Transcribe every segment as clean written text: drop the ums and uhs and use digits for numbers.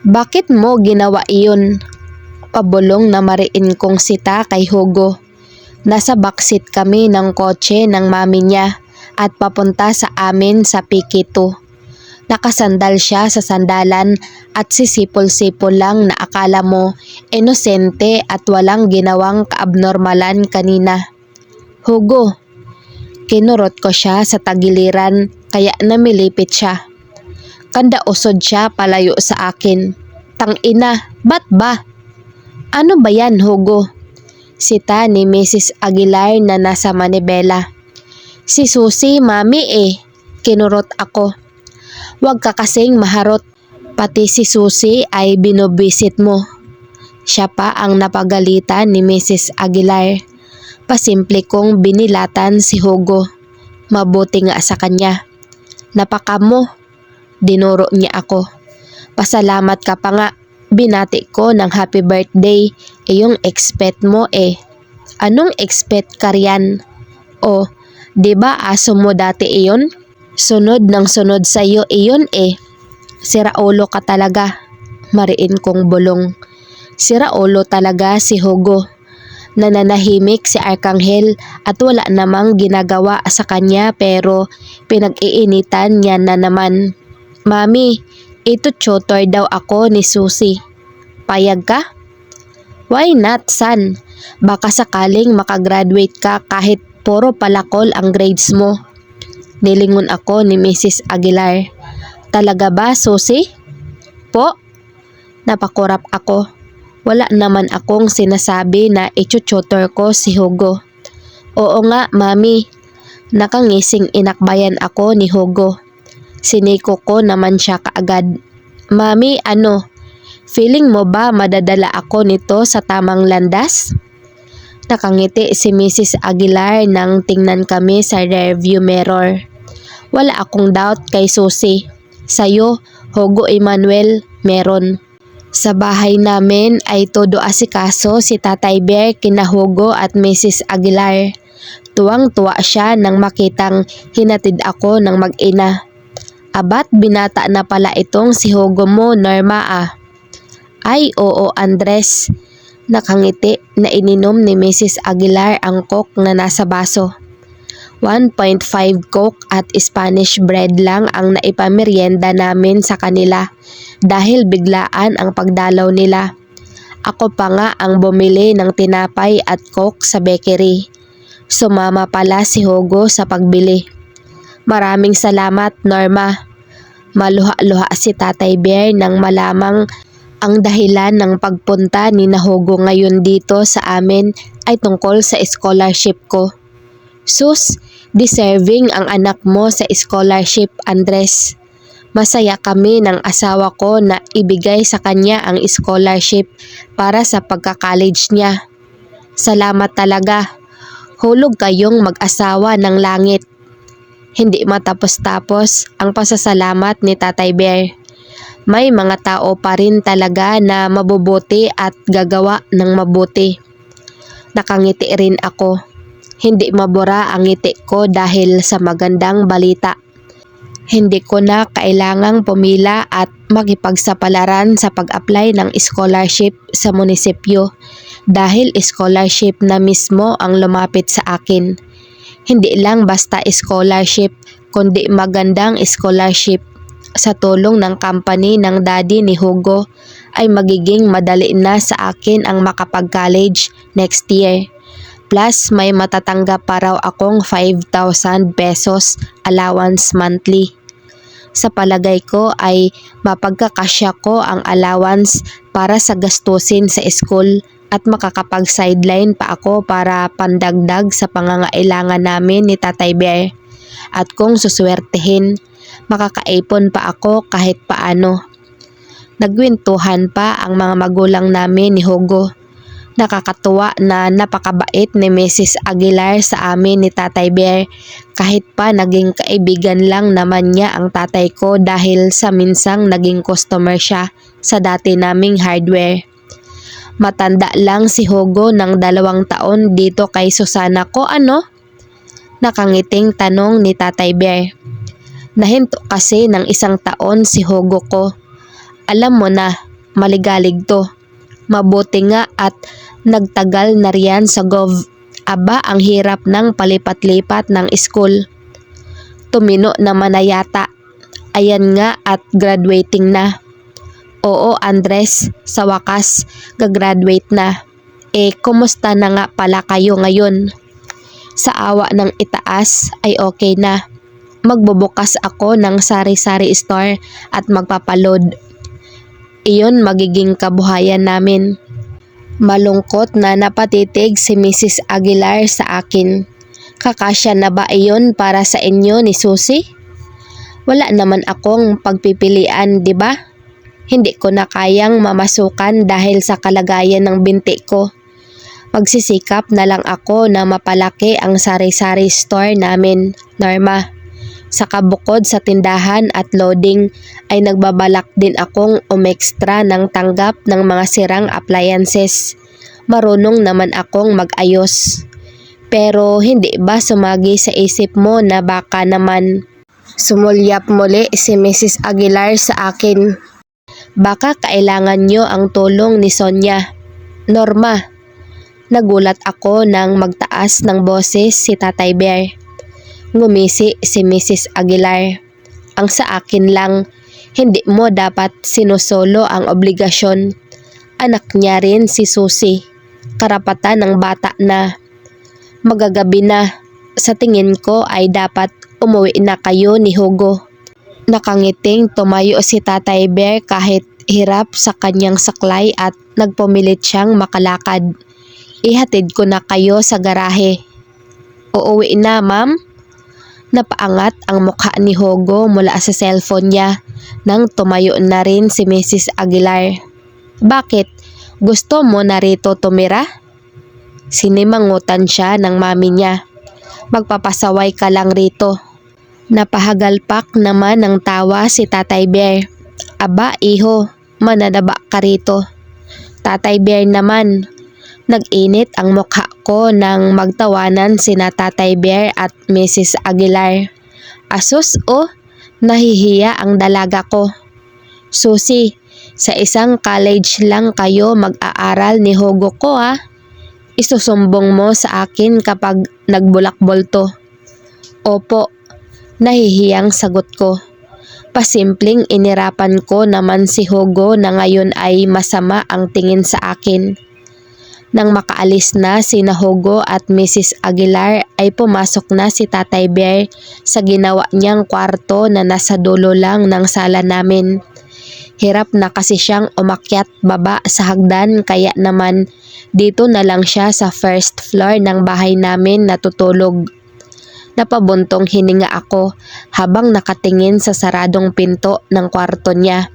Bakit mo ginawa iyon? Pabulong na mariin kong sita kay Hugo. Nasa backseat kami ng kotse ng mami niya at papunta sa amin sa Pikito. Nakasandal siya sa sandalan at sisipol-sipol lang na akala mo inosente at walang ginawang kaabnormalan kanina. Hugo, kinurot ko siya sa tagiliran kaya namilipit siya. Kandausod siya palayo sa akin. Tangina, ba't ba? Ano ba yan, Hugo? Sita ni Mrs. Aguilar na nasa manibela. Si Susie, mami kinurot ako. Huwag ka kasing maharot, pati si Susie ay binobisit mo. Siya pa ang napagalitan ni Mrs. Aguilar. Pasimple kong binilatan si Hugo. Mabuti nga sa kanya. Napaka mo, dinuro niya ako. Pasalamat ka pa nga, binati ko ng happy birthday, yung expect mo Anong expect ka riyan? O, diba aso mo dati iyon? Sunod ng sunod sa'yo iyon Siraulo ka talaga, mariin kong bulong. Siraulo talaga si Hugo. Nananahimik si Arkanghel at wala namang ginagawa sa kanya pero pinag-iinitan niya na naman. Mami, ito tutor daw ako ni Susie. Payag ka? Why not, son? Baka sakaling makagraduate ka kahit puro palakol ang grades mo. Nilingon ako ni Mrs. Aguilar. Talaga ba, Susie? Po? Napakurap ako. Wala naman akong sinasabi na itututor ko si Hugo. Oo nga, mami. Nakangising inakbayan ako ni Hugo. Siniko ko naman siya kaagad. Mami, feeling mo ba madadala ako nito sa tamang landas? Nakangiti si Mrs. Aguilar nang tingnan kami sa rearview mirror. Wala akong doubt kay Susie. Sa'yo, Hugo Emmanuel, meron. Sa bahay namin ay todo asikaso si Tatay Bear kina Hugo at Mrs. Aguilar. Tuwang-tuwa siya nang makitang hinatid ako ng mag-ina. Abat binata na pala itong si Hugo mo, Norma Ay oo, Andres. Nakangiti na ininom ni Mrs. Aguilar ang coke na nasa baso. 1.5 coke at Spanish bread lang ang naipamerienda namin sa kanila dahil biglaan ang pagdalaw nila. Ako pa nga ang bumili ng tinapay at coke sa bakery. Sumama pala si Hugo sa pagbili. Maraming salamat, Norma. Maluha-luha si Tatay Bear nang malamang ang dahilan ng pagpunta ni Hugo ngayon dito sa amin ay tungkol sa scholarship ko. Sus, deserving ang anak mo sa scholarship, Andres. Masaya kami ng asawa ko na ibigay sa kanya ang scholarship para sa pagka-college niya. Salamat talaga. Hulog kayong mag-asawa ng langit. Hindi matapos-tapos ang pasasalamat ni Tatay Bear. May mga tao pa rin talaga na mabubuti at gagawa ng mabuti. Nakangiti rin ako. Hindi mabura ang ngiti ko dahil sa magandang balita. Hindi ko na kailangang pumila at makipagsapalaran sa pag-apply ng scholarship sa munisipyo dahil scholarship na mismo ang lumapit sa akin. Hindi lang basta scholarship kundi magandang scholarship. Sa tulong ng company ng daddy ni Hugo ay magiging madali na sa akin ang makapag-college next year. Plus may matatanggap pa raw akong 5,000 pesos allowance monthly. Sa palagay ko ay mapagkakasya ko ang allowance para sa gastusin sa school at makakapag-sideline pa ako para pandagdag sa pangangailangan namin ni Tatay Bear. At kung suswertehin, makakaipon pa ako kahit paano. Nagwintuhan pa ang mga magulang namin ni Hugo. Nakakatuwa na napakabait ni Mrs. Aguilar sa amin ni Tatay Bear kahit pa naging kaibigan lang naman niya ang tatay ko dahil sa minsang naging customer siya sa dati naming hardware. Matanda lang si Hugo ng 2 taon dito kay Susana ko Nakangiting tanong ni Tatay Bear. Nahinto kasi ng 1 taon si Hugo ko. Alam mo na, maligalig to. Mabuti nga at nagtagal na riyan sa gov. Aba, ang hirap ng palipat-lipat ng school. Tumino naman na yata. Ayan nga at graduating na. Oo, Andres, sa wakas, gagraduate na. Kumusta na nga pala kayo ngayon? Sa awa ng itaas ay okay na. Magbubukas ako ng sari-sari store at magpapaload. Iyon magiging kabuhayan namin. Malungkot na napatitig si Mrs. Aguilar sa akin. Kakasya na ba iyon para sa inyo ni Susie? Wala naman akong pagpipilian, di ba? Hindi ko na kayang mamasukan dahil sa kalagayan ng binti ko. Magsisikap na lang ako na mapalaki ang sari-sari store namin, Norma. Sa kabukod sa tindahan at loading ay nagbabalak din akong umextra ng tanggap ng mga sirang appliances. Marunong naman akong mag-ayos. Pero hindi ba sumagi sa isip mo na baka naman? Sumulyap muli si Mrs. Aguilar sa akin. Baka kailangan nyo ang tulong ni Sonia. Norma. Nagulat ako nang magtaas ng boses si Tatay Bear. Ngumisi si Mrs. Aguilar. Ang sa akin lang, hindi mo dapat sinusolo ang obligasyon. Anak niya rin si Susie. Karapatan ng bata na. Magagabi na. Sa tingin ko ay dapat umuwi na kayo ni Hugo. Nakangiting tumayo si Tatay Bear kahit hirap sa kanyang saklay at nagpumilit siyang makalakad. Ihatid ko na kayo sa garahe. Uuwi na, ma'am? Napaangat ang mukha ni Hugo mula sa cellphone niya nang tumayo na rin si Mrs. Aguilar. Bakit? Gusto mo na rito tumira? Sinimangutan siya ng mami niya. Magpapasaway ka lang rito. Napahagalpak naman ng tawa si Tatay Bear. Aba, iho, mananaba ka rito. Tatay Bear naman. Nag-init ang mukha ko nang magtawanan sina Tatay Bear at Mrs. Aguilar. Asus nahihiya ang dalaga ko. Susie, sa isang college lang kayo mag-aaral ni Hugo ko ha. Isusumbong mo sa akin kapag nagbulakbol to. Opo, nahihiyang sagot ko. Pasimpleng inirapan ko naman si Hugo na ngayon ay masama ang tingin sa akin. Nang makaalis na sina Hugo at Mrs. Aguilar ay pumasok na si Tatay Bear sa ginawa niyang kwarto na nasa dulo lang ng sala namin. Hirap na kasi siyang umakyat baba sa hagdan kaya naman dito na lang siya sa first floor ng bahay namin natutulog. Napabuntong hininga ako habang nakatingin sa saradong pinto ng kwarto niya.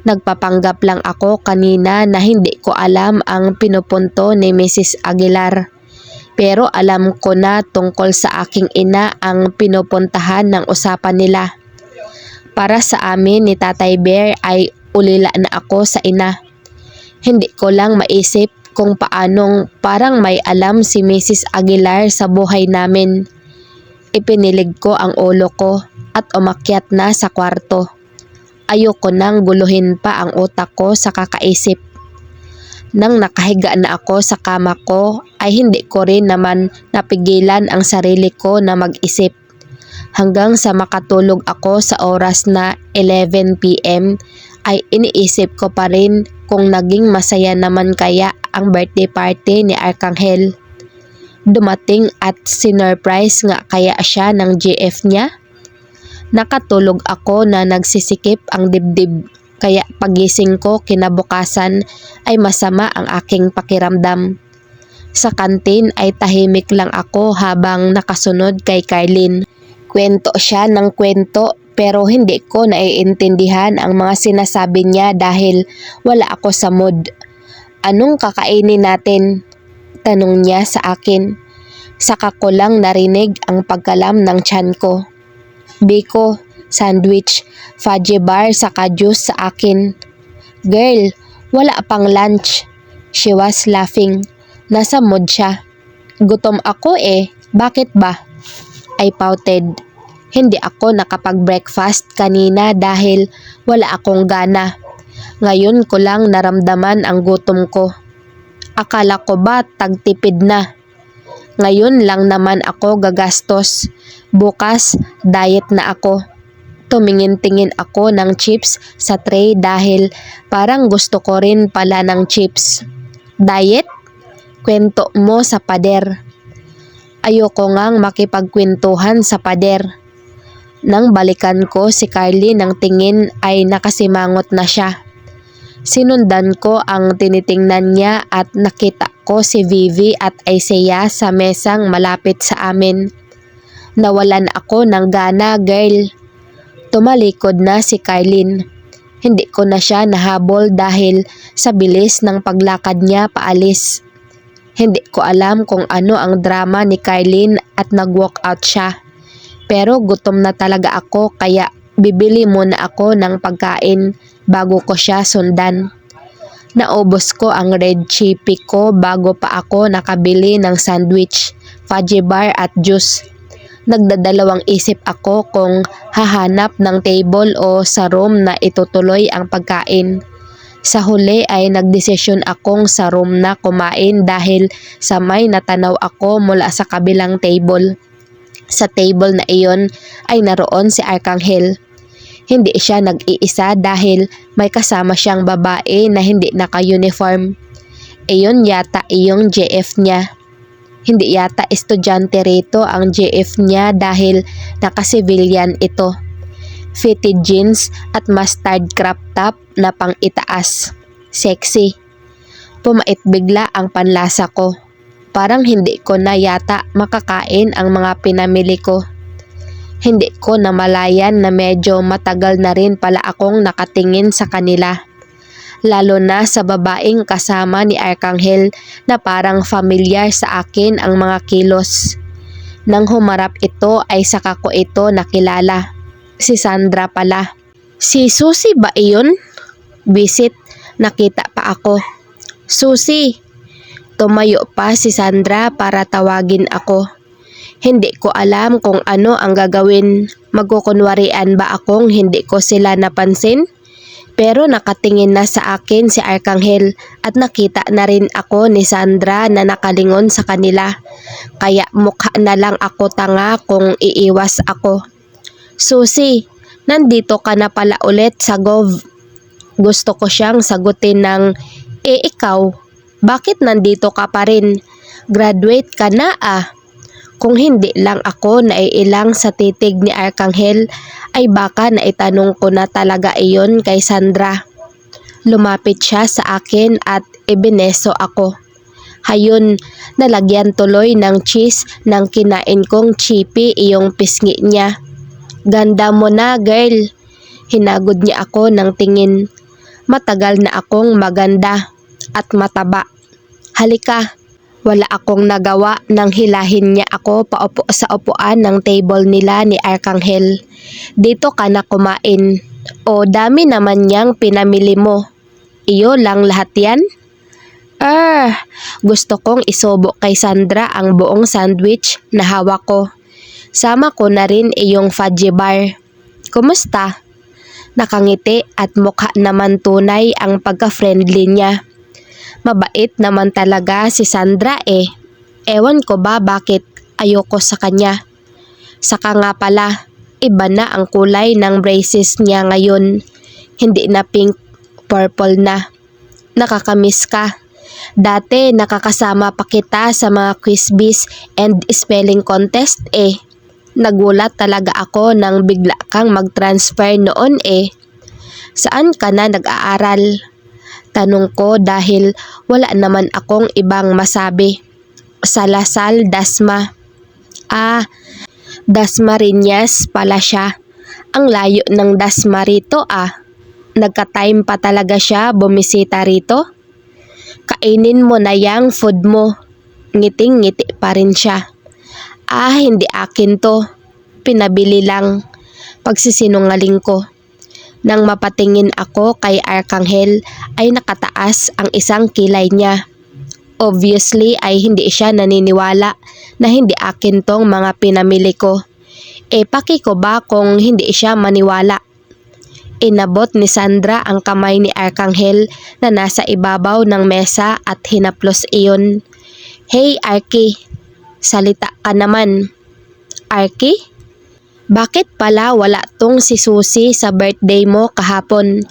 Nagpapanggap lang ako kanina na hindi ko alam ang pinupunto ni Mrs. Aguilar. Pero alam ko na tungkol sa aking ina ang pinupuntahan ng usapan nila. Para sa amin ni Tatay Bear ay ulila na ako sa ina. Hindi ko lang maisip kung paanong parang may alam si Mrs. Aguilar sa buhay namin. Ipinilig ko ang ulo ko at umakyat na sa kwarto. Ayoko nang guluhin pa ang utak ko sa kakaisip. Nang nakahiga na ako sa kama ko ay hindi ko rin naman napigilan ang sarili ko na mag-isip. Hanggang sa makatulog ako sa oras na 11 p.m. ay iniisip ko pa rin kung naging masaya naman kaya ang birthday party ni Arcangel. Dumating at sinurprise nga kaya siya ng GF niya. Nakatulog ako na nagsisikip ang dibdib, kaya pagising ko kinabukasan ay masama ang aking pakiramdam. Sa kantin ay tahimik lang ako habang nakasunod kay Carlin. Kwento siya ng kwento pero hindi ko naiintindihan ang mga sinasabi niya dahil wala ako sa mood. Anong kakainin natin? Tanong niya sa akin. Saka ko lang narinig ang pagkalam ng tiyan ko. Biko, sandwich, fudgy bar saka juice sa akin. Girl, wala pang lunch. She was laughing. Nasa mood siya. Gutom ako Bakit ba? I pouted. Hindi ako nakapag-breakfast kanina dahil wala akong gana. Ngayon ko lang naramdaman ang gutom ko. Akala ko ba tagtipid na? Ngayon lang naman ako gagastos. Bukas, diet na ako. Tumingin-tingin ako ng chips sa tray dahil parang gusto ko rin pala ng chips. Diet? Kwento mo sa pader. Ayoko ngang makipagkwentuhan sa pader. Nang balikan ko si Carly ng tingin ay nakasimangot na siya. Sinundan ko ang tinitingnan niya at nakita ko si Vivi at Isaiah sa mesang malapit sa amin. Nawalan ako ng gana, girl. Tumalikod na si Carlin. Hindi ko na siya nahabol dahil sa bilis ng paglakad niya paalis. Hindi ko alam kung ano ang drama ni Carlin at nag-walk out siya. Pero gutom na talaga ako kaya bibili muna ako ng pagkain bago ko siya sundan. Naubos ko ang red chippy ko bago pa ako nakabili ng sandwich, fudgy bar at juice. Nagdadalawang isip ako kung hahanap ng table o sa room na itutuloy ang pagkain. Sa huli ay nagdesisyon akong sa room na kumain dahil sa may natanaw ako mula sa kabilang table. Sa table na iyon ay naroon si Arcangel. Hindi siya nag-iisa dahil may kasama siyang babae na hindi naka-uniform. Iyon yata iyong JF niya. Hindi yata estudyante rito ang JF niya dahil naka-civilian ito. Fitted jeans at mustard crop top na pang itaas. Sexy. Pumait bigla ang panlasa ko. Parang hindi ko na yata makakain ang mga pinamili ko. Hindi ko namalayan na medyo matagal na rin pala akong nakatingin sa kanila. Lalo na sa babaeng kasama ni Arcangel na parang familiar sa akin ang mga kilos. Nang humarap ito ay saka ko ito nakilala. Si Sandra pala. Si Susie ba iyon? Visit, nakita pa ako. Susie! Tumayo pa si Sandra para tawagin ako. Hindi ko alam kung ano ang gagawin. Magkukunwarian ba akong hindi ko sila napansin? Pero nakatingin na sa akin si Arcangel at nakita na rin ako ni Sandra na nakalingon sa kanila. Kaya mukha na lang ako tanga kung iiwas ako. Susie, nandito ka na pala ulit sa Gov. Gusto ko siyang sagutin ng, ikaw, bakit nandito ka pa rin? Graduate ka na ah. Kung hindi lang ako naiilang sa titig ni Arcangel ay baka naitanong ko na talaga iyon kay Sandra. Lumapit siya sa akin at ibineso ako. Hayun, nalagyan tuloy ng cheese ng kinain kong chippy iyong pisngi niya. Ganda mo na, girl. Hinagod niya ako ng tingin. Matagal na akong maganda at mataba. Halika. Wala akong nagawa nang hilahin niya ako paupo sa upuan ng table nila ni Arcangel. Dito ka na kumain. O dami naman niyang pinamili mo. Iyo lang lahat yan? Gusto kong isubo kay Sandra ang buong sandwich na hawak ko. Sama ko na rin iyong fudgy bar. Kumusta? Nakangiti at mukha naman tunay ang pagka-friendly niya. Mabait naman talaga si Sandra eh. Ewan ko ba bakit ayoko sa kanya. Saka nga pala, iba na ang kulay ng braces niya ngayon. Hindi na pink, purple na. Nakakamiss ka. Dati nakakasama pa kita sa mga quizbiz and spelling contest eh. Nagulat talaga ako nang bigla kang mag-transfer noon eh. Saan ka na nag-aaral? Tanong ko dahil wala naman akong ibang masabi. Sa Lasal, Dasma. Dasmariñas pala siya. Ang layo ng Dasma rito ah. Nagka-time pa talaga siya bumisita rito? Kainin mo na yang food mo. Ngiting-ngiti pa rin siya. Hindi akin to. Pinabili lang. Pagsisinungaling ko. Nang mapatingin ako kay Arcangel ay nakataas ang isang kilay niya. Obviously ay hindi siya naniniwala na hindi akin tong mga pinamili ko. Paki ko ba kung hindi siya maniwala? Inabot ni Sandra ang kamay ni Arkanghel na nasa ibabaw ng mesa at hinaplos iyon. "Hey Arky, salita ka naman." "Arky? Bakit pala wala tong si Susie sa birthday mo kahapon?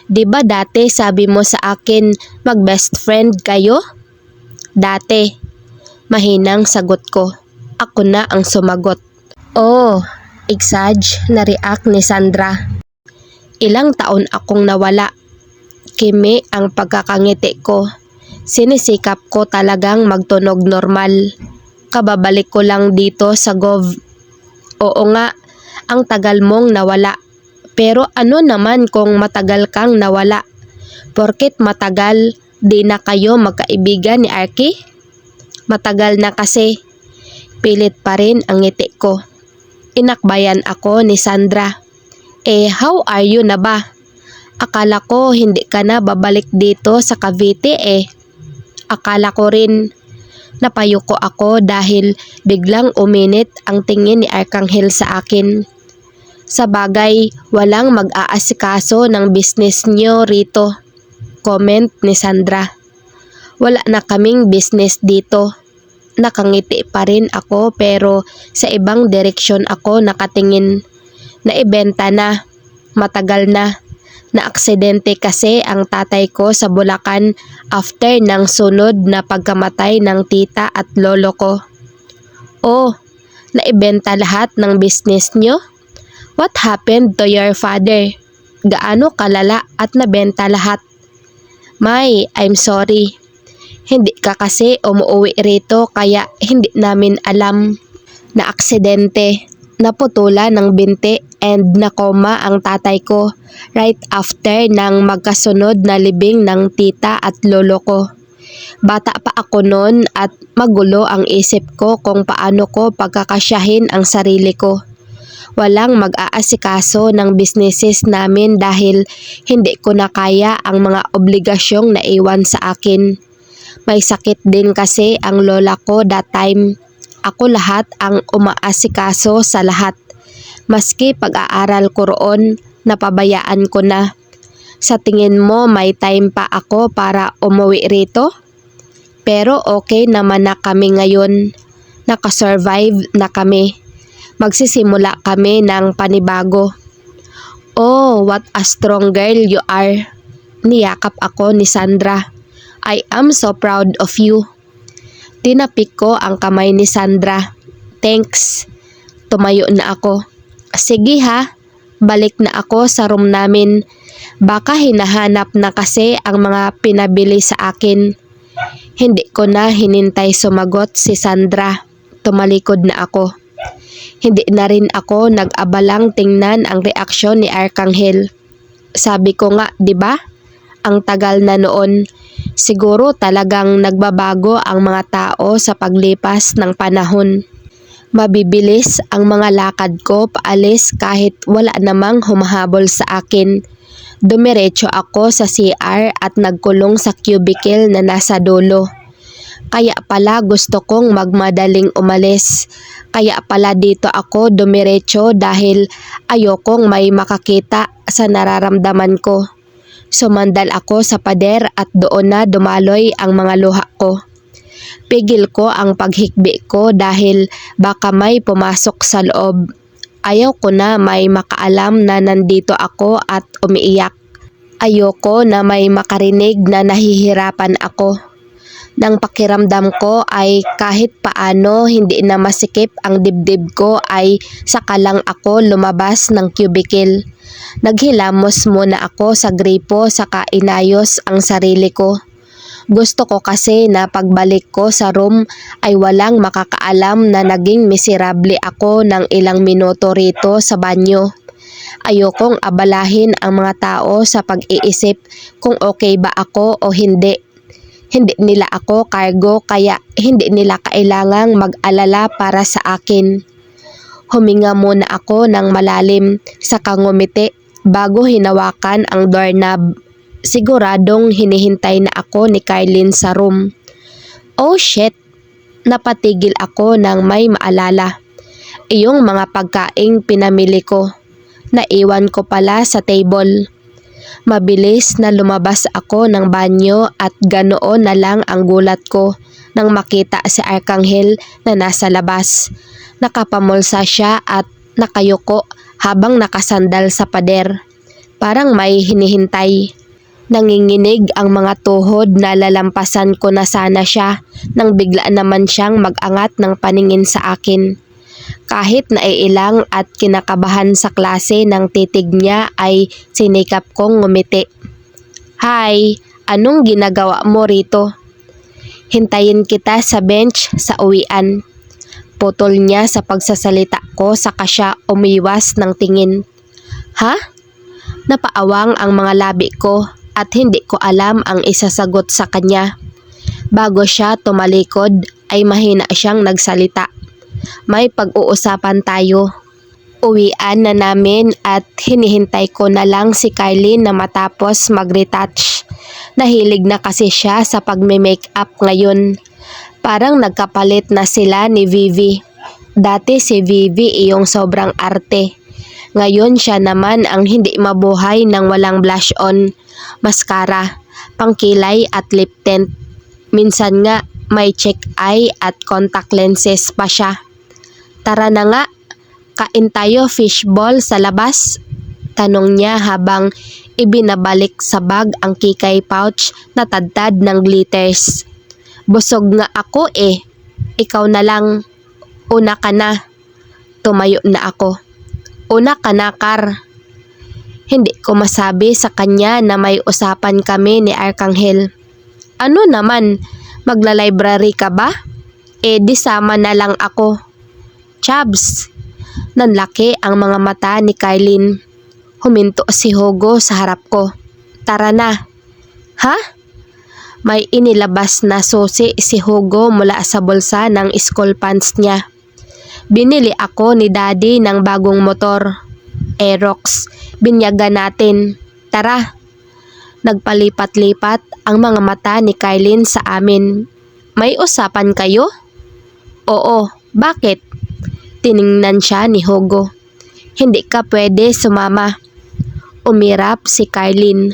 Di ba dati sabi mo sa akin mag-best friend kayo?" "Dati," mahinang sagot ko. Ako na ang sumagot. "Oh, exage," na react ni Sandra. "Ilang taon akong nawala." Kimi ang pagkakangiti ko. Sinisikap ko talagang magtunog normal. Kababalik ko lang dito sa Gov. "Oo nga, ang tagal mong nawala. Pero ano naman kung matagal kang nawala? Porket matagal, di na kayo magkaibigan ni Arky?" "Matagal na kasi." Pilit pa rin ang ngiti ko. Inakbayan ako ni Sandra. How are you na ba? Akala ko hindi ka na babalik dito sa Cavite eh." "Akala ko rin." Napayuko ako dahil biglang uminit ang tingin ni Arkanghel sa akin. "Sa bagay, walang mag-aasikaso ng business nyo rito," comment ni Sandra. "Wala na kaming business dito." Nakangiti pa rin ako pero sa ibang direksyon ako nakatingin. Naibenta na. Matagal na. Naaksidente kasi ang tatay ko sa Bulacan after ng sunod na pagkamatay ng tita at lolo ko. "Oh, naibenta lahat ng business nyo? What happened to your father? Gaano kalala at nabenta lahat?" "May, I'm sorry. Hindi ka kasi umuwi rito kaya hindi namin alam. Naaksidente. Naputula ng binti and nakoma ang tatay ko right after ng magkasunod na libing ng tita at lolo ko. Bata pa ako noon at magulo ang isip ko kung paano ko pagkakasyahin ang sarili ko. Walang mag-aasikaso ng businesses namin dahil hindi ko na kaya ang mga obligasyong naiwan sa akin. May sakit din kasi ang lola ko that time. Ako lahat ang umaasikaso sa lahat. Maski pag-aaral ko roon, napabayaan ko na. Sa tingin mo may time pa ako para umuwi rito? Pero okay naman na kami ngayon. Nakasurvive na kami. Magsisimula kami ng panibago." "Oh, what a strong girl you are." Niyakap ako ni Sandra. "I am so proud of you." Tinapik ko ang kamay ni Sandra. "Thanks." Tumayo na ako. "Sige ha, balik na ako sa room namin. Baka hinahanap na kasi ang mga pinabili sa akin." Hindi ko na hinintay sumagot si Sandra. Tumalikod na ako. Hindi na rin ako nag-abalang tingnan ang reaksyon ni Arkanghel. Sabi ko nga, di ba? Ang tagal na noon. Siguro talagang nagbabago ang mga tao sa paglipas ng panahon. Mabibilis ang mga lakad ko paalis kahit wala namang humahabol sa akin. Dumiretso ako sa CR at nagkulong sa cubicle na nasa dulo. Kaya pala gusto kong magmadaling umalis. Kaya pala dito ako dumiretso dahil ayokong may makakita sa nararamdaman ko. Sumandal ako sa pader at doon na dumaloy ang mga luha ko. Pigil ko ang paghikbi ko dahil baka may pumasok sa loob. Ayaw ko na may makaalam na nandito ako at umiiyak. Ayoko na may makarinig na nahihirapan ako. Nang pakiramdam ko ay kahit paano hindi na masikip ang dibdib ko ay saka lang ako lumabas ng cubicle. Naghilamos muna ako sa gripo saka inayos ang sarili ko. Gusto ko kasi na pagbalik ko sa room ay walang makakaalam na naging miserable ako ng ilang minuto rito sa banyo. Ayokong abalahin ang mga tao sa pag-iisip kung okay ba ako o hindi. Hindi nila ako cargo kaya hindi nila kailangang mag-alala para sa akin. Huminga muna ako ng malalim saka ngumiti bago hinawakan ang doorknob. Siguradong hinihintay na ako ni Carlin sa room. Oh shit! Napatigil ako nang may maalala. Iyong mga pagkaing pinamili ko. Naiwan ko pala sa table. Mabilis na lumabas ako ng banyo at ganoon na lang ang gulat ko nang makita si Arkanghel na nasa labas. Nakapamulsa siya at nakayuko habang nakasandal sa pader. Parang may hinihintay. Nanginginig ang mga tuhod na lalampasan ko na sana siya nang bigla naman siyang mag-angat ng paningin sa akin. Kahit naiilang at kinakabahan sa klase ng titig niya ay sinikap kong ngumiti. "Hi, anong ginagawa mo rito?" "Hintayin kita sa bench sa uwian." Putol niya sa pagsasalita ko saka siya umiwas ng tingin. "Ha?" Napaawang ang mga labi ko at hindi ko alam ang isasagot sa kanya. Bago siya tumalikod ay mahina siyang nagsalita. "May pag-uusapan tayo." Uwian na namin at hinihintay ko na lang si Kylene na matapos mag-retouch. Nahilig na kasi siya sa pagme-makeup ngayon. Parang nagkapalit na sila ni Vivi. Dati si Vivi iyong sobrang arte. Ngayon siya naman ang hindi mabuhay ng walang blush on, mascara, pangkilay at lip tint. Minsan nga may check eye at contact lenses pa siya. "Tara na nga, kain tayo fishball sa labas?" Tanong niya habang ibinabalik sa bag ang kikay pouch na tadtad ng glitters. "Busog nga ako eh. Ikaw na lang. Una ka na." Tumayo na ako. "Una ka na, Kar." Hindi ko masabi sa kanya na may usapan kami ni Arkanghel. "Ano naman, magla-library ka ba? Eh di sama na lang ako." "Chabs." Nanlaki ang mga mata ni Kylene. Huminto si Hugo sa harap ko. "Tara na." "Ha?" May inilabas na susi si Hugo mula sa bulsa ng school pants niya. "Binili ako ni Daddy ng bagong motor. Aerox. Binyagan natin. Tara." Nagpalipat-lipat ang mga mata ni Kylene sa amin. "May usapan kayo?" "Oo, bakit?" Tiningnan siya ni Hugo. "Hindi ka pwede sumama." Umirap si Kylene.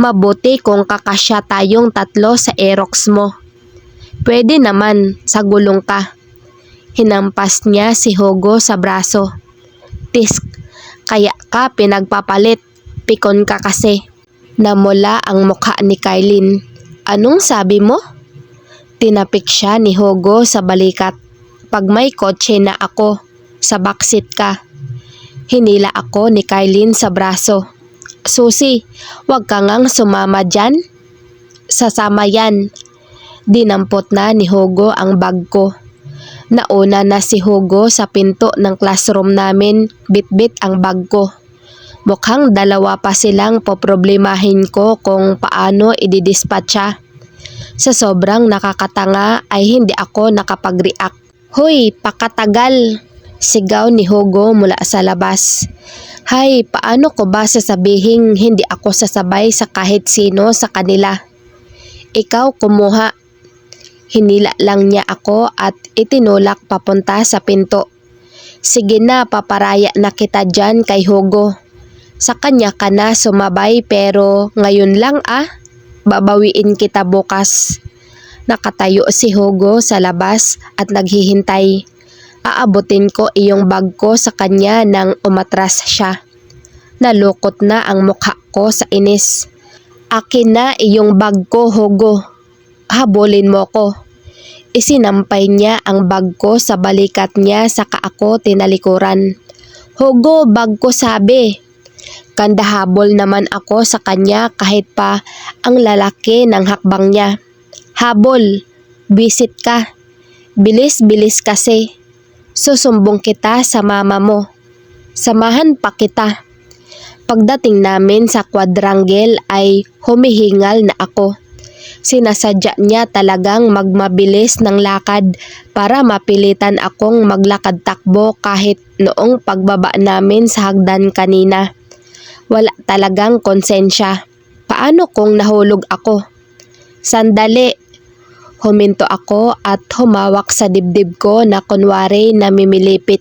"Mabuti kung kakasya tayong tatlo sa Aerox mo." "Pwede naman, sa gulong ka." Hinampas niya si Hugo sa braso. "Tisk, kaya ka pinagpapalit. Pikon ka kasi." Namula ang mukha ni Kylene. "Anong sabi mo?" Tinapik siya ni Hugo sa balikat. "Pag may kotse na ako, sa backseat ka." Hinila ako ni Kylene sa braso. "Susi, wag ka ngang sumama dyan." "Sasama yan." Dinampot na ni Hugo ang bag ko. Nauna na si Hugo sa pinto ng classroom namin, bitbit ang bag ko. Mukhang dalawa pa silang poproblemahin ko kung paano ididispatcha. Sa sobrang nakakatanga ay hindi ako nakapag-react. "Hoy, pakatagal!" Sigaw ni Hugo mula sa labas. "Hay, paano ko ba sasabihing hindi ako sasabay sa kahit sino sa kanila?" "Ikaw kumuha." Hinila lang niya ako at itinulak papunta sa pinto. "Sige na, paparaya na kita dyan kay Hugo. Sa kanya ka na sumabay pero ngayon lang ah. Babawiin kita bukas." Nakatayo si Hugo sa labas at naghihintay. Aabutin ko iyong bag ko sa kanya nang umatras siya. Nalukot na ang mukha ko sa inis. "Akin na iyong bag ko, Hugo. Habulin mo ko." Isinampay niya ang bag ko sa balikat niya saka ako tinalikuran. "Hugo, bag ko sabi." Kandahabol naman ako sa kanya kahit pa ang lalaki ng hakbang niya. "Habol, bisit ka. Bilis-bilis kasi. Susumbong kita sa mama mo." "Samahan pa kita." Pagdating namin sa quadrangle ay humihingal na ako. Sinasadya niya talagang magmabilis ng lakad para mapilitan akong maglakad takbo kahit noong pagbaba namin sa hagdan kanina. Wala talagang konsensya. Paano kung nahulog ako? "Sandali." Huminto ako at humawak sa dibdib ko na kunwari namimilipit.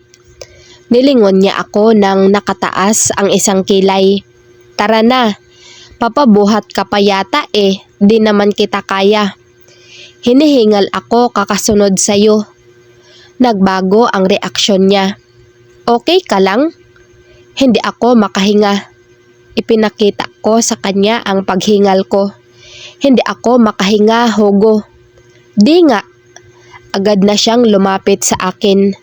Nilingon niya ako nang nakataas ang isang kilay. Tara na, papabuhat ka pa yata eh, di naman kita kaya. Hinihingal ako kakasunod sa'yo. Nagbago ang reaksyon niya. Okay ka lang? Hindi ako makahinga. Ipinakita ko sa kanya ang paghingal ko. Hindi ako makahinga, Hugo. Di nga. Agad na siyang lumapit sa akin.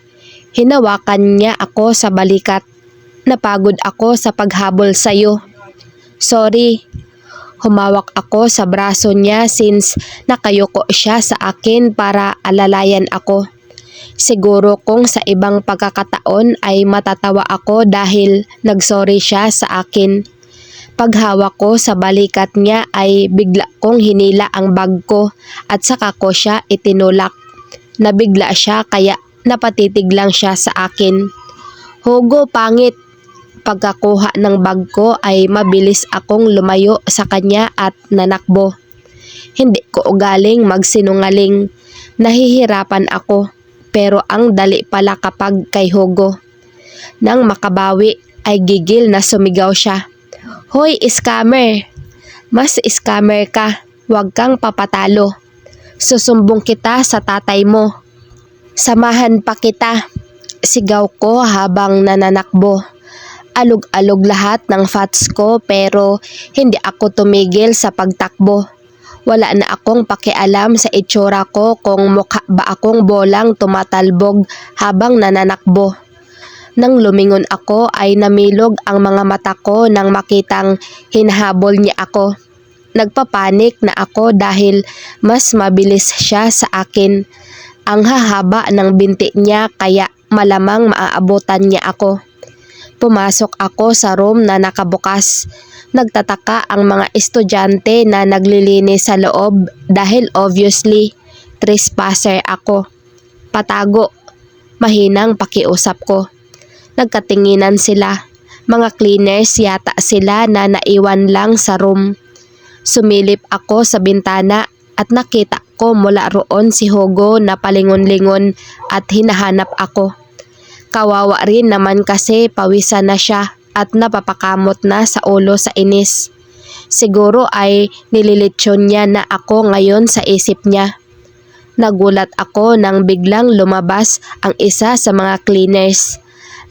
Hinawakan niya ako sa balikat. Napagod ako sa paghabol sa'yo. Sorry. Humawak ako sa braso niya since nakayuko siya sa akin para alalayan ako. Siguro kung sa ibang pagkakataon ay matatawa ako dahil nagsorry siya sa akin. Paghawak ko sa balikat niya ay bigla kong hinila ang bag ko at saka ko siya itinulak. Nabigla siya kaya napatitig lang siya sa akin. Hugo, pangit. Pagkakuha ng bag ko ay mabilis akong lumayo sa kanya at nanakbo. Hindi ko ugaling magsinungaling. Nahihirapan ako pero ang dali pala kapag kay Hugo. Nang makabawi ay gigil na sumigaw siya. Hoy, scammer! Mas scammer ka. Huwag kang papatalo. Susumbong kita sa tatay mo. Samahan pa kita. Sigaw ko habang nananakbo. Alog-alog lahat ng fats ko pero hindi ako tumigil sa pagtakbo. Wala na akong pakialam sa itsura ko kung mukha ba akong bolang tumatalbog habang nananakbo. Nang lumingon ako ay namilog ang mga mata ko nang makitang hinahabol niya ako. Nagpapanik na ako dahil mas mabilis siya sa akin. Ang hahaba ng binti niya kaya malamang maaabutan niya ako. Pumasok ako sa room na nakabukas. Nagtataka ang mga estudyante na naglilinis sa loob dahil obviously trespasser ako. Patago, mahinang pakiusap ko. Nagkatinginan sila. Mga cleaners yata sila na naiwan lang sa room. Sumilip ako sa bintana at nakita ko mula roon si Hugo na palingon-lingon at hinahanap ako. Kawawa rin naman kasi pawisan na siya at napapakamot na sa ulo sa inis. Siguro ay nililitsyon niya na ako ngayon sa isip niya. Nagulat ako nang biglang lumabas ang isa sa mga cleaners.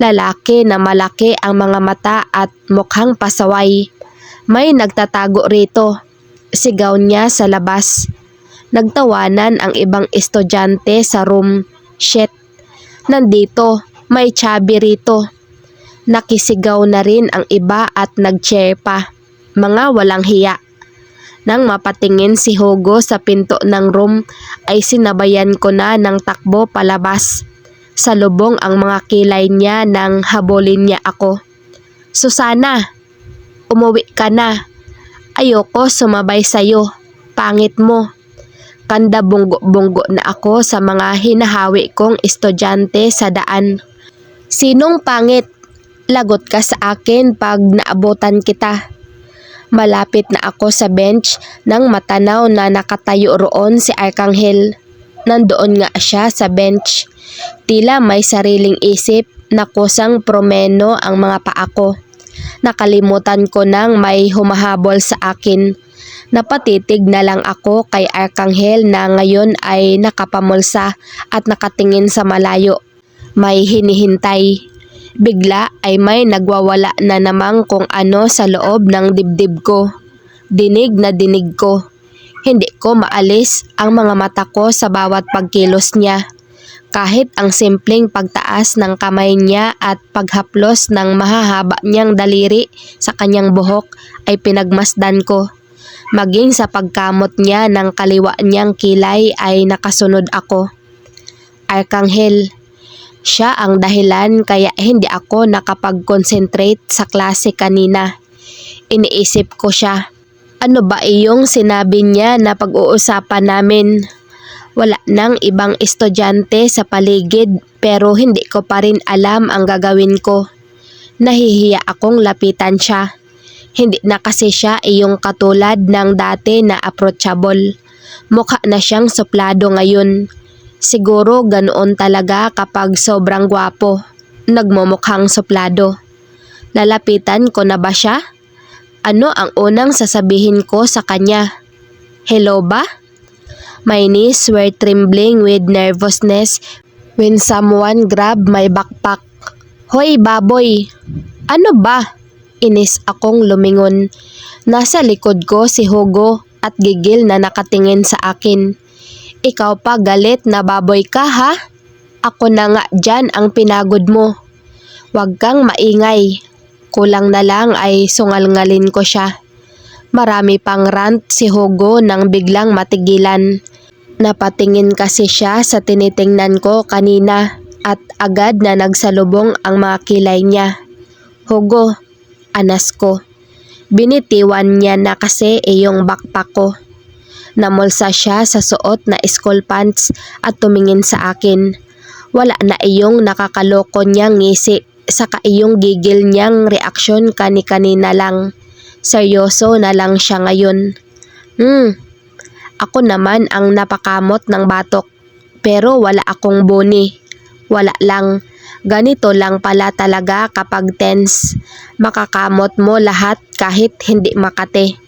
Lalaki na malaki ang mga mata at mukhang pasaway. May nagtatago rito. Sigaw niya sa labas. Nagtawanan ang ibang estudyante sa room. Shit. Nandito. May chubby rito. Nakisigaw na rin ang iba at nag-cheer pa. Mga walang hiya. Nang mapatingin si Hugo sa pinto ng room ay sinabayan ko na ng takbo palabas. Salubong ang mga kilay niya nang habulin niya ako. Susana, umuwi ka na. Ayoko sumabay sa'yo. Pangit mo. Kanda bunggo-bunggo na ako sa mga hinahawi kong estudyante sa daan. Sinong pangit? Lagot ka sa akin pag naabutan kita. Malapit na ako sa bench nang matanaw na nakatayo roon si Arkanghel. Nandoon nga siya sa bench. Tila may sariling isip na kusang promeno ang mga paa ko. Nakalimutan ko nang may humahabol sa akin. Napatitig na lang ako kay Arkanghel na ngayon ay nakapamulsa at nakatingin sa malayo. May hinihintay. Bigla ay may nagwawala na namang kung ano sa loob ng dibdib ko. Dinig na dinig ko. Hindi ko maalis ang mga mata ko sa bawat pagkilos niya. Kahit ang simpleng pagtaas ng kamay niya at paghaplos ng mahahaba niyang daliri sa kanyang buhok ay pinagmasdan ko. Maging sa pagkamot niya ng kaliwa niyang kilay ay nakasunod ako. Arkanghel. Siya ang dahilan kaya hindi ako nakapag-concentrate sa klase kanina. Iniisip ko siya. Ano ba iyong sinabi niya na pag-uusapan namin? Wala nang ibang estudyante sa paligid pero hindi ko pa rin alam ang gagawin ko. Nahihiya akong lapitan siya. Hindi na kasi siya iyong katulad ng dati na approachable. Mukha na siyang suplado ngayon. Siguro ganoon talaga kapag sobrang gwapo. nagmumukhang suplado. Lalapitan ko na ba siya? Ano ang unang sasabihin ko sa kanya? Hello ba? My knees were trembling with nervousness when someone grabbed my backpack. Hoy baboy! Ano ba? Inis akong lumingon. Nasa likod ko si Hugo at gigil na nakatingin sa akin. Ikaw pa galit na baboy ka ha? Ako na nga dyan ang pinagod mo. Huwag kang maingay. Kulang na lang ay sungal-ngalin ko siya. Marami pang rant si Hugo nang biglang matigilan. Napatingin kasi siya sa tinitingnan ko kanina at agad na nagsalubong ang mga kilay niya. Hugo, anas ko. Binitiwan niya na kasi iyong backpack ko. Namulsa siya sa suot na school pants at tumingin sa akin. Wala na iyong nakakaloko niyang ngisi saka iyong gigil niyang reaksyon kani-kanina lang. Seryoso na lang siya ngayon. Ako naman ang napakamot ng batok. Pero wala akong boni. Wala lang. Ganito lang pala talaga kapag tense. Makakamot mo lahat kahit hindi makate.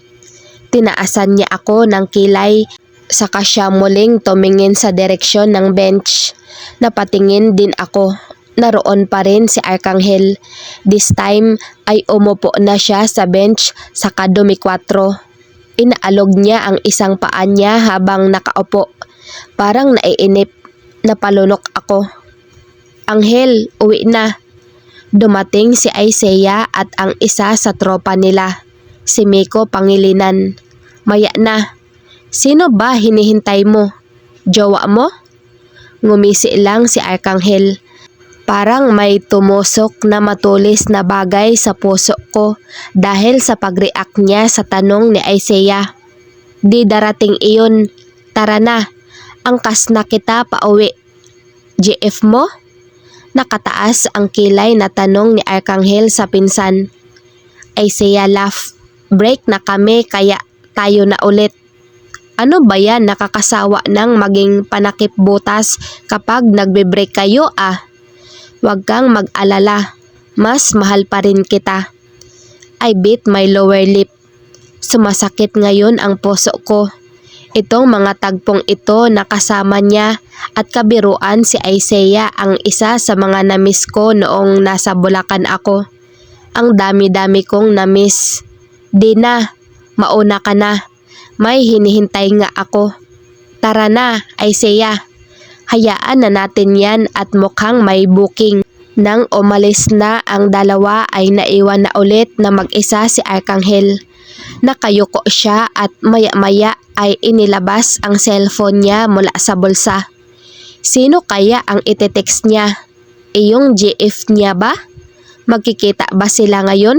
Tinaasan niya ako ng kilay. Saka siya muling tumingin sa direksyon ng bench. Napatingin din ako. Naroon pa rin si Arkanghel. This time ay umupo na siya sa bench sa kadumi 4. Inaalog niya ang isang paa niya habang nakaupo. Parang naiinip. Napalunok ako. Anghel, uwi na. Dumating si Isaiah at ang isa sa tropa nila. Si Miko Pangilinan. Maya na. Sino ba hinihintay mo? Jowa mo? Ngumisi lang si Arkanghel. Parang may tumusok na matulis na bagay sa puso ko dahil sa pag-react niya sa tanong ni Isaiah. Di darating iyon. Tara na. Angkas na kita pauwi. GF mo? Nakataas ang kilay na tanong ni Arkanghel sa pinsan. Isaiah laugh. Break na kami kaya tayo na ulit. Ano ba yan, nakakasawa ng maging panakip butas kapag nagbe-break kayo ah? Huwag kang mag-alala, mas mahal pa rin kita. I bit my lower lip. Sumasakit ngayon ang puso ko. Itong mga tagpong ito na kasama niya at kabiruan si Isaiah ang isa sa mga namiss ko noong nasa Bulacan ako. Ang dami-dami kong namiss. Di na, mauna ka na. May hinihintay nga ako. Tara na, Isaiah. Hayaan na natin yan at mukhang may booking. Nang umalis na ang dalawa ay naiwan na ulit na mag-isa si Arkanghel. Nakayuko siya at maya-maya ay inilabas ang cellphone niya mula sa bulsa. Sino kaya ang ite-text niya? Iyong GF niya ba? Magkikita ba sila ngayon?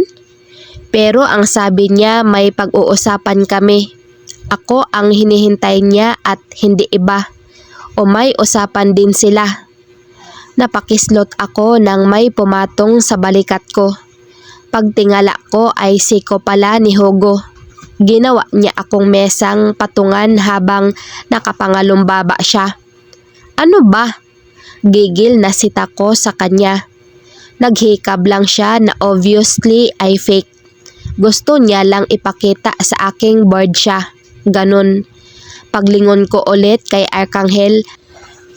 Pero ang sabi niya may pag-uusapan kami. Ako ang hinihintay niya at hindi iba. O may usapan din sila. Napakislot ako nang may pumatong sa balikat ko. Pagtingala ko ay siko pala ni Hugo. Ginawa niya akong mesang patungan habang nakapangalumbaba siya. Ano ba? Gigil na sita ko sa kanya. Naghikab lang siya na obviously ay fake. Gusto niya lang ipakita sa aking bored siya. Ganun. Paglingon ko ulit kay Arkanghel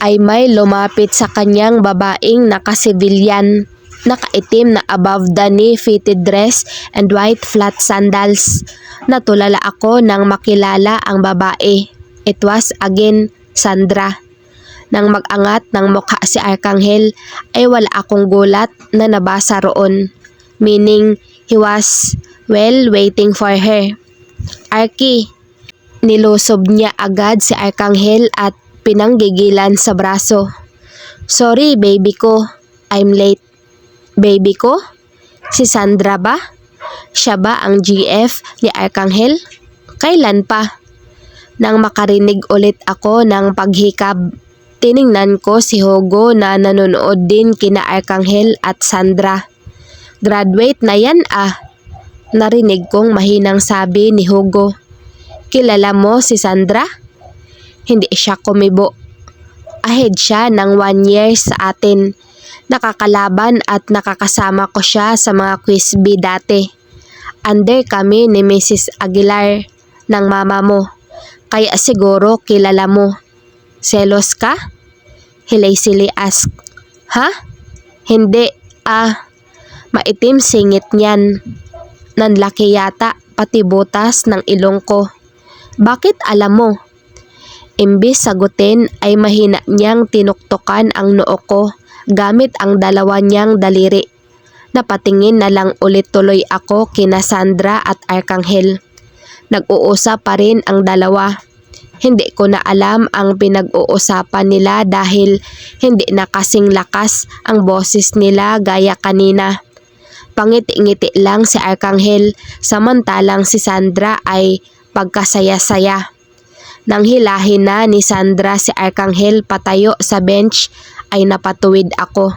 ay may lumapit sa kanyang babaeng nakasibilyan, nakaitim na above the knee fitted dress and white flat sandals. Natulala ako nang makilala ang babae. It was again Sandra. Nang mag-angat ng mukha si Arkanghel ay wala akong gulat na nabasa roon. Meaning he was waiting for her. Arky. Nilusob niya agad si Arkanghel at pinanggigilan sa braso. Sorry baby ko, I'm late. Baby ko? Si Sandra ba? Siya ba ang GF ni Arkanghel? Kailan pa? Nang makarinig ulit ako ng paghikab, tiningnan ko si Hugo na nanonood din kina Arkanghel at Sandra. Graduate na yan ah. Narinig kong mahinang sabi ni Hugo. Kilala mo si Sandra? Hindi siya kumibo. Ahead siya ng 1 year sa atin. Nakakalaban at nakakasama ko siya sa mga quiz bee dati. Under kami ni Mrs. Aguilar ng mama mo. Kaya siguro kilala mo. Selos ka? He lazily asked. Ha? Hindi. Maitim singit niyan. Nanlaki yata pati butas ng ilong ko. Bakit alam mo? Imbis sagutin ay mahina niyang tinuktukan ang noo ko gamit ang dalawa niyang daliri. Napatingin na lang ulit tuloy ako kina Sandra at Arkanghel. Nag-uusap pa rin ang dalawa. Hindi ko na alam ang pinag-uusapan nila dahil hindi na kasing lakas ang boses nila gaya kanina. Pangiti-ngiti lang si Arkanghel samantalang si Sandra ay pagkasaya-saya. Nang hilahin na ni Sandra si Arkanghel patayo sa bench ay napatuwid ako.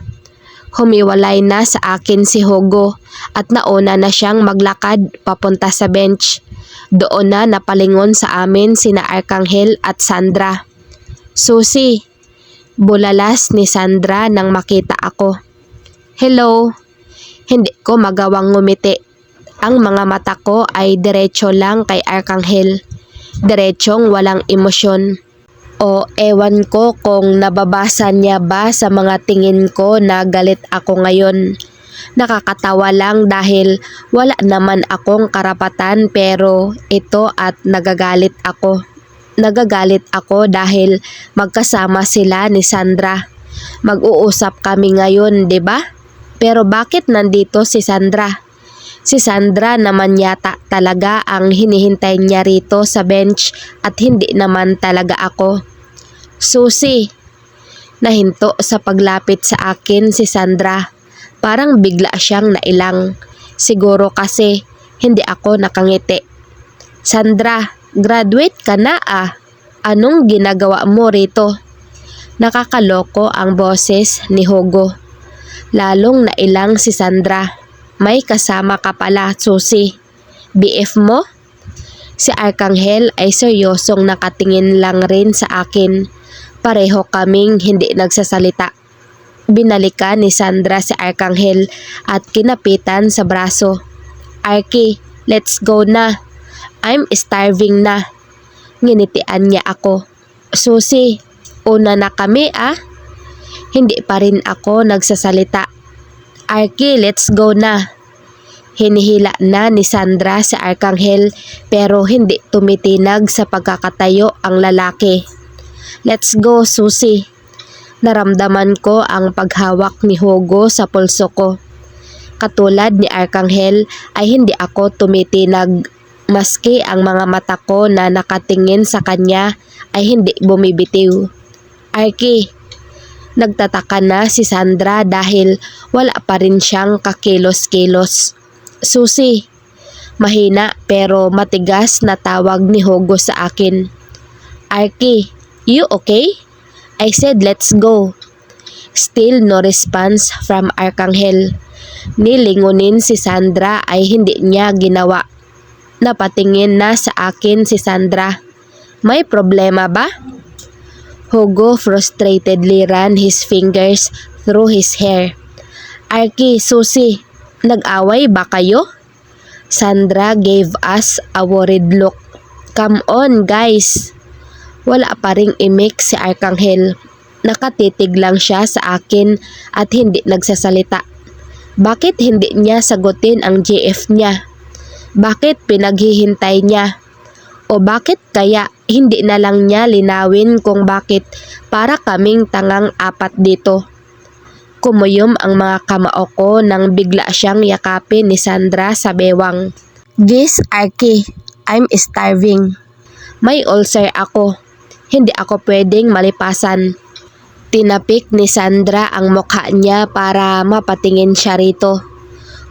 Humiwalay na sa akin si Hugo at nauna na siyang maglakad papunta sa bench. Doon na napalingon sa amin sina Arkanghel at Sandra. Susi, bulalas ni Sandra nang makita ako. Hello. Hindi ko magawang ngumiti. Ang mga mata ko ay diretso lang kay Arkanghel. Diretsong walang emosyon. O ewan ko kung nababasa niya ba sa mga tingin ko na galit ako ngayon. Nakakatawa lang dahil wala naman akong karapatan pero ito at nagagalit ako. Nagagalit ako dahil magkasama sila ni Sandra. Mag-uusap kami ngayon, 'di ba? Pero bakit nandito si Sandra? Si Sandra naman yata talaga ang hinihintay niya rito sa bench at hindi naman talaga ako. Susi, nahinto sa paglapit sa akin si Sandra. Parang bigla siyang nailang. Siguro kasi hindi ako nakangiti. Sandra, graduate ka na ah. Anong ginagawa mo rito? Nakakaloko ang boses ni Hugo. Lalong nailang si Sandra. May kasama ka pala, Susi. BF mo? Si Arkanghel ay seryosong nakatingin lang rin sa akin. Pareho kaming hindi nagsasalita. Binalikan ni Sandra si Arkanghel at kinapitan sa braso. Arky, let's go na. I'm starving na. Nginitian niya ako. Susi, una na kami ah. Hindi pa rin ako nagsasalita. Arky, let's go na. Hinihila na ni Sandra si Arkanghel pero hindi tumitinag sa pagkakatayo ang lalaki. Let's go, Susi. Naramdaman ko ang paghawak ni Hugo sa pulso ko. Katulad ni Arkanghel ay hindi ako tumitinag maski ang mga mata ko na nakatingin sa kanya ay hindi bumibitiw. Arky, nagtataka na si Sandra dahil wala pa rin siyang kakilos-kilos. Susi, mahina pero matigas na tawag ni Hugo sa akin. Arky, you okay? I said let's go. Still no response from Arkanghel. Nilingunin si Sandra ay hindi niya ginawa. Napatingin na sa akin si Sandra. May problema ba? Hugo frustratedly ran his fingers through his hair. Arky, Susi, nag-away ba kayo? Sandra gave us a worried look. Come on guys. Wala pa ring imik si Arkanghel. Nakatitig lang siya sa akin at hindi nagsasalita. Bakit hindi niya sagutin ang GF niya? Bakit pinaghihintay niya? O bakit kaya hindi na lang niya linawin kung bakit para kaming tangang apat dito? Kumuyom ang mga kamao ko nang bigla siyang yakapin ni Sandra sa bewang. Gis, Arky, I'm starving. May ulcer ako. Hindi ako pwedeng malipasan. Tinapik ni Sandra ang mukha niya para mapatingin siya rito.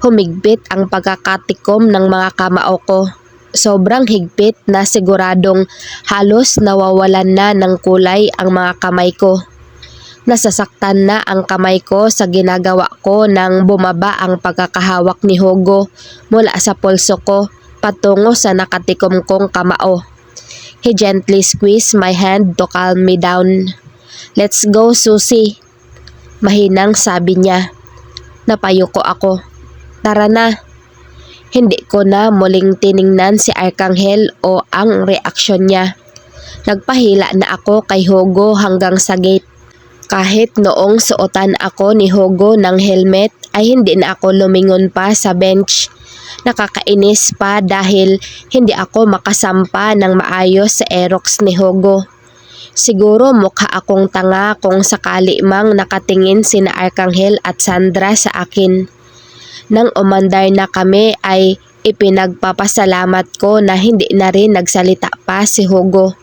Humigpit ang pagkakatikom ng mga kamao ko. Sobrang higpit na siguradong halos nawawalan na ng kulay ang mga kamay ko. Nasasaktan na ang kamay ko sa ginagawa ko nang bumaba ang pagkakahawak ni Hugo mula sa pulso ko patungo sa nakatikom kong kamao. He gently squeezed my hand to calm me down. Let's go, Susi. Mahinang sabi niya. Napayuko ako. Tara na. Hindi ko na muling tiningnan si Arkanghel o ang reaksyon niya. Nagpahila na ako kay Hugo hanggang sa gate. Kahit noong suotan ako ni Hugo ng helmet ay hindi na ako lumingon pa sa bench. Nakakainis pa dahil hindi ako makasampa ng maayos sa Aerox ni Hugo. Siguro mukha akong tanga kung sakali mang nakatingin sina Arkanghel at Sandra sa akin. Nang umandar na kami ay ipinagpapasalamat ko na hindi na rin nagsalita pa si Hugo.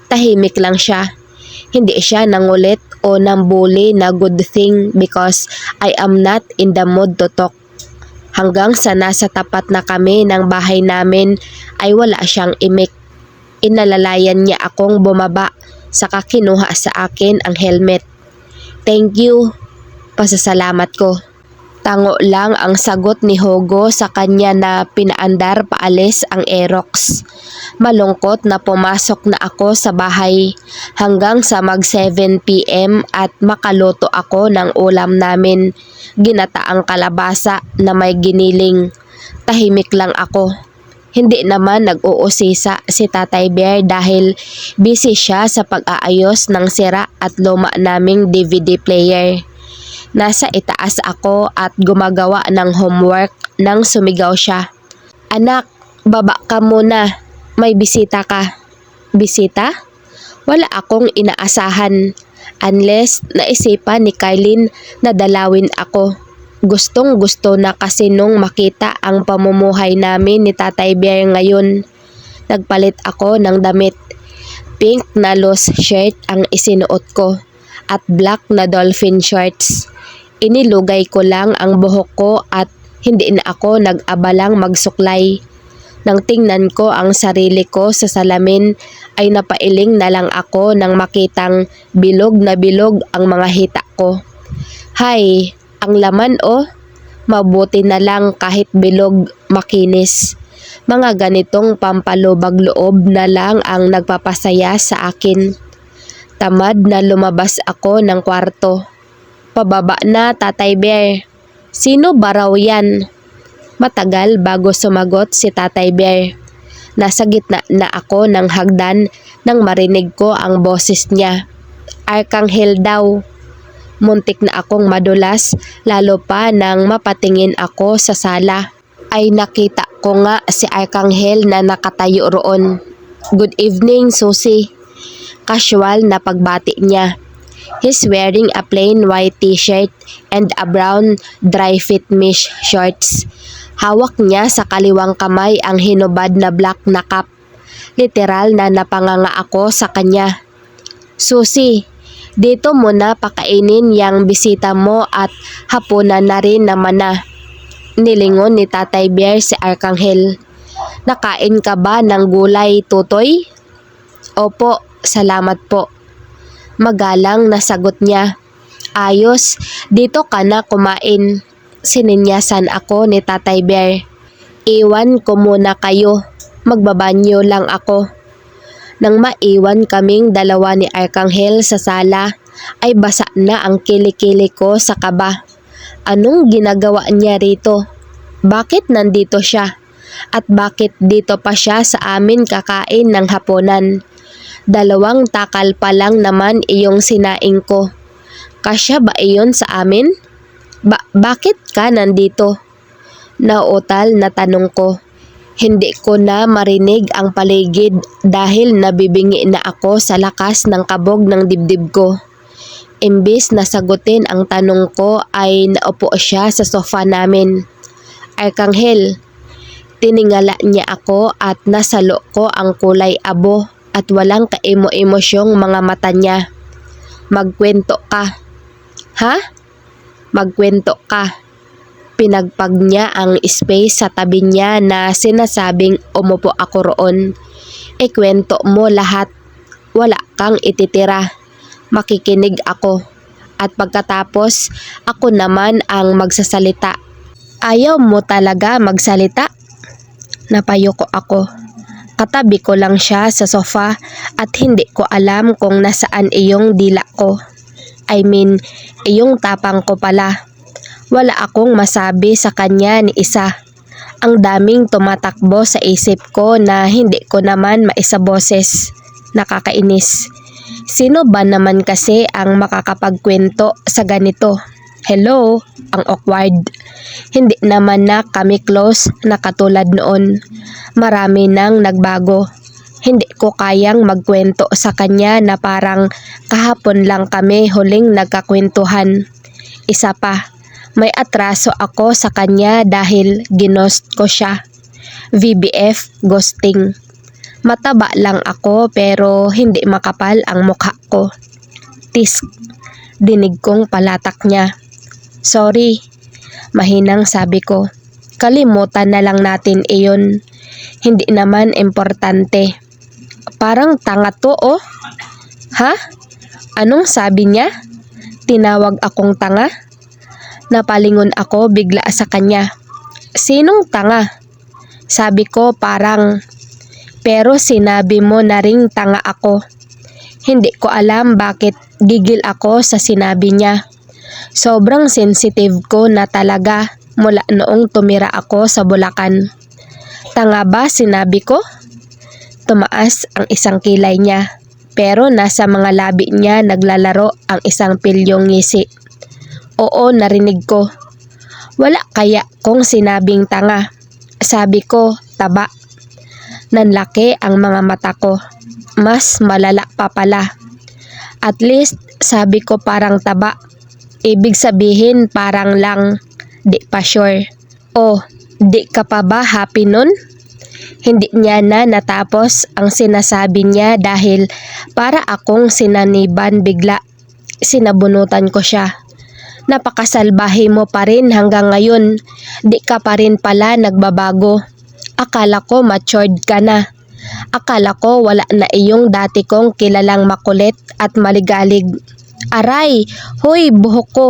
Tahimik lang siya. Hindi siya nangulit o nambuli na good thing because I am not in the mood to talk. Hanggang sa nasa tapat na kami ng bahay namin ay wala siyang imik. Inalalayan niya akong bumaba saka kinuha sa akin ang helmet. Thank you. Pasasalamat ko. Tango lang ang sagot ni Hugo sa kanya na pinaandar paalis ang Aerox. Malungkot na pumasok na ako sa bahay hanggang sa mag 7 PM at makaluto ako ng ulam namin, ginataang kalabasa na may giniling. Tahimik lang ako. Hindi naman nag-uusisa si Tatay Bear dahil busy siya sa pag-aayos ng sira at luma naming DVD player. Nasa itaas ako at gumagawa ng homework nang sumigaw siya. Anak, baba ka muna. May bisita ka. Bisita? Wala akong inaasahan. Unless naisipan ni Kylene na dalawin ako. Gustong gusto na kasi nung makita ang pamumuhay namin ni Tatay Bear ngayon. Nagpalit ako ng damit. Pink na loose shirt ang isinuot ko at black na dolphin shorts. Inilugay ko lang ang buhok ko at hindi na ako nag-abalang magsuklay. Nang tingnan ko ang sarili ko sa salamin ay napailing na lang ako nang makitang bilog na bilog ang mga hita ko. Hay, ang laman oh. Mabuti na lang kahit bilog, makinis. Mga ganitong pampalubag loob na lang ang nagpapasaya sa akin. Tamad na lumabas ako ng kwarto. Pababa na, Tatay Bear. Sino ba raw yan? Matagal bago sumagot si Tatay Bear. Nasa gitna na ako ng hagdan nang marinig ko ang boses niya. Arkanghel daw. Muntik na akong madulas lalo pa nang mapatingin ako sa sala. Ay nakita ko nga si Arkanghel na nakatayo roon. Good evening, Susie. Casual na pagbati niya. He's wearing a plain white t-shirt and a brown dry fit mesh shorts. Hawak niya sa kaliwang kamay ang hinubad na black na cap. Literal na napanganga ako sa kanya. Susie, dito mo na pakainin yang bisita mo at hapunan na rin naman na. Nilingon ni Tatay Bear si Arkanghel. Nakain ka ba ng gulay, Tutoy? Opo, salamat po. Magalang na sagot niya. Ayos, dito ka na kumain. Sininyasan ako ni Tatay Bear. Iwan ko muna kayo. Magbabanyo lang ako. Nang maiwan kaming dalawa ni Arkanghel sa sala, ay basa na ang kilikili ko sa kaba. Anong ginagawa niya rito? Bakit nandito siya? At bakit dito pa siya sa amin kakain ng hapunan? 2 takal pa lang naman iyong sinaing ko. Kasya ba iyon sa amin? Bakit ka nandito? Nauutal na tanong ko. Hindi ko na marinig ang paligid dahil nabibingi na ako sa lakas ng kabog ng dibdib ko. Imbis na sagutin ang tanong ko ay naupo siya sa sofa namin. Arkanghel, tiningala niya ako at nasalo ko ang kulay abo at walang kaimo-emosyong mga mata niya. Magkwento ka. Ha? Magkwento ka. Pinagpag niya ang space sa tabi niya na sinasabing umupo ako roon. Ikwento mo lahat. Wala kang ititira. Makikinig ako. At pagkatapos, ako naman ang magsasalita. Ayaw mo talaga magsalita? Napayuko ako. Katabi ko lang siya sa sofa at hindi ko alam kung nasaan iyong dila ko. I mean, iyong tapang ko pala. Wala akong masabi sa kanya ni isa. Ang daming tumatakbo sa isip ko na hindi ko naman maisaboses. Nakakainis. Sino ba naman kasi ang makakapagkwento sa ganito? Hello, ang awkward. Hindi naman na kami close na katulad noon. Marami nang nagbago. Hindi ko kayang magkwento sa kanya na parang kahapon lang kami huling nagkakwentuhan. Isa pa, may atraso ako sa kanya dahil ginost ko siya. VBF, ghosting. Mataba lang ako pero hindi makapal ang mukha ko. Tisk, dinig kong palatak niya. Sorry, mahinang sabi ko. Kalimutan na lang natin iyon. Hindi naman importante. Parang tanga to oh. Ha? Anong sabi niya? Tinawag akong tanga? Napalingon ako bigla sa kanya. Sinong tanga? Sabi ko parang, pero sinabi mo na ring tanga ako. Hindi ko alam bakit gigil ako sa sinabi niya. Sobrang sensitive ko na talaga mula noong tumira ako sa Bulacan. Tanga ba sinabi ko? Tumaas ang isang kilay niya, pero nasa mga labi niya naglalaro ang isang pilyong ngisi. Oo, narinig ko. Wala kaya kung sinabing tanga. Sabi ko, taba. Nanlaki ang mga mata ko. Mas malala pa pala. At least, sabi ko parang taba. Ibig sabihin parang lang, di pa sure. Oh, di ka pa ba happy nun? Hindi niya na natapos ang sinasabi niya dahil para akong sinaniban bigla. Sinabunutan ko siya. Napakasalbahe mo pa rin hanggang ngayon. Di ka pa rin pala nagbabago. Akala ko matured ka na. Akala ko wala na iyong dati kong kilalang makulit at maligalig. Aray! Hoy, buhok ko!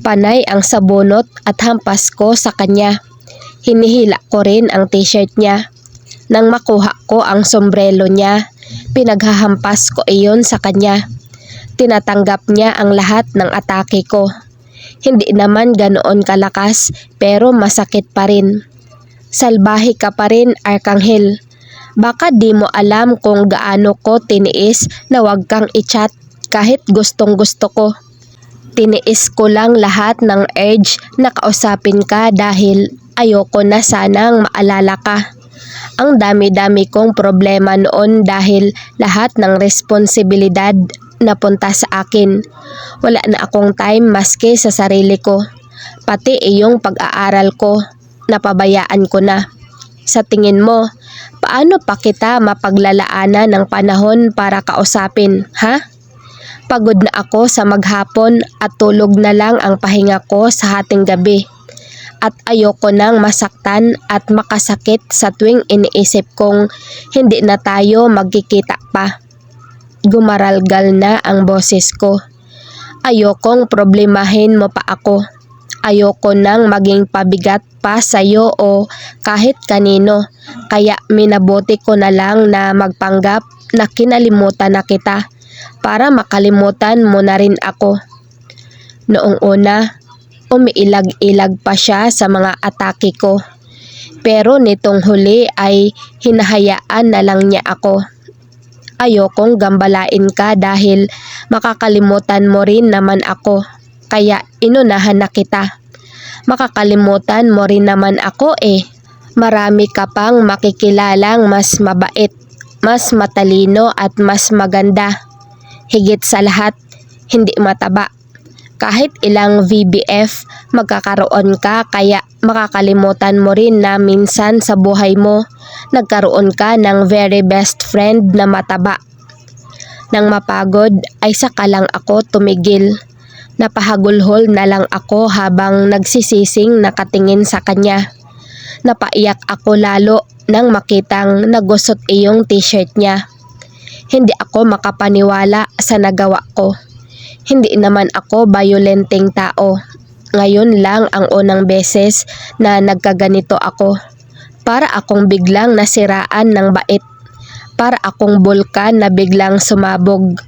Panay ang sabunot at hampas ko sa kanya. Hinihila ko rin ang t-shirt niya. Nang makuha ko ang sombrero niya, pinaghahampas ko iyon sa kanya. Tinatanggap niya ang lahat ng atake ko. Hindi naman ganoon kalakas pero masakit pa rin. Salbahe ka pa rin, Arkanghel. Baka di mo alam kung gaano ko tiniis na wag kang i-chat kahit gustong gusto ko. Tiniis ko lang lahat ng urge na kausapin ka dahil ayoko na sanang maalala ka. Ang dami-dami kong problema noon dahil lahat ng responsibilidad napunta sa akin. Wala na akong time maski sa sarili ko. Pati iyong pag-aaral ko, napabayaan ko na. Sa tingin mo, paano pa kita mapaglalaanan ng panahon para kausapin, ha? Pagod na ako sa maghapon at tulog na lang ang pahinga ko sa hating gabi. At ayoko nang masaktan at makasakit sa tuwing iniisip kong hindi na tayo magkikita pa. Gumaralgal na ang boses ko. Ayokong problemahin mo pa ako. Ayoko nang maging pabigat pa sa'yo o kahit kanino. Kaya minabuti ko na lang na magpanggap na kinalimutan na kita para makalimutan mo na rin ako. Noong una, umiilag-ilag pa siya sa mga atake ko. Pero nitong huli ay hinahayaan na lang niya ako. Ayokong gambalain ka dahil makakalimutan mo rin naman ako. Kaya inunahan na kita. Makakalimutan mo rin naman ako eh. Marami ka pang makikilalang mas mabait, mas matalino at mas maganda. Higit sa lahat, hindi mataba. Kahit ilang VBF magkakaroon ka kaya makakalimutan mo rin na minsan sa buhay mo nagkaroon ka ng very best friend na mataba. Nang mapagod ay saka lang ako tumigil. Napahagulhol na lang ako habang nagsisising nakatingin sa kanya. Napaiyak ako lalo nang makitang nagusot iyong t-shirt niya. Hindi ako makapaniwala sa nagawa ko. Hindi naman ako bayolenteng tao. Ngayon lang ang unang beses na nagkaganito ako. Para akong biglang nasiraan ng bait. Para akong bulkan na biglang sumabog.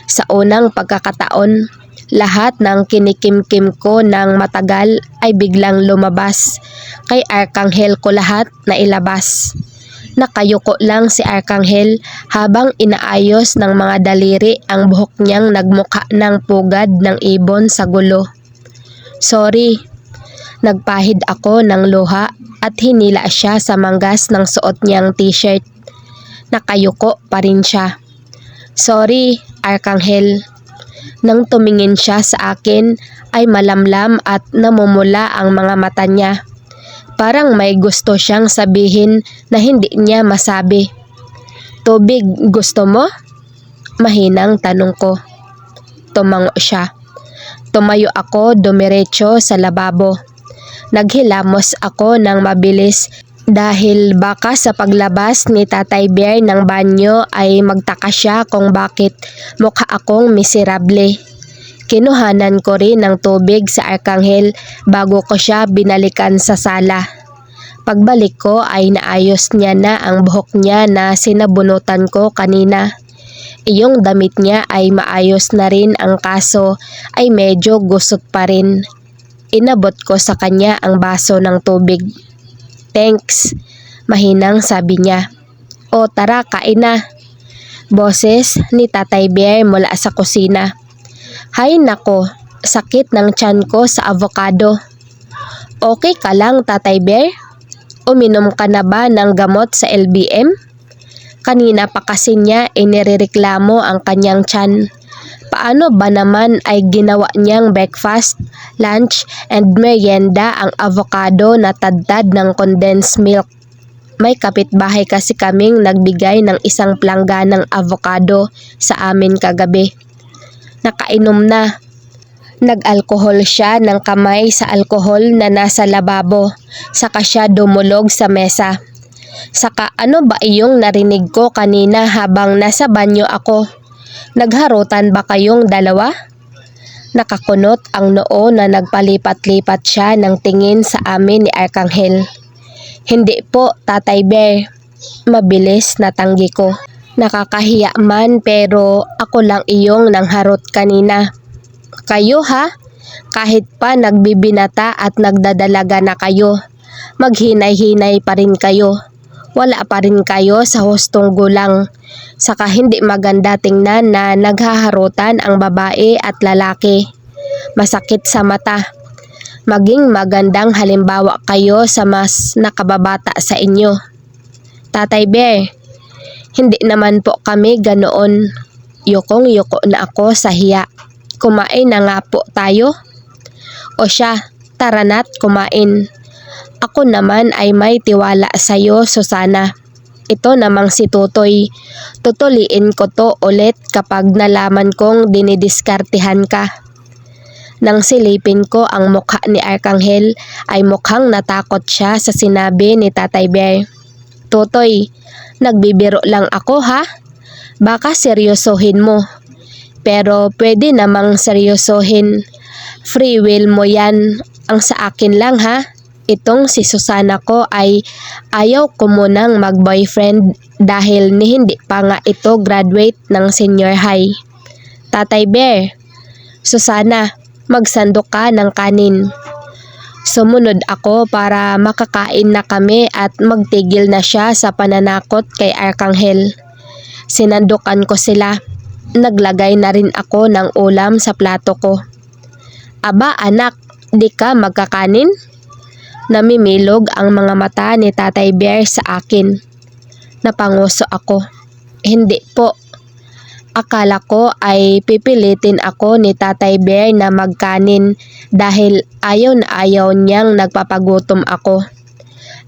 Sa unang pagkakataon, Lahat ng kinikimkim ko ng matagal ay biglang lumabas. Kay Arkanghel ko lahat na ilabas. Nakayuko lang si Arkanghel habang inaayos ng mga daliri ang buhok niyang nagmukha ng pugad ng ibon sa gulo. Sorry. Nagpahid ako ng luha at hinila siya sa manggas ng suot niyang t-shirt. Nakayuko pa rin siya. Sorry, Arkanghel. Nang tumingin siya sa akin ay malamlam at namumula ang mga mata niya. Parang may gusto siyang sabihin na hindi niya masabi. Tubig gusto mo? Mahinang tanong ko. Tumango siya. Tumayo ako dumiretso sa lababo. Naghilamos ako ng mabilis dahil baka sa paglabas ni Tatay Bear ng banyo ay magtaka siya kung bakit mukha akong miserable. Kinuhanan ko rin ng tubig sa Arkanghel bago ko siya binalikan sa sala. Pagbalik ko ay naayos niya na ang buhok niya na sinabunutan ko kanina. Iyong damit niya ay maayos na rin, ang kaso ay medyo gusot pa rin. Inabot ko sa kanya ang baso ng tubig. Thanks, mahinang sabi niya. O tara, kain na. Boses ni Tatay Bear mula sa kusina. Hay nako, sakit ng tiyan ko sa avocado. Okay ka lang, Tatay Bear? Uminom ka na ba ng gamot sa LBM? Kanina pa kasi niya inirereklamo ang kanyang tiyan. Paano ba naman ay ginawa niyang breakfast, lunch, and merienda ang avocado na tadtad ng condensed milk? May kapitbahay kasi kaming nagbigay ng isang plangganang avocado sa amin kagabi. Nakainom na. Nag-alkohol siya ng kamay sa alkohol na nasa lababo, saka siya dumulog sa mesa. Saka ano ba iyong narinig ko kanina habang nasa banyo ako? Nagharutan ba kayong dalawa? Nakakunot ang noo na nagpalipat-lipat siya ng tingin sa amin ni Arkanghel. Hindi po, Tatay Bear. Mabilis na tanggi ko. Nakakahiya man pero ako lang iyong nangharot kanina. Kayo ha? Kahit pa nagbibinata at nagdadalaga na kayo, maghinay-hinay pa rin kayo. Wala pa rin kayo sa hustong gulang. Saka hindi maganda tingnan na naghaharutan ang babae at lalaki. Masakit sa mata. Maging magandang halimbawa kayo sa mas nakababata sa inyo. Tatay Bear, hindi naman po kami ganoon. Yukong-yuko na ako sa hiya. Kumain na nga po tayo. O siya, tara na't kumain. Ako naman ay may tiwala sa iyo, Susana. Ito namang si Tutoy. Tutuliin ko to ulit kapag nalaman kong dinidiskartihan ka. Nang silipin ko ang mukha ni Arkanghel ay mukhang natakot siya sa sinabi ni Tatay Bear. Tutoy, nagbibiro lang ako ha? Baka seryosohin mo. Pero pwede namang seryosohin. Free will mo yan. Ang sa akin lang ha? Itong si Susana ko ay ayaw ko munang mag-boyfriend dahil ni hindi pa nga ito graduate ng senior high. Tatay Bear, Susana, magsandok ka ng kanin. Sumunod ako para makakain na kami at magtigil na siya sa pananakot kay Arkanghel. Sinandukan ko sila. Naglagay na rin ako ng ulam sa plato ko. Aba anak, di ka magkakanin? Namimilog ang mga mata ni Tatay Bear sa akin. Napanguso ako. Hindi po. Akala ko ay pipilitin ako ni Tatay Bear na magkanin dahil ayaw na ayaw niyang nagpapagutom ako.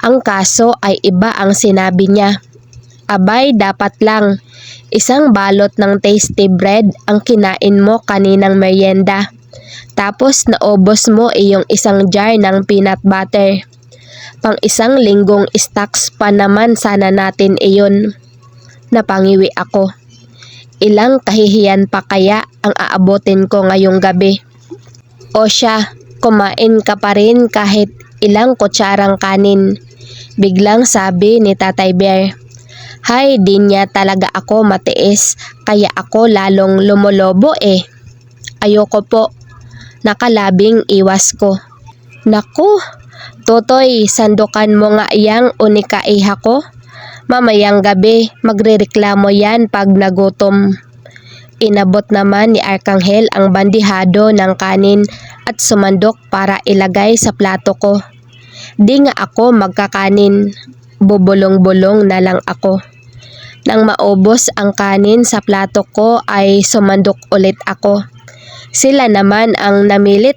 Ang kaso ay iba ang sinabi niya. Abay, dapat lang. Isang balot ng tasty bread ang kinain mo kaninang merienda. Tapos naubos mo iyong isang jar ng peanut butter. Pang isang linggong stocks pa naman sana natin iyon. Napangiwi ako. Ilang kahihiyan pa kaya ang aabotin ko ngayong gabi? O siya, kumain ka pa rin kahit ilang kutsarang kanin. Biglang sabi ni Tatay Bear. Hay, di niya talaga ako matiis, kaya ako lalong lumolobo eh. Ayoko po. Nakalabing iwas ko. Naku, Totoy, sandukan mo nga iyang unikaiha ko. Mamayang gabi, magrereklamo yan pag nagutom. Inabot naman ni Arkanghel ang bandihado ng kanin at sumandok para ilagay sa plato ko. Di nga ako magkakanin. Bubulong-bulong na lang ako. Nang maubos ang kanin sa plato ko ay sumandok ulit ako. Sila naman ang namilit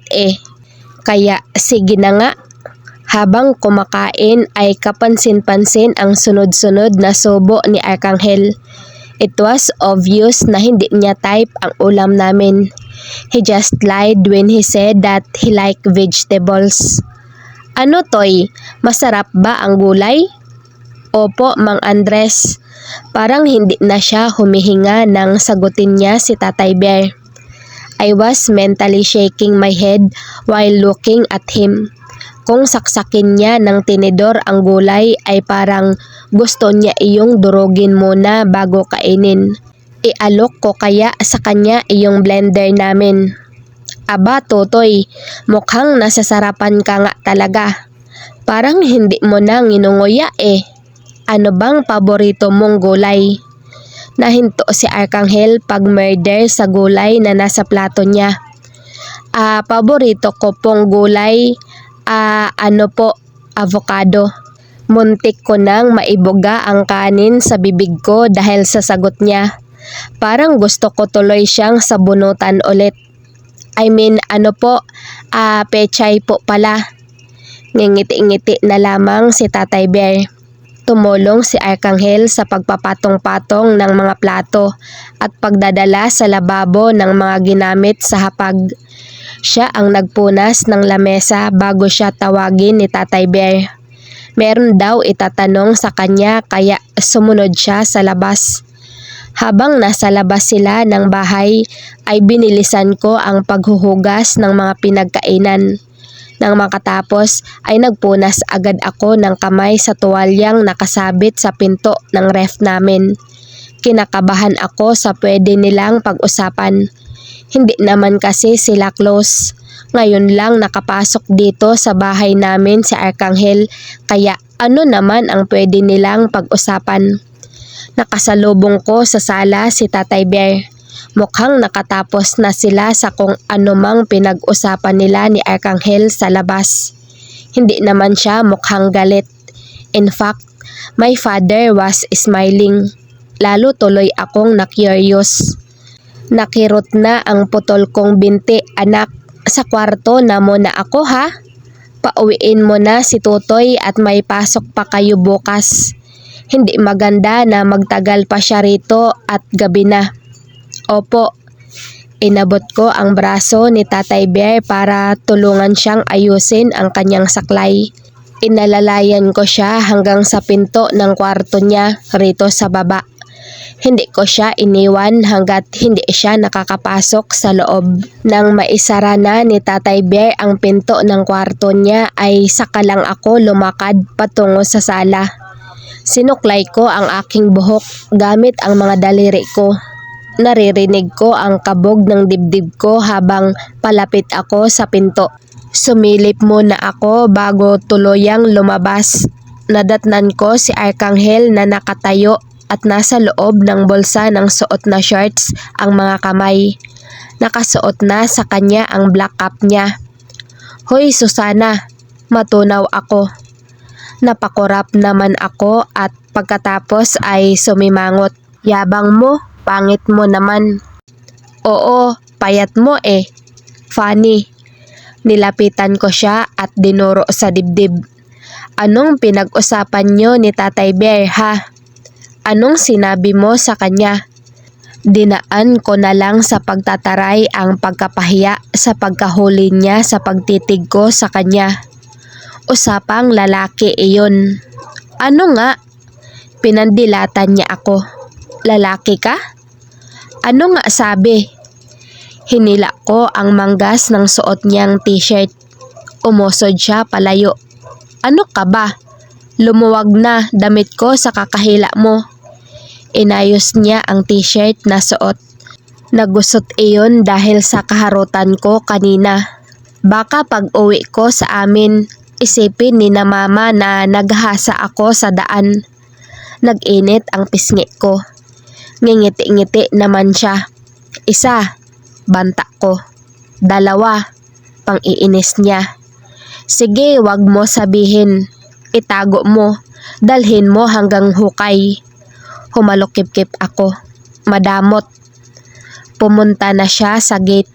Kaya sige na nga. Habang kumakain ay kapansin-pansin ang sunod-sunod na subo ni Arkanghel. It was obvious na hindi niya type ang ulam namin. He just lied when he said that he liked vegetables. Ano Toy, masarap ba ang gulay? Opo, Mang Andres. Parang hindi na siya humihinga nang sagutin niya si Tatay Bear. I was mentally shaking my head while looking at him. Kung saksakin niya ng tinidor ang gulay ay parang gusto niya iyong durugin muna bago kainin. Ialok ko kaya sa kanya iyong blender namin. Aba Totoy, mukhang nasasarapan ka nga talaga. Parang hindi mo na nginunguya Ano bang paborito mong gulay? Nahinto si Arkanghel pag murder sa gulay na nasa plato niya. Paborito ko pong gulay, avocado. Muntik ko nang maibuga ang kanin sa bibig ko dahil sa sagot niya. Parang gusto ko tuloy siyang sabunutan ulit. Pechay po pala. Ngingiti-ngiti na lamang si Tatay Bear. Tumulong si Arkanghel sa pagpapatong-patong ng mga plato at pagdadala sa lababo ng mga ginamit sa hapag. Siya ang nagpunas ng lamesa bago siya tawagin ni Tatay Bear. Meron daw itatanong sa kanya kaya sumunod siya sa labas. Habang nasa labas sila ng bahay ay binilisan ko ang paghuhugas ng mga pinagkainan. Nang makatapos ay nagpunas agad ako ng kamay sa tuwalyang nakasabit sa pinto ng ref namin. Kinakabahan ako sa pwede nilang pag-usapan. Hindi naman kasi sila close. Ngayon lang nakapasok dito sa bahay namin si Arkanghel kaya ano naman ang pwede nilang pag-usapan. Nakasalubong ko sa sala si Tatay Bear. Mukhang nakatapos na sila sa kung anumang pinag-usapan nila ni Arkanghel sa labas. Hindi naman siya mukhang galit. In fact, my father was smiling. Lalo tuloy akong na-curious. Nakirot na ang putol kong binti, anak. Sa kwarto na muna ako ha. Pauwiin mo na si Totoy at may pasok pa kayo bukas. Hindi maganda na magtagal pa siya rito at gabi na. Opo. Inabot ko ang braso ni Tatay Bear para tulungan siyang ayusin ang kanyang saklay. Inalalayan ko siya hanggang sa pinto ng kwarto niya rito sa baba. Hindi ko siya iniwan hanggat hindi siya nakakapasok sa loob. Nang maisara na ni Tatay Bear ang pinto ng kwarto niya ay saka lang ako lumakad patungo sa sala. Sinuklay ko ang aking buhok gamit ang mga daliri ko. Naririnig ko ang kabog ng dibdib ko habang palapit ako sa pinto. Sumilip muna ako bago tuluyang lumabas. Nadatnan ko si Arkanghel na nakatayo at nasa loob ng bulsa ng suot na shorts ang mga kamay. Nakasuot na sa kanya ang black cap niya. Hoy Susana, matunaw ako. Napakurap naman ako at pagkatapos ay sumimangot. Yabang mo, pangit mo naman. Oo, payat mo Funny. Nilapitan ko siya at dinuro sa dibdib. Anong pinag-usapan niyo ni Tatay Bear ha? Anong sinabi mo sa kanya? Dinaan ko na lang sa pagtataray ang pagkapahiya sa pagkahuli niya sa pagtitig ko sa kanya. Usapang lalaki iyon. Ano nga? Pinandilatan niya ako. Lalaki ka? Ano nga sabi? Hinila ko ang manggas ng suot niyang t-shirt. Umusod siya palayo. Ano ka ba? Lumuwag na damit ko sa kakahila mo. Inayos niya ang t-shirt na suot. Nagusot iyon dahil sa kaharutan ko kanina. Baka pag uwi ko sa amin, isipin ni na mama na naghasa ako sa daan. Nag-init ang pisngi ko. Ngingiti-ngiti naman siya. Isa, banta ko. Dalawa, pang-iinis niya. Sige, wag mo sabihin. Itago mo. Dalhin mo hanggang hukay. Humalukip-kip ako. Madamot. Pumunta na siya sa gate.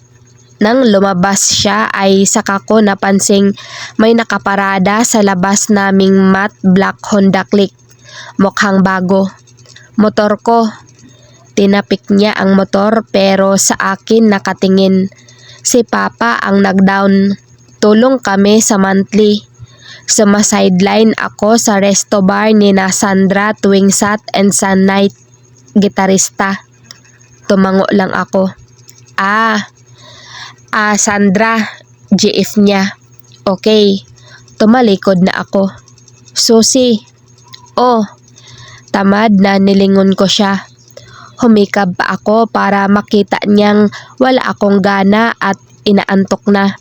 Nang lumabas siya ay saka ko napansing may nakaparada sa labas naming matte black Honda Click. Mukhang bago. Motor ko. Tinapik niya ang motor pero sa akin nakatingin. Si Papa ang nagdown. Tulong kami sa monthly. Suma-sideline ako sa resto bar ni na Sandra tuwing Sat and Sun Night. Gitarista. Tumango lang ako. Sandra, GF niya. Okay, tumalikod na ako. Susi. Tamad na nilingon ko siya. Humikab pa ako para makita niyang wala akong gana at inaantok na.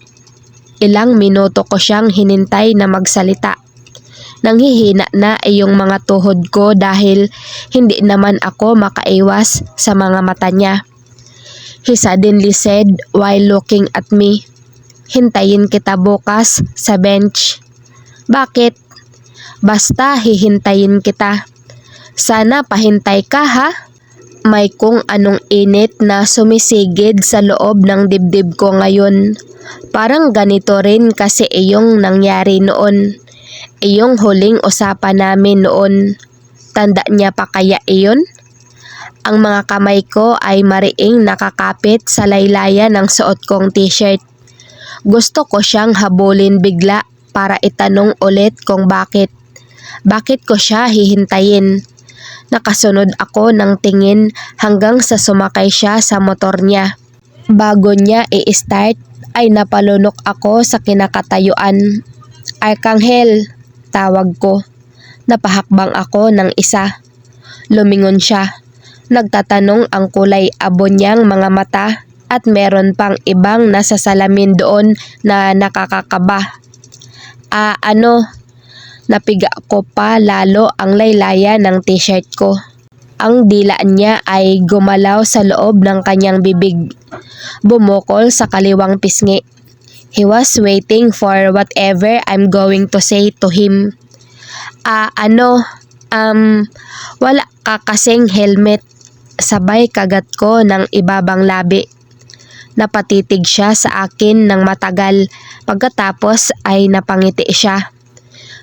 Ilang minuto ko siyang hinintay na magsalita. Nanghihina na iyong mga tuhod ko dahil hindi naman ako makaiwas sa mga mata niya. He suddenly said while looking at me, "Hintayin kita bukas sa bench." Bakit? Basta hihintayin kita. Sana pahintay ka ha? May kung anong init na sumisigid sa loob ng dibdib ko ngayon. Parang ganito rin kasi iyong nangyari noon. Iyong huling usapan namin noon. Tanda niya pa kaya iyon? Ang mga kamay ko ay mariing nakakapit sa laylayan ng suot kong t-shirt. Gusto ko siyang habulin bigla para itanong ulit kung bakit. Bakit ko siya hihintayin? Nakasunod ako ng tingin hanggang sa sumakay siya sa motor niya. Bago niya i-start ay napalunok ako sa kinakatayuan. Arkanghel, tawag ko. Napahakbang ako ng isa. Lumingon siya. Nagtatanong ang kulay abo niyang mga mata at meron pang ibang nasa salamin doon na nakakakaba. Napiga ko pa lalo ang laylaya ng t-shirt ko. Ang dila niya ay gumalaw sa loob ng kanyang bibig. Bumukol sa kaliwang pisngi. He was waiting for whatever I'm going to say to him. Wala ka kasing helmet. Sabay kagat ko ng ibabang labi. Napatitig siya sa akin ng matagal. Pagkatapos ay napangiti siya.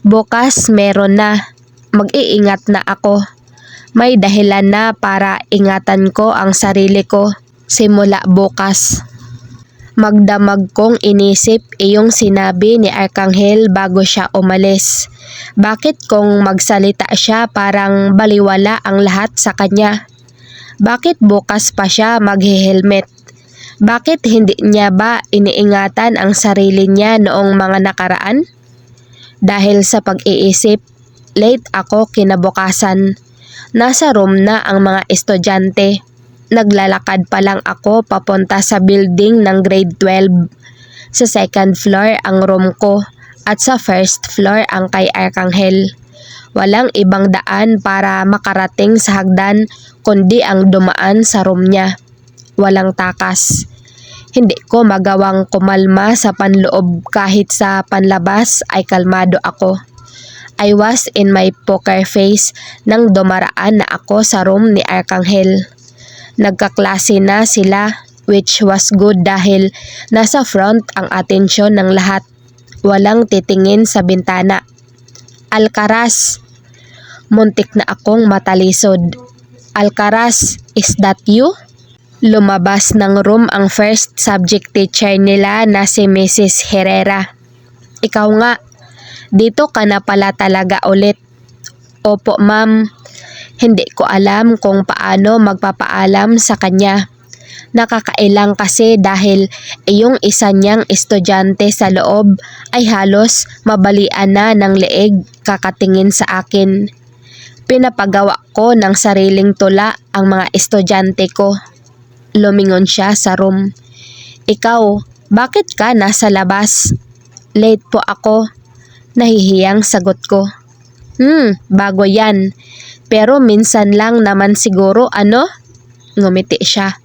Bukas meron na. Mag-iingat na ako. May dahilan na para ingatan ko ang sarili ko. Simula bukas. Magdamag kong inisip iyong sinabi ni Arkanghel bago siya umalis. Bakit kung magsalita siya parang baliwala ang lahat sa kanya? Bakit bukas pa siya maghe-helmet? Bakit hindi niya ba iniingatan ang sarili niya noong mga nakaraan? Dahil sa pag-iisip, late ako kinabukasan. Nasa room na ang mga estudyante. Naglalakad pa lang ako papunta sa building ng grade 12. Sa second floor ang room ko at sa first floor ang kay Arkanghel. Walang ibang daan para makarating sa hagdan kundi ang dumaan sa room niya. Walang takas. Hindi ko magawang kumalma sa panloob kahit sa panlabas ay kalmado ako. I was in my poker face nang dumaraan na ako sa room ni Arkanghel. Nagkaklase na sila which was good dahil nasa front ang atensyon ng lahat. Walang titingin sa bintana. Alcaraz. Muntik na akong matalisod. Alcaraz, is that you? Lumabas ng room ang first subject teacher nila na si Mrs. Herrera. Ikaw nga, dito ka na pala talaga ulit. Opo ma'am, hindi ko alam kung paano magpapaalam sa kanya. Nakakailang kasi dahil iyong isa niyang estudyante sa loob ay halos mabalian na ng leeg kakatingin sa akin. Pinapagawa ko ng sariling tula ang mga estudyante ko. Lumingon siya sa room. Ikaw, bakit ka nasa labas? Late po ako. Nahihiyang sagot ko. Bago yan. Pero minsan lang naman siguro ano? Ngumiti siya.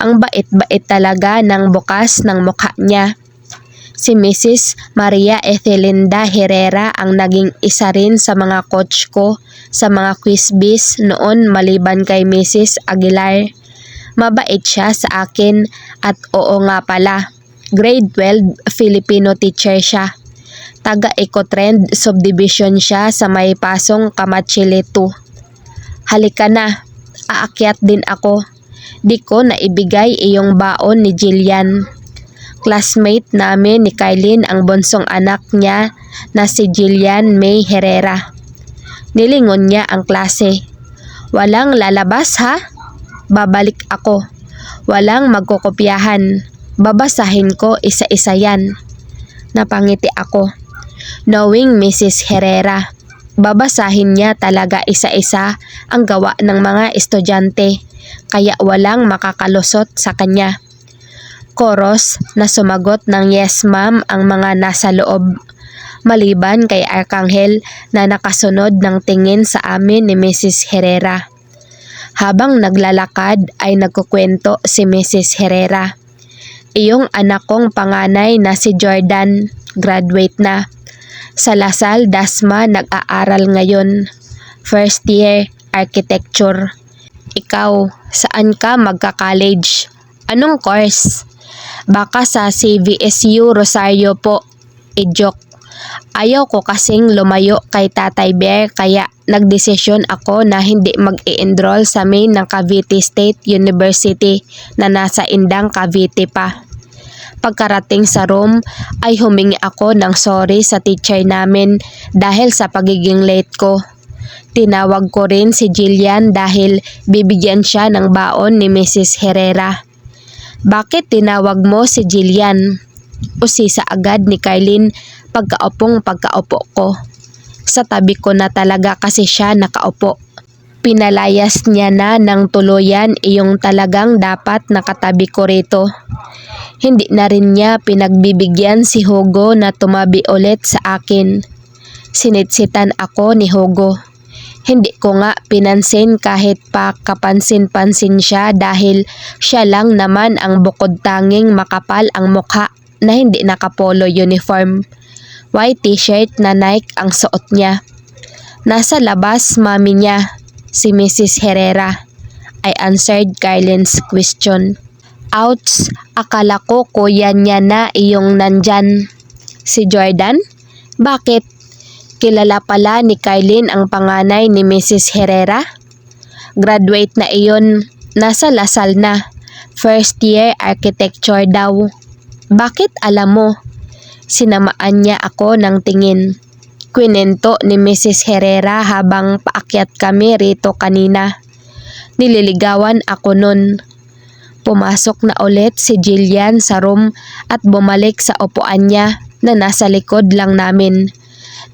Ang bait-bait talaga ng bukas ng mukha niya. Si Mrs. Maria Ethelinda Herrera ang naging isa rin sa mga coach ko sa mga quizbiz noon maliban kay Mrs. Aguilar. Mabait siya sa akin at oo nga pala, grade 12 Filipino teacher siya. Taga Ecotrend subdivision siya sa may pasong Kamachile 2. Halika na, aakyat din ako. Di ko naibigay iyong baon ni Jillian. Classmate namin ni Kylene ang bunsong anak niya na si Jillian May Herrera. Nilingon niya ang klase. Walang lalabas ha? Babalik ako. Walang magkokopyahan. Babasahin ko isa-isa yan. Napangiti ako. Knowing Mrs. Herrera, babasahin niya talaga isa-isa ang gawa ng mga estudyante, kaya walang makakalusot sa kanya. Koros na sumagot ng yes ma'am ang mga nasa loob, maliban kay Arkanghel na nakasunod ng tingin sa amin ni Mrs. Herrera. Habang naglalakad ay nagkukwento si Mrs. Herrera. Iyong anak kong panganay na si Jordan, graduate na. Sa Lasal Dasma nag-aaral ngayon. First year, architecture. Ikaw, saan ka magka-college? Anong course? Baka sa CVSU Rosario po. Joke. Ayaw ko kasing lumayo kay Tatay Bear kaya nagdesisyon ako na hindi mag-i-enroll sa main ng Cavite State University na nasa Indang Cavite pa. Pagkarating sa room ay humingi ako ng sorry sa teacher namin dahil sa pagiging late ko. Tinawag ko rin si Jillian dahil bibigyan siya ng baon ni Mrs. Herrera. Bakit tinawag mo si Jillian? Usisa agad ni Kylene pagkaupo ko. Sa tabi ko na talaga kasi siya nakaupo. Pinalayas niya na ng tuluyan iyong talagang dapat nakatabi ko rito. Hindi na rin niya pinagbibigyan si Hugo na tumabi ulit sa akin. Sinitsitan ako ni Hugo. Hindi ko nga pinansin kahit pa kapansin-pansin siya dahil siya lang naman ang bukod tanging makapal ang mukha na hindi nakapolo uniform. White t-shirt na Nike ang suot niya. Nasa labas mami niya, si Mrs. Herrera. I answered Kylene's question. Ouch, akala ko kuya niya na iyong nandyan. Si Jordan? Bakit? Kilala pala ni Kylene ang panganay ni Mrs. Herrera? Graduate na iyon, nasa Lasal na. First year architecture daw. Bakit alam mo? Sinamaan niya ako ng tingin. Kwinento ni Mrs. Herrera habang paakyat kami rito kanina. Nililigawan ako nun. Pumasok na ulit si Jillian sa room at bumalik sa upuan niya na nasa likod lang namin.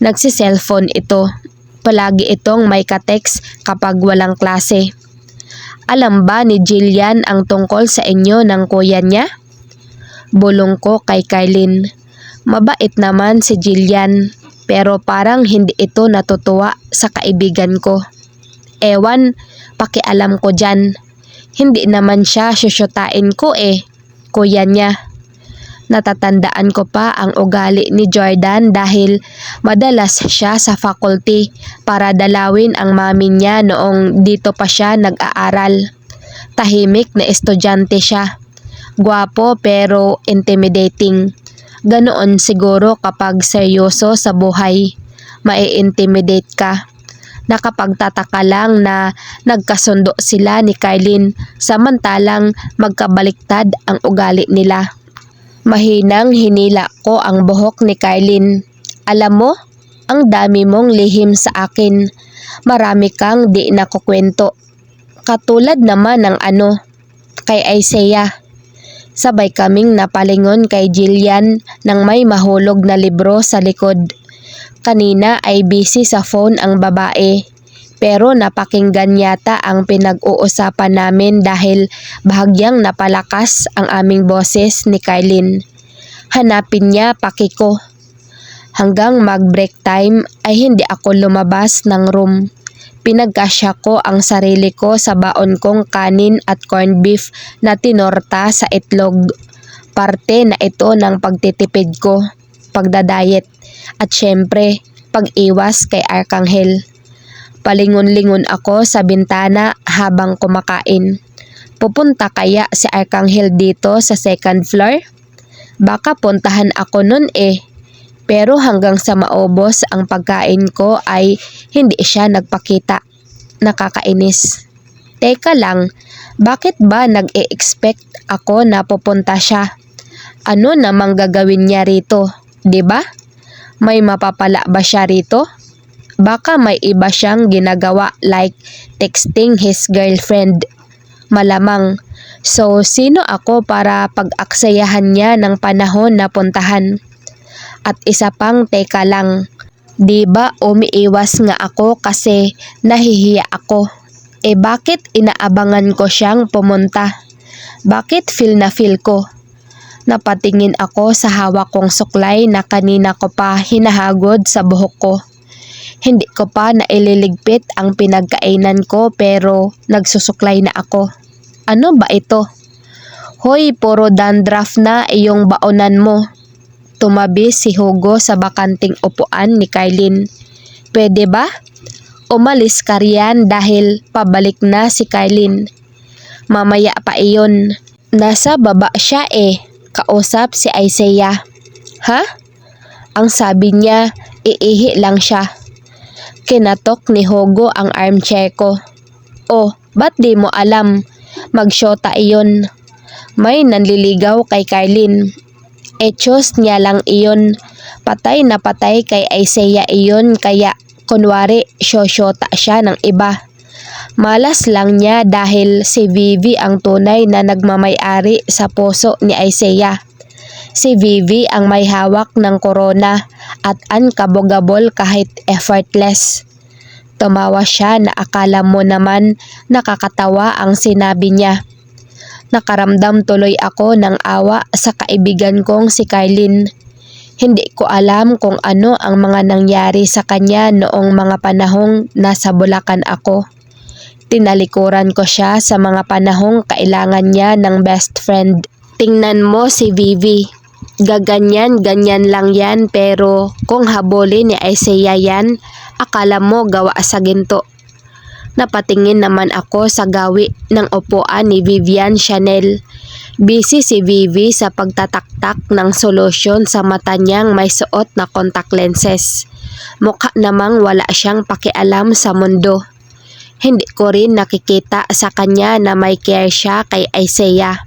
Nagsi-cellphone ito. Palagi itong may ka-text kapag walang klase. Alam ba ni Jillian ang tungkol sa inyo ng kuya niya? Bulong ko kay Kylene. Mabait naman si Jillian pero parang hindi ito natutuwa sa kaibigan ko. Ewan, pakialam ko dyan. Hindi naman siya syusyutain ko kuya niya. Natatandaan ko pa ang ugali ni Jordan dahil madalas siya sa faculty para dalawin ang mami niya noong dito pa siya nag-aaral. Tahimik na estudyante siya. Gwapo pero intimidating. Ganoon siguro kapag seryoso sa buhay. Mai-intimidate ka. Nakapagtataka lang na nagkasundo sila ni Kylene samantalang magkabaliktad ang ugali nila. Mahinang hinila ko ang buhok ni Kylene. Alam mo, ang dami mong lihim sa akin. Marami kang di nakukwento. Katulad naman ng kay Isaiah. Sabay kaming napalingon kay Jillian nang may mahulog na libro sa likod. Kanina ay busy sa phone ang babae. Pero napakinggan yata ang pinag-uusapan namin dahil bahagyang napalakas ang aming boses ni Kylin. Hanapin niya paki ko. Hanggang mag-break time ay hindi ako lumabas ng room. Pinagkasya ko ang sarili ko sa baon kong kanin at corned beef na tinorta sa itlog. Parte na ito ng pagtitipid ko, pagdadayet, at syempre, pag-iwas kay Arkanghel. Palingon-lingon ako sa bintana habang kumakain. Pupunta kaya si Arkanghel dito sa second floor? Baka puntahan ako nun eh. Pero hanggang sa maubos ang pagkain ko ay hindi siya nagpakita. Nakakainis. Teka lang, bakit ba nag-e-expect ako na pupunta siya? Ano namang gagawin niya rito, 'di ba? May mapapala ba siya rito? Baka may iba siyang ginagawa like texting his girlfriend. Malamang. So, sino ako para pag-aksayahan niya ng panahon na puntahan? At isa pang teka lang, di ba umiiwas nga ako kasi nahihiya ako? Bakit inaabangan ko siyang pumunta? Bakit feel na feel ko? Napatingin ako sa hawak kong suklay na kanina ko pa hinahagod sa buhok ko. Hindi ko pa naililigpit ang pinagkainan ko pero nagsusuklay na ako. Ano ba ito? Hoy, puro dandruff na iyong baonan mo. Tumabi si Hugo sa bakanting upuan ni Kylin. Pwede ba? Umalis ka riyan dahil pabalik na si Kylin. Mamaya pa iyon. Nasa baba siya eh. Kausap si Isaiah. Ha? Ang sabi niya, iihi lang siya. Kinatok ni Hugo ang armchair ko. Oh, ba't di mo alam? Magsyota iyon. May nanliligaw kay Kylin. Etyos niya lang iyon. Patay na patay kay Isaiah iyon kaya kunwari syosyota siya ng iba. Malas lang niya dahil si Vivi ang tunay na nagmamay-ari sa puso ni Isaiah. Si Vivi ang may hawak ng corona at unkabogable kahit effortless. Tumawa siya na akala mo naman nakakatawa ang sinabi niya. Nakaramdam tuloy ako ng awa sa kaibigan kong si Kylin. Hindi ko alam kung ano ang mga nangyari sa kanya noong mga panahong nasa Bulacan ako. Tinalikuran ko siya sa mga panahong kailangan niya ng best friend. Tingnan mo si Vivi. Gaganyan-ganyan lang yan pero kung habulin ni Isaiah yan, akala mo gawa sa ginto. Napatingin naman ako sa gawi ng upuan ni Vivian Chanel. Busy si Vivi sa pagtataktak ng solusyon sa mata niyang may suot na contact lenses. Mukha namang wala siyang pakialam sa mundo. Hindi ko rin nakikita sa kanya na may care siya kay Isaiah.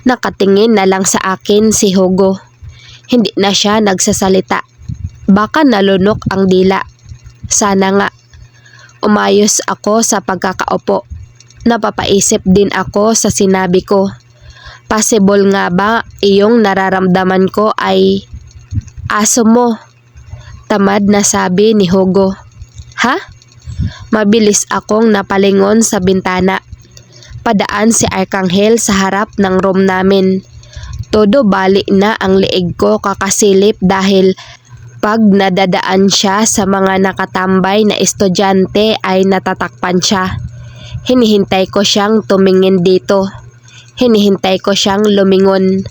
Nakatingin na lang sa akin si Hugo. Hindi na siya nagsasalita. Baka nalunok ang dila. Sana nga. Umayos ako sa pagkakaupo. Napapaisip din ako sa sinabi ko. Possible nga ba iyong nararamdaman ko ay aso mo? Tamad na sabi ni Hugo. Ha? Mabilis akong napalingon sa bintana. Padaan si Arkanghel sa harap ng room namin. Todo bali na ang liig ko kakasilip dahil pag nadadaan siya sa mga nakatambay na estudyante ay natatakpan siya. Hinihintay ko siyang tumingin dito. Hinihintay ko siyang lumingon.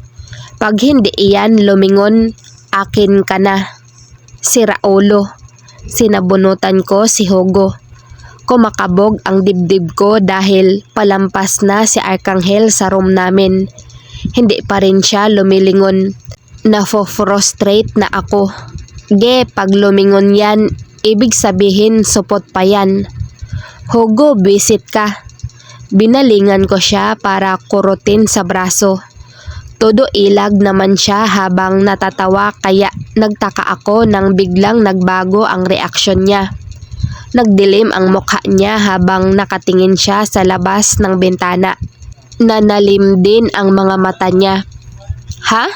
Pag hindi iyan lumingon, akin ka na. Sira ulo. Sinabunutan ko si Hugo. Kumakabog ang dibdib ko dahil palampas na si Arkanghel sa room namin. Hindi pa rin siya lumilingon. Nafo-frustrate na ako. Ge, pag lumingon yan, ibig sabihin supot pa yan. Hugo, visit ka. Binalingan ko siya para kurutin sa braso. Todo ilag naman siya habang natatawa kaya nagtaka ako nang biglang nagbago ang reaksyon niya. Nagdilim ang mukha niya habang nakatingin siya sa labas ng bintana. Nanalim din ang mga mata niya. Ha?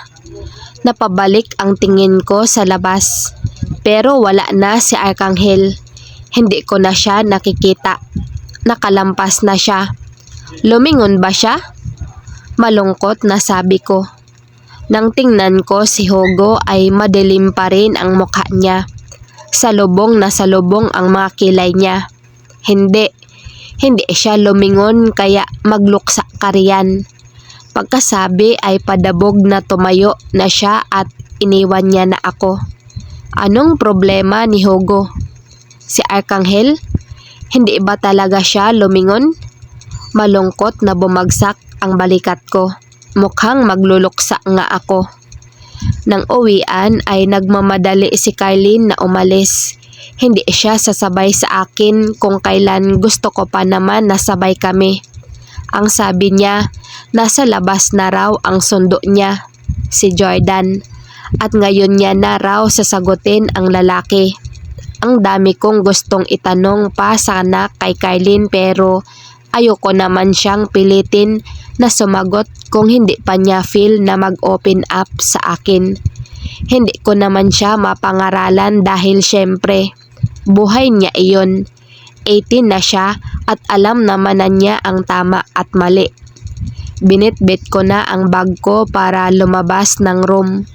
Napabalik ang tingin ko sa labas. Pero wala na si Arkanghel. Hindi ko na siya nakikita. Nakalampas na siya. Lumingon ba siya? Malungkot na sabi ko. Nang tingnan ko si Hugo ay madilim pa rin ang mukha niya. Salubong na salubong ang mga kilay niya. Hindi siya lumingon kaya magluksa ka riyan. Pagkasabi ay padabog na tumayo na siya at iniwan niya na ako. Anong problema ni Hugo? Si Arkanghel? Hindi ba talaga siya lumingon? Malungkot na bumagsak ang balikat ko. Mukhang magluluksa nga ako. Nang uwian ay nagmamadali si Kylene na umalis. Hindi siya sasabay sa akin kung kailan gusto ko pa naman nasabay kami. Ang sabi niya, nasa labas na raw ang sundo niya, si Jordan. At ngayon niya na raw sasagutin ang lalaki. Ang dami kong gustong itanong pa sana kay Kylene pero ayoko naman siyang pilitin na sumagot kung hindi pa niya feel na mag-open up sa akin. Hindi ko naman siya mapangaralan dahil syempre, buhay niya iyon. 18 na siya at alam naman na niya ang tama at mali. Binitbit ko na ang bag ko para lumabas ng room.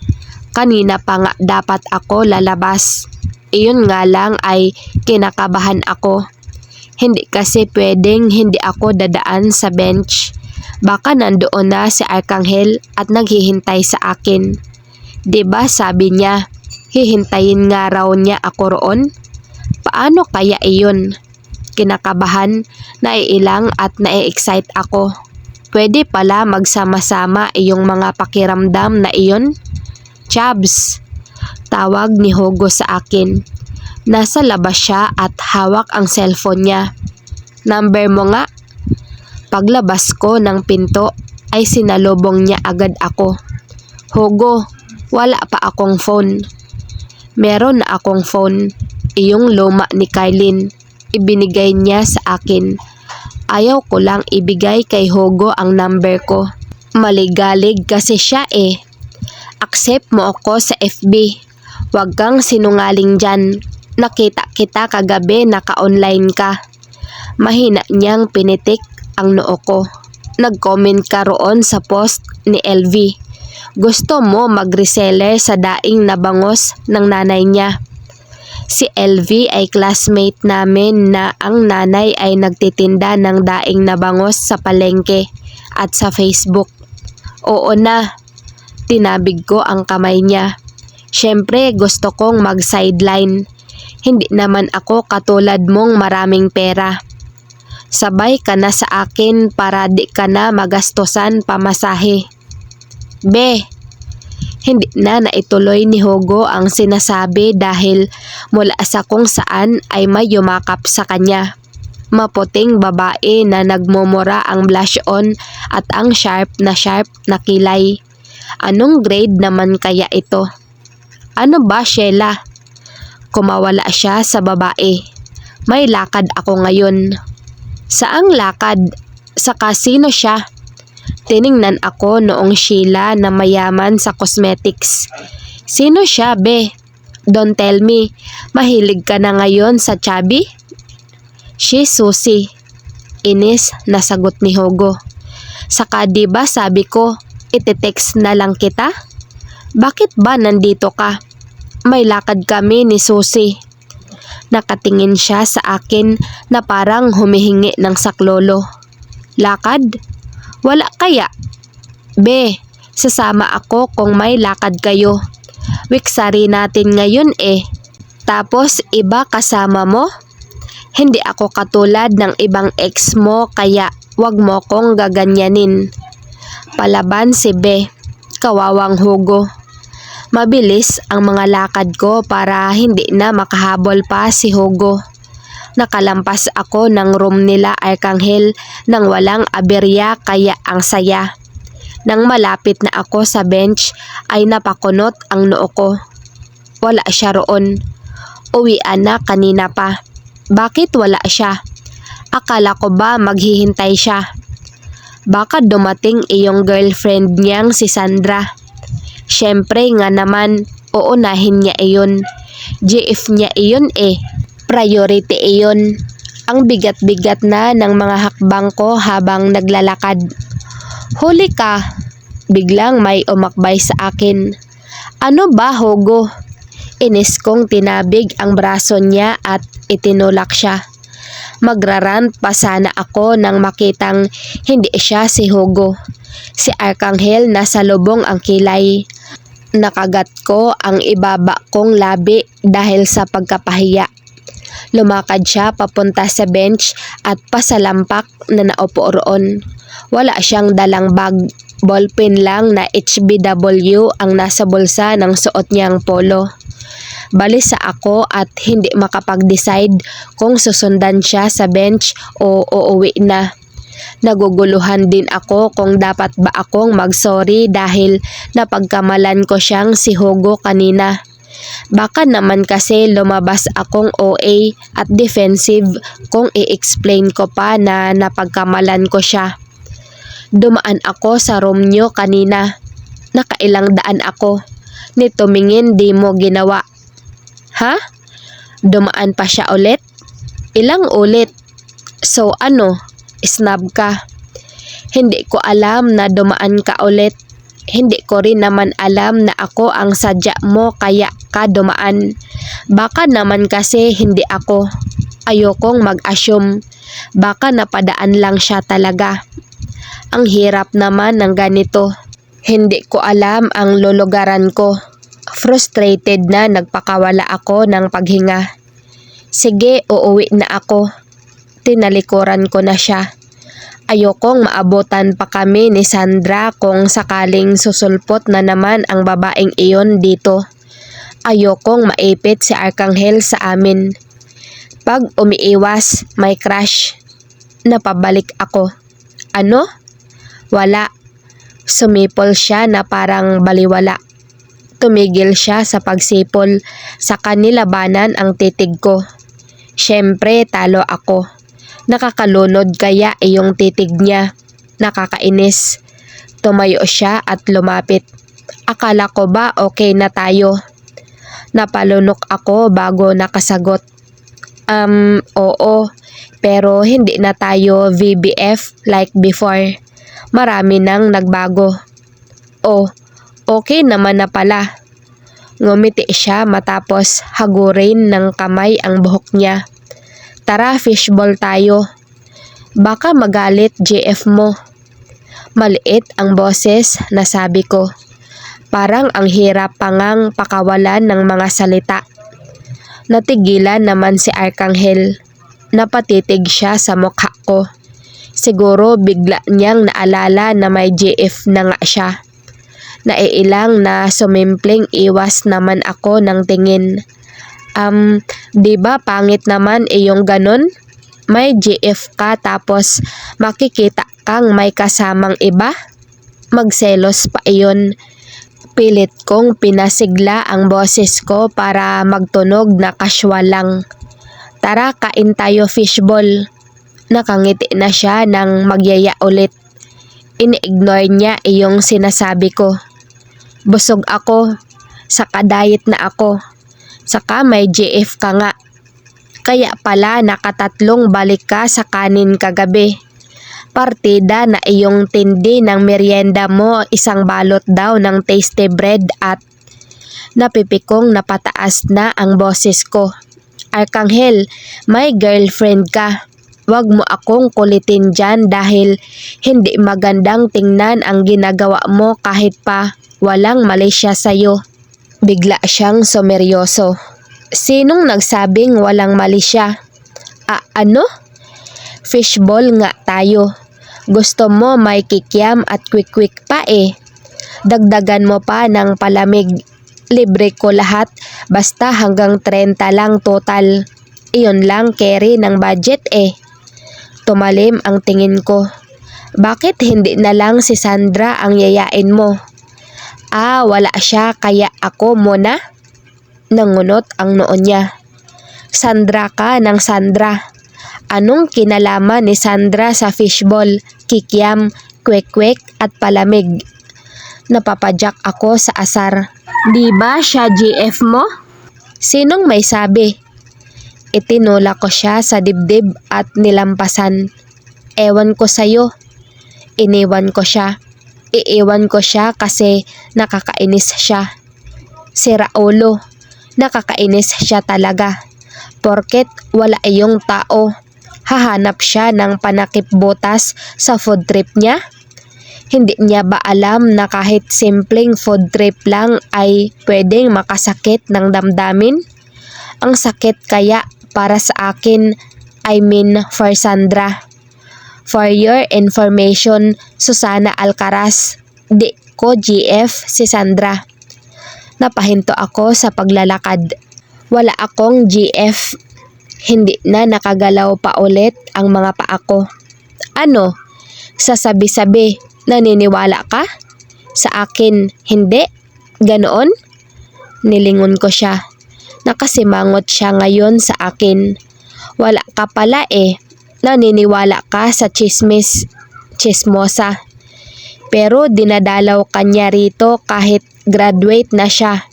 Kanina pa nga dapat ako lalabas. Iyon nga lang ay kinakabahan ako. Hindi kasi pwedeng hindi ako dadaan sa bench. Baka nandoon na si Arkanghel at naghihintay sa akin. 'Di ba sabi niya, hihintayin nga raw niya ako roon? Paano kaya iyon? Kinakabahan, naiilang at na-excite ako. Pwede pala magsama-sama iyong mga pakiramdam na iyon? Chabs, tawag ni Hugo sa akin. Nasa labas siya at hawak ang cellphone niya. Number mo nga? Paglabas ko ng pinto ay sinalubong niya agad ako. Hugo, wala pa akong phone. Meron na akong phone. Iyong luma ni Kylene. Ibinigay niya sa akin. Ayaw ko lang ibigay kay Hugo ang number ko. Maligalig kasi siya eh. Accept mo ako sa FB. Huwag kang sinungaling dyan. Nakita kita kagabi naka-online ka. Mahina niyang pinitik ang noo ko. Nag-comment ka roon sa post ni LV. Gusto mo mag-reseller sa daing na bangos ng nanay niya. Si LV ay classmate namin na ang nanay ay nagtitinda ng daing na bangos sa palengke at sa Facebook. Oo na. Tinabig ko ang kamay niya. Siyempre gusto kong mag-sideline. Hindi naman ako katulad mong maraming pera. Sabay ka na sa akin para di ka na magastosan pamasahe. Be, hindi na naituloy ni Hugo ang sinasabi dahil mula sa kung saan ay may yumakap sa kanya. Maputing babae na nagmumura ang blush on at ang sharp na kilay. Anong grade naman kaya ito? Ano ba, Sheila? Kumawala siya sa babae. May lakad ako ngayon. Saang lakad? Sa kasino siya. Tiningnan ako noong Sheila na mayaman sa cosmetics. Sino siya, be? Don't tell me. Mahilig ka na ngayon sa chubby? She's Susie. Inis na sagot ni Hugo. Saka diba sabi ko, iti-text na lang kita? Bakit ba nandito ka? May lakad kami ni Susie. Nakatingin siya sa akin na parang humihingi ng saklolo. Lakad? Wala kaya? Be, sasama ako kung may lakad kayo. Wiksari natin ngayon eh. Tapos iba kasama mo? Hindi ako katulad ng ibang ex mo kaya wag mo kong gaganyanin. Palaban si Be. Kawawang Hugo. Mabilis ang mga lakad ko para hindi na makahabol pa si Hugo. Nakalampas ako ng room nila Arkanghel nang walang aberya kaya ang saya. Nang malapit na ako sa bench ay napakunot ang noo ko. Wala siya roon. Uwian na kanina pa. Bakit wala siya? Akala ko ba maghihintay siya? Baka dumating iyong girlfriend niyang si Sandra. Siyempre nga naman, uunahin niya iyon. GF niya iyon eh. Priority iyon. Ang bigat-bigat na ng mga hakbang ko habang naglalakad. Huli ka! Biglang may umakbay sa akin. Ano ba, Hugo? Inis kong tinabig ang braso niya at itinulak siya. Magrarant pa sana ako nang makitang hindi siya si Hugo. Si Arkanghel na salubong ang kilay. Nakagat ko ang ibaba kong labi dahil sa pagkapahiya. Lumakad siya papunta sa bench at pasalampak na naupo roon. Wala siyang dalang bag, ballpen lang na HBW ang nasa bulsa ng suot niyang polo. Balisa ako at hindi makapag-decide kung susundan siya sa bench o uuwi na. Naguguluhan din ako kung dapat ba akong mag-sorry dahil napagkamalan ko siyang si Hugo kanina. Baka naman kasi lumabas akong OA at defensive kung i-explain ko pa na napagkamalan ko siya. Dumaan ako sa room nyo kanina. Nakailang daan ako. Ni tumingin di mo ginawa. Ha? Dumaan pa siya ulit? Ilang ulit? So ano? Snub ka? Hindi ko alam na dumaan ka ulit. Hindi ko rin naman alam na ako ang sadya mo kaya ka dumaan. Baka naman kasi hindi ako. Ayokong mag-assume. Baka napadaan lang siya talaga. Ang hirap naman ng ganito. Hindi ko alam ang lulugaran ko. Frustrated na nagpakawala ako ng paghinga. Sige, uuwi na ako. Tinalikuran ko na siya. Ayokong maabutan pa kami ni Sandra kung sakaling susulpot na naman ang babaeng iyon dito. Ayokong maipit si Arkanghel sa amin. Pag umiiwas, may crush. Napabalik ako. Ano? Wala. Sumipol siya na parang baliwala. Tumigil siya sa pagsipol. Sa kanilabanan ang titig ko. Siyempre, talo ako. Nakakalunod kaya iyong titig niya. Nakakainis. Tumayo siya at lumapit. Akala ko ba okay na tayo? Napalunok ako bago nakasagot. Oo. Pero hindi na tayo VBF like before. Marami nang nagbago. Oh, okay naman na pala. Ngumiti siya matapos hagurin ng kamay ang buhok niya. Tara, fishball tayo. Baka magalit GF mo. Maliit ang boses na sabi ko. Parang ang hirap pangang pakawalan ng mga salita. Natigilan naman si Arkanghel. Napatitig siya sa mukha ko. Siguro bigla niyang naalala na may GF na nga siya. Naiilang na sumimpling iwas naman ako ng tingin. Di ba pangit naman iyong ganun? May GF ka tapos makikita kang may kasamang iba? Magselos pa iyon. Pilit kong pinasigla ang boses ko para magtunog na casual lang. Tara, kain tayo fishball. Nakangiti na siya nang magyaya ulit. Ini-ignore niya iyong sinasabi ko. Busog ako. Saka diet na ako. Saka may GF ka nga. Kaya pala nakatatlong balik ka sa kanin kagabi. Partida na iyong tindi ng merienda mo, isang balot daw ng tasty bread at napipikong napataas na ang boses ko. Arkanghel, may girlfriend ka. Wag mo akong kulitin dyan dahil hindi magandang tingnan ang ginagawa mo kahit pa walang mali siya sa'yo. Bigla siyang sumeryoso. Sinong nagsabing walang mali siya? Ano? Fishball nga tayo. Gusto mo may kikiam at quick-quick pa eh. Dagdagan mo pa ng palamig. Libre ko lahat basta hanggang 30 lang total. Iyon lang carry ng budget eh. Tumalim ang tingin ko. Bakit hindi na lang si Sandra ang yayain mo? Wala siya kaya ako muna? Nangunot ang noon niya. Sandra ka ng Sandra. Anong kinalaman ni Sandra sa fishball, kikiam, kwek-kwek at palamig? Napapadyak ako sa asar. Di ba siya GF mo? Sinong may sabi? Itinula ko siya sa dibdib at nilampasan. Ewan ko sa'yo. Iniwan ko siya. Iiwan ko siya kasi nakakainis siya. Sira ulo. Nakakainis siya talaga. Porket wala iyong tao, hahanap siya ng panakip butas sa food trip niya? Hindi niya ba alam na kahit simpleng food trip lang ay pwedeng makasakit ng damdamin? Ang sakit kaya para sa akin, I mean for Sandra. For your information, Susana Alcaraz, di ko GF si Sandra. Napahinto ako sa paglalakad. Wala akong GF. Hindi na nakagalaw pa ulit ang mga paa ko. Ano? Sasabi-sabi, naniniwala ka? Sa akin, hindi? Ganoon? Nilingon ko siya. Nakasimangot siya ngayon sa akin. Wala ka pala eh. Naniniwala ka sa chismis, chismosa. Pero dinadalaw ka niya rito kahit graduate na siya.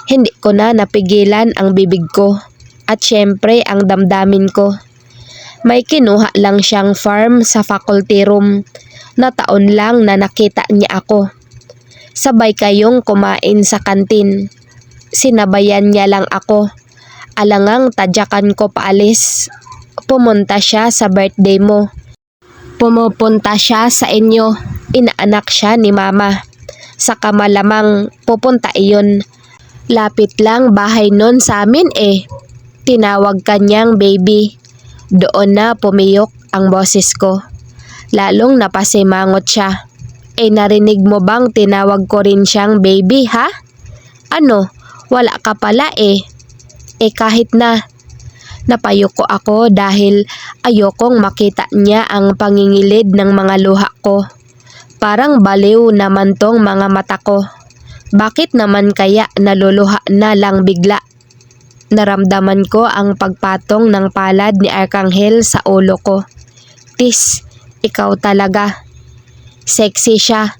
Hindi ko na napigilan ang bibig ko at syempre ang damdamin ko. May kinuha lang siyang farm sa faculty room na taon lang na nakita niya ako. Sabay kayong kumain sa kantin. Sinabayan niya lang ako. Alangang tadyakan ko paalis. Pumunta siya sa birthday mo. Pumupunta siya sa inyo. Inaanak siya ni mama. Saka malamang pupunta iyon. Lapit lang bahay nun sa amin eh. Tinawag kanyang baby. Doon na pumiyok ang boses ko. Lalong napasimangot siya. Eh narinig mo bang tinawag ko rin siyang baby ha? Ano? Wala ka pala eh. Eh kahit na. Napayuko ako dahil ayokong makita niya ang pangingilid ng mga luha ko. Parang baliw naman tong mga mata ko. Bakit naman kaya naluluha na lang bigla? Naramdaman ko ang pagpatong ng palad ni Arkanghel sa ulo ko. Tis, ikaw talaga. Sexy siya.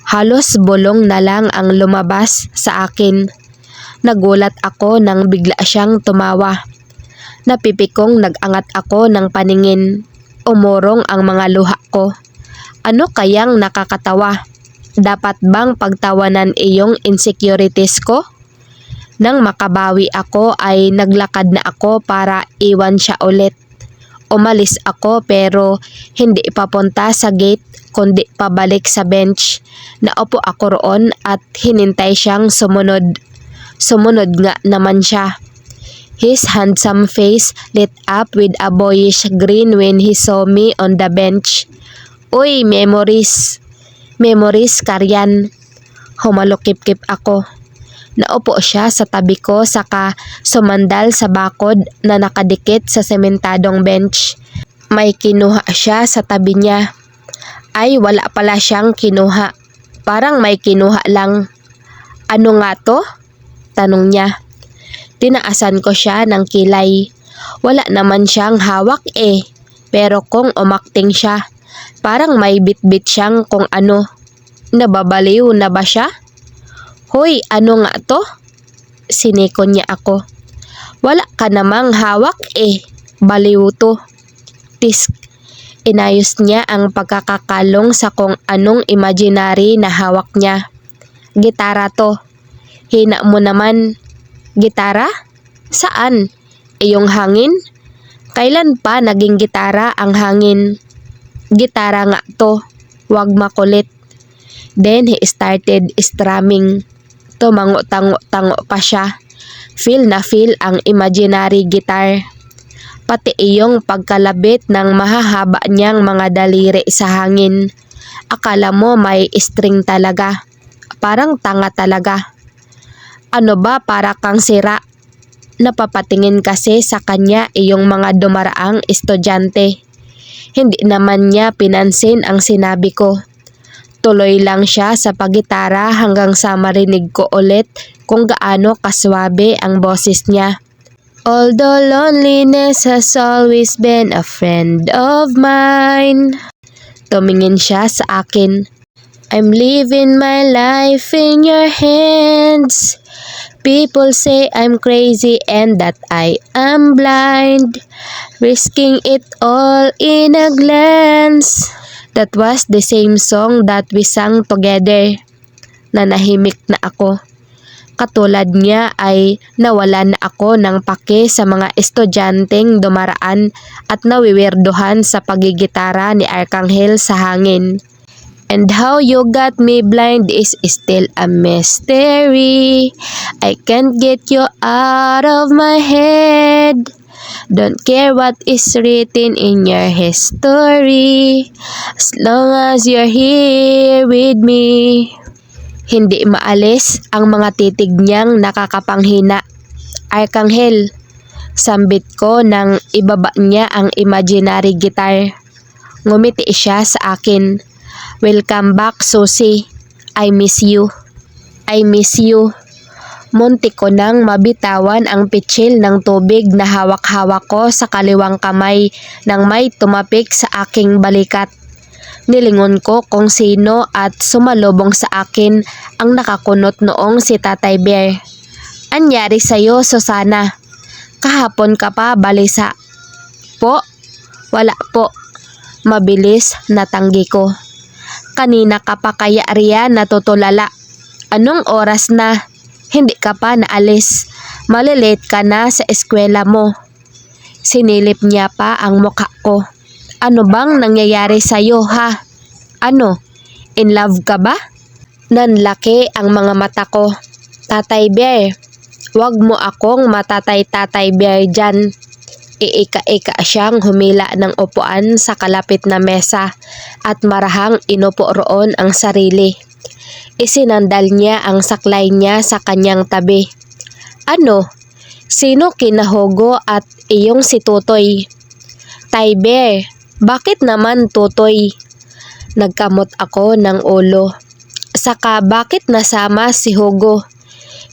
Halos bulong na lang ang lumabas sa akin. Nagulat ako nang bigla siyang tumawa. Napipikong nag-angat ako ng paningin. Umurong ang mga luha ko. Ano kayang nakakatawa? Dapat bang pagtawanan iyong insecurities ko? Nang makabawi ako ay naglakad na ako para iwan siya ulit. Umalis ako pero hindi papunta sa gate kundi pabalik sa bench. Naupo ako roon at hinintay siyang sumunod. Sumunod nga naman siya. His handsome face lit up with a boyish grin when he saw me on the bench. Uy, memories! Memories, Karyan. Humalukip-kip ako. Naupo siya sa tabi ko saka sumandal sa bakod na nakadikit sa sementadong bench. May kinuha siya sa tabi niya. Ay, wala pala siyang kinuha. Parang may kinuha lang. Ano nga to? Tanong niya. Tinaasan ko siya ng kilay. Wala naman siyang hawak eh. Pero kung umakting siya, parang may bit-bit siyang kung ano. Nababaliw na ba siya? Hoy, ano nga to? Sinikon niya ako. Wala ka namang hawak eh. Baliw to. Tisk. Inayos niya ang pagkakakalong sa kung anong imaginary na hawak niya. Gitara to. Hina mo naman. Gitara? Saan? Iyong hangin? Kailan pa naging gitara ang hangin? Gitara nga to. Wag makulit. Then he started strumming. Tumango-tango-tango pa siya. Feel na feel ang imaginary guitar. Pati iyong pagkalabit ng mahahaba niyang mga daliri sa hangin. Akala mo may string talaga. Parang tanga talaga. Ano ba para kang sira? Napapatingin kasi sa kanya iyong mga dumaraang estudyante. Hindi naman niya pinansin ang sinabi ko. Tuloy lang siya sa paggitara hanggang sa marinig ko ulit kung gaano kaswabe ang boses niya. Although loneliness has always been a friend of mine. Tumingin siya sa akin. I'm living my life in your hands. People say I'm crazy and that I am blind, risking it all in a glance. That was the same song that we sang together. Nanahimik na ako. Katulad niya ay nawalan na ako ng pake sa mga estudyanteng dumaraan at nawiwirduhan sa pagigitara ni Arcangel sa hangin. And how you got me blind is still a mystery. I can't get you out of my head. Don't care what is written in your history, as long as you're here with me. Hindi maalis ang mga titig niyang nakakapanghina. Arcangel, sambit ko nang ibaba niya ang imaginary guitar. Ngumiti siya sa akin. Welcome back, Susie. I miss you. I miss you. Muntik ko nang mabitawan ang pitsil ng tubig na hawak-hawak ko sa kaliwang kamay nang may tumapik sa aking balikat. Nilingon ko kung sino at sumalubong sa akin ang nakakunot noong si Tatay Bear. Anyari sa'yo, Susana? Kahapon ka pa balisa. Po? Wala po. Mabilis natanggi ko. Kanina ka pa kaya riyan natutulala. Anong oras na? Hindi ka pa naalis. Malilate ka na sa eskwela mo. Sinilip niya pa ang mukha ko. Ano bang nangyayari sa'yo, ha? Ano? In love ka ba? Nanlaki ang mga mata ko. Tatay Bear, wag mo akong matatay-tatay Bear dyan. Iika-ika siyang humila ng upuan sa kalapit na mesa at marahang inupo roon ang sarili. Isinandal niya ang saklay niya sa kanyang tabi. Ano? Sino kinahugo at iyong si Tutoy? Tay Bear, bakit naman Tutoy? Nagkamot ako ng ulo. Saka bakit nasama si Hugo?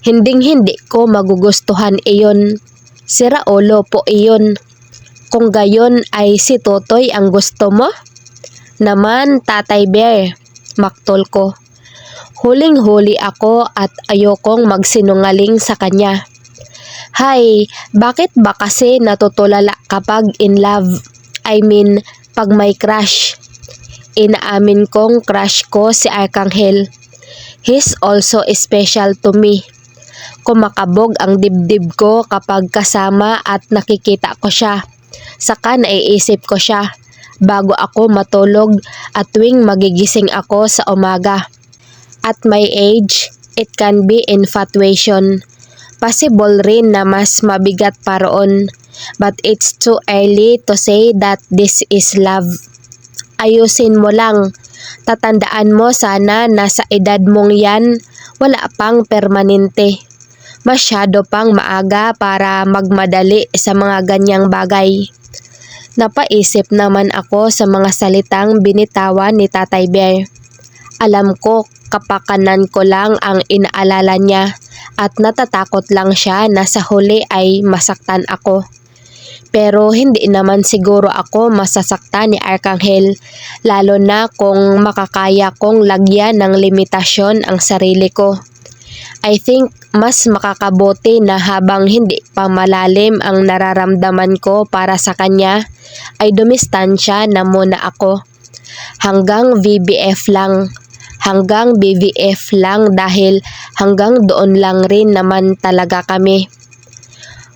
Hinding-hindi ko magugustuhan iyon. Sira ulo po iyon. Kung gayon ay si Tutoy ang gusto mo? Naman, Tatay Bear, maktol ko. Huling-huli ako at ayokong magsinungaling sa kanya. Hay, bakit ba kasi natutulala kapag in love? I mean, pag may crush. Inaamin kong crush ko si Arcangel. He's also special to me. Kumakabog ang dibdib ko kapag kasama at nakikita ko siya. Saka naiisip ko siya bago ako matulog at tuwing magigising ako sa umaga. At my age, it can be infatuation. Possible rin na mas mabigat pa roon. But it's too early to say that this is love. Ayusin mo lang. Tatandaan mo sana na sa edad mong yan, wala pang permanente. Masyado pang maaga para magmadali sa mga ganyang bagay. Napaisip naman ako sa mga salitang binitawan ni Tatay Bear. Alam ko kapakanan ko lang ang inaalala niya at natatakot lang siya na sa huli ay masaktan ako. Pero hindi naman siguro ako masasaktan ni Arcangel, lalo na kung makakaya kong lagyan ng limitasyon ang sarili ko. I think mas makakabuti na habang hindi pa malalim ang nararamdaman ko para sa kanya, ay dumistansya na muna ako. Hanggang VBF lang. Hanggang BVF lang dahil hanggang doon lang rin naman talaga kami.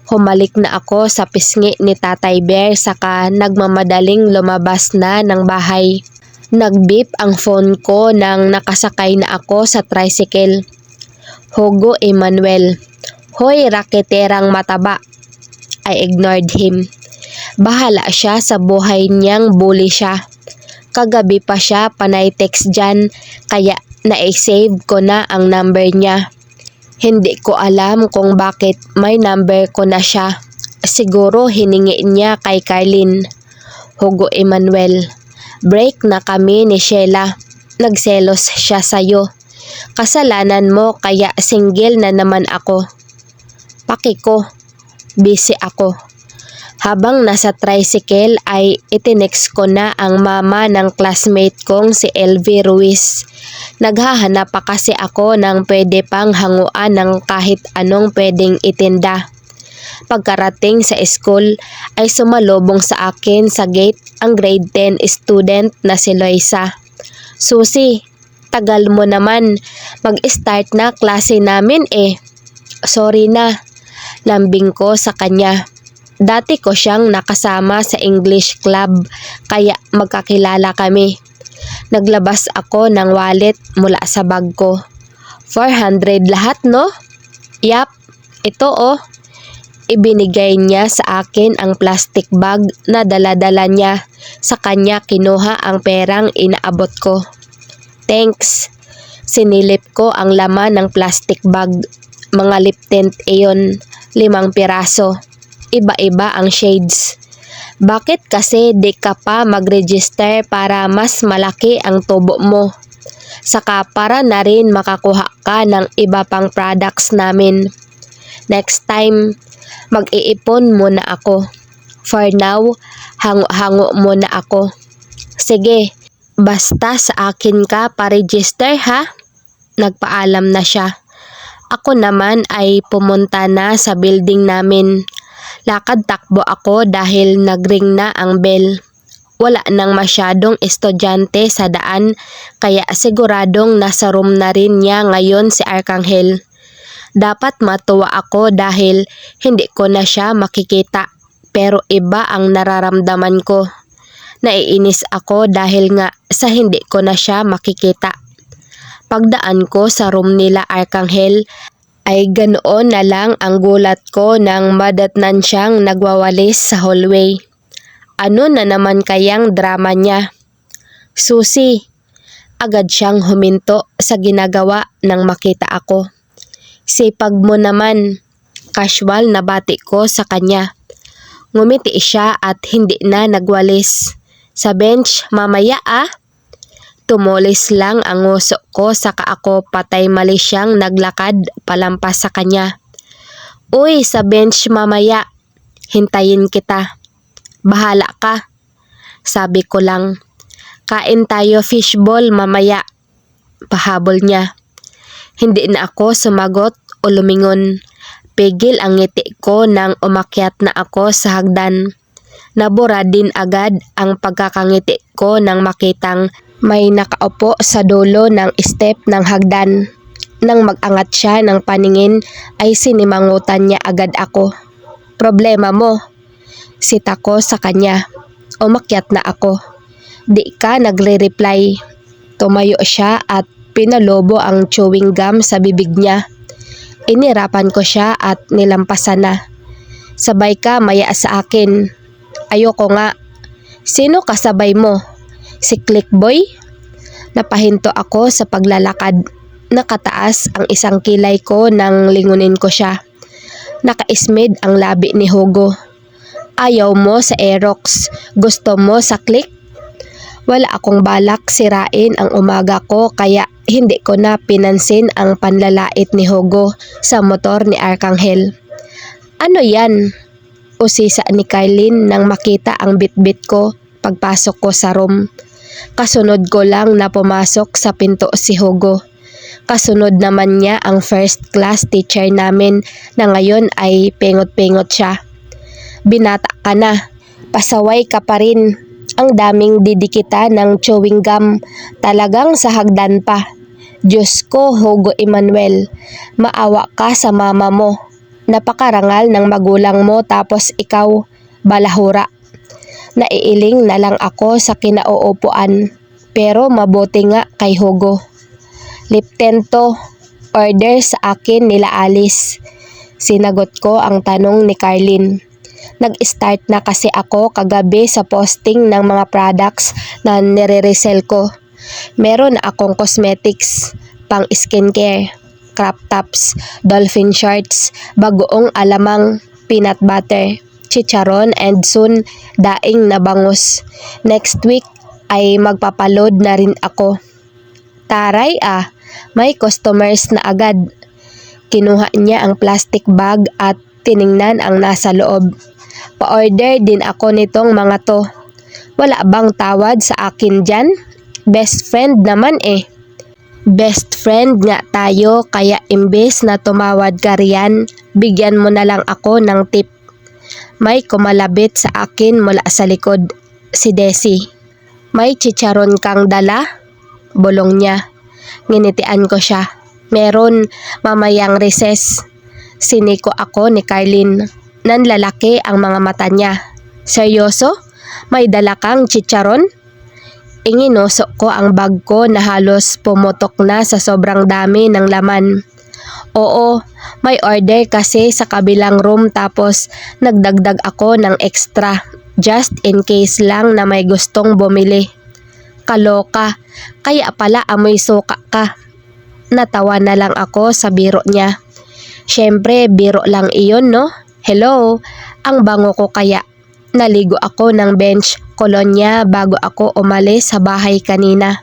Humalik na ako sa pisngi ni Tatay Bear saka nagmamadaling lumabas na ng bahay. Nag-beep ang phone ko nang nakasakay na ako sa tricycle. Hugo Emmanuel. Hoy, raketerang mataba. I ignored him. Bahala siya sa buhay niyang bully siya. Kagabi pa siya panay text dyan kaya na-save ko na ang number niya. Hindi ko alam kung bakit may number ko na siya. Siguro hiningi niya kay Carlin. Hugo Emmanuel. Break na kami ni Sheila. Nagselos siya sa'yo. Kasalanan mo kaya single na naman ako. Paki ko. Busy ako. Habang nasa tricycle ay itinext ko na ang mama ng classmate kong si LV Ruiz. Naghahanap pa kasi ako ng pwede pang hanguan ng kahit anong pwedeng itinda. Pagkarating sa school ay sumalubong sa akin sa gate ang grade 10 student na si Loisa. "Susi, tagal mo naman, mag-start na klase namin eh." "Sorry na," lambing ko sa kanya. Dati ko siyang nakasama sa English club kaya magkakilala kami. Naglabas ako ng wallet mula sa bag ko. 400 lahat, no? "Yap, ito oh." Ibinigay niya sa akin ang plastic bag na dala-dala niya. Sa kanya kinuha ang perang inaabot ko. "Thanks." Sinilip ko ang laman ng plastic bag. Mga lip tint iyon, 5 piraso. Iba-iba ang shades. "Bakit kasi di ka pa mag-register para mas malaki ang tubo mo? Saka para na rin makakuha ka ng iba pang products namin. Next time, mag-iipon muna ako. For now, hango-hango muna ako." "Sige, basta sa akin ka pa-register ha?" Nagpaalam na siya. Ako naman ay pumunta na sa building namin. Lakad takbo ako dahil nagring na ang bell. Wala nang masyadong estudyante sa daan kaya siguradong nasa room na rin niya ngayon si Arcangel. Dapat matuwa ako dahil hindi ko na siya makikita, pero iba ang nararamdaman ko. Naiinis ako dahil nga sa hindi ko na siya makikita. Pagdaan ko sa room nila Arcangel ay ganoon na lang ang gulat ko nang madatnan siyang nagwawalis sa hallway. Ano na naman kayang drama niya? "Susi," agad siyang huminto sa ginagawa nang makita ako. "Sipag mo naman." Casual na bati ko sa kanya. Ngumiti siya at hindi na nagwalis. "Sa bench mamaya ah." Tumulis lang ang nguso ko saka ako patay mali siyang naglakad palampas sa kanya. "Uy, sa bench mamaya. Hintayin kita." "Bahala ka," sabi ko lang. "Kain tayo fishball mamaya," pahabol niya. Hindi na ako sumagot o lumingon. Pigil ang ngiti ko nang umakyat na ako sa hagdan. Nabura din agad ang pagkakangiti ko nang makitang may nakaupo sa dulo ng step ng hagdan. Nang mag-angat siya ng paningin ay sinimangutan niya agad ako. "Problema mo?" Sita ko sa kanya. Umakyat na ako. Di ka nagre-reply. Tumayo siya at pinalobo ang chewing gum sa bibig niya. Inirapan ko siya at nilampasan na. "Sabay ka maya sa akin." "Ayoko nga." "Sino kasabay mo? Si Clickboy?" Napahinto ako sa paglalakad. Nakataas ang isang kilay ko nang lingunin ko siya. Nakaismid ang labi ni Hugo. "Ayaw mo sa Aerox, gusto mo sa Click?" Wala akong balak sirain ang umaga ko kaya hindi ko na pinansin ang panlalait ni Hugo sa motor ni Arcangel. "Ano yan?" usisa ni Kylene nang makita ang bitbit ko pagpasok ko sa room. Kasunod ko lang na pumasok sa pinto si Hugo. Kasunod naman niya ang first class teacher namin na ngayon ay pengot-pengot siya. "Binata ka na, pasaway ka pa rin. Ang daming didikita ng chewing gum, talagang sa hagdan pa. Diyos ko, Hugo Emmanuel, maawa ka sa mama mo. Napakarangal ng magulang mo tapos ikaw, balahura." Naiiling na lang ako sa kinauupuan, pero mabuti nga kay Hugo. "Lip tint to, order sa akin nila Alice." Sinagot ko ang tanong ni Carlin. Nag-start na kasi ako kagabi sa posting ng mga products na nire-resell ko. Meron akong cosmetics, pang skincare, crop tops, dolphin shorts, bagoong alamang, peanut butter, chicharon and soon daing na bangus. Next week ay magpapaload na rin ako. Taray ah, may customers na agad. Kinuha niya ang plastic bag at tiningnan ang nasa loob. Pa-order din ako nitong mga to. Wala bang tawad sa akin dyan? Best friend naman eh. Best friend nga tayo kaya imbes na tumawad ka riyan, bigyan mo na lang ako ng tip. May kumalabit sa akin mula sa likod, si Desi. May chicharon kang dala? Bulong niya. Nginitian ko siya. Meron, mamayang recess. Siniko ako ni Carlin. Nanlalaki ang mga mata niya. Seryoso? May dala kang chicharon? Inginusok ko ang bag ko na halos pumutok na sa sobrang dami ng laman. Oo, may order kasi sa kabilang room tapos nagdagdag ako ng extra. Just in case lang na may gustong bumili. Kaloka, kaya pala amoy suka ka. Natawa na lang ako sa biro niya. Syempre, biro lang iyon, no? Hello, ang bango ko kaya. Naligo ako ng bench kolonya bago ako umalis sa bahay kanina.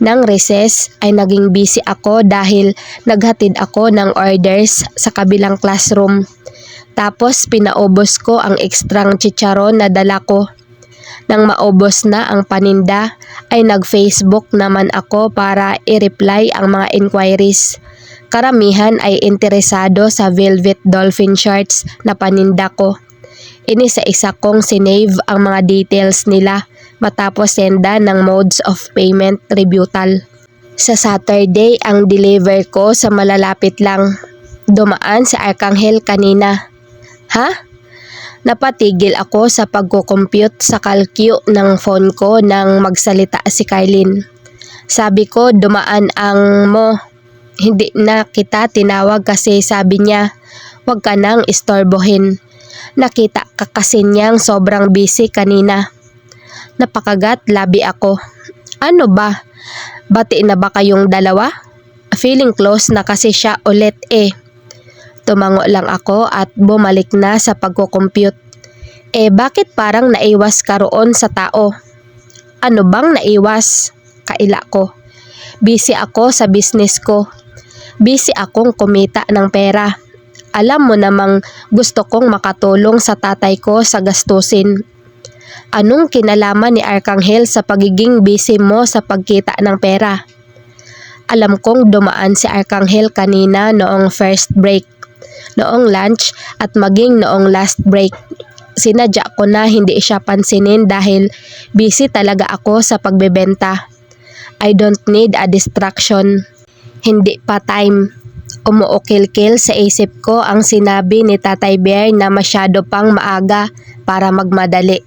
Nang recess ay naging busy ako dahil naghatid ako ng orders sa kabilang classroom. Tapos pinaubos ko ang ekstrang chicharon na dala ko. Nang maubos na ang paninda ay nag-Facebook naman ako para i-reply ang mga inquiries. Karamihan ay interesado sa Velvet Dolphin shorts na paninda ko. Inisa-isa kong sinave ang mga details nila matapos senda ng modes of payment rebutal. Sa Saturday ang deliver ko sa malalapit lang. Dumaan sa Arcangel kanina. Ha? Napatigil ako sa pagko-compute sa calcu ng phone ko nang magsalita si Carlin. Sabi ko dumaan ang mo. Hindi na kita tinawag kasi sabi niya, wag ka nang istorbohin. Nakita ka kasi niyang sobrang busy kanina. Napakagat labi ako. Ano ba? Bati na ba kayong dalawa? Feeling close na kasi siya ulit eh. Tumango lang ako at bumalik na sa pagko-compute. Bakit parang naiwas ka roon sa tao? Ano bang naiwas? Kaila ko. Busy ako sa business ko. Busy akong kumita ng pera. Alam mo namang gusto kong makatulong sa tatay ko sa gastusin. Anong kinalaman ni Arcangel sa pagiging busy mo sa pagkita ng pera? Alam kong dumaan si Arcangel kanina noong first break, noong lunch at maging noong last break. Sinadya ko na hindi siya pansinin dahil busy talaga ako sa pagbebenta. I don't need a distraction. Hindi pa time. Umuukil-kil sa isip ko ang sinabi ni Tatay Bear na masyado pang maaga para magmadali.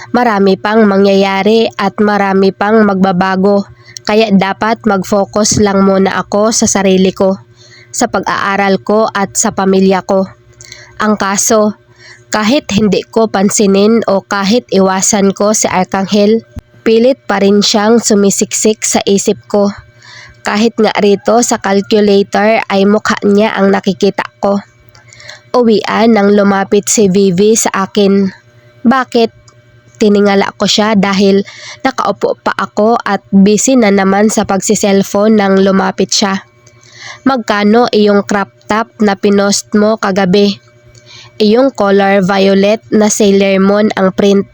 Marami pang mangyayari at marami pang magbabago, kaya dapat mag-focus lang muna ako sa sarili ko, sa pag-aaral ko at sa pamilya ko. Ang kaso, kahit hindi ko pansinin o kahit iwasan ko si Arcangel, pilit pa rin siyang sumisiksik sa isip ko. Kahit nga rito sa calculator ay mukha niya ang nakikita ko. Uwian nang lumapit si Vivi sa akin. Bakit? Tiningala ko siya dahil nakaupo pa ako at busy na naman sa pagsiselfone nang lumapit siya. Magkano iyong crop top na pinost mo kagabi? Iyong color violet na Sailor Moon ang print.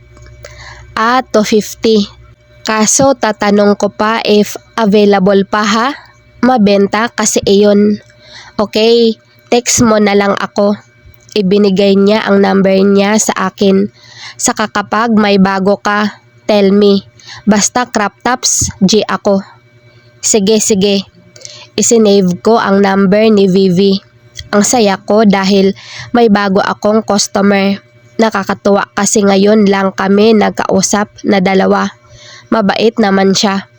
250. Kaso tatanong ko pa if available pa ha? Mabenta kasi iyon. Okay, text mo na lang ako. Ibinigay niya ang number niya sa akin. Saka kapag may bago ka, tell me. Basta crop tops, G ako. Sige. Isinave ko ang number ni Vivi. Ang saya ko dahil may bago akong customer. Nakakatuwa kasi ngayon lang kami nagkausap na dalawa. Mabait naman siya.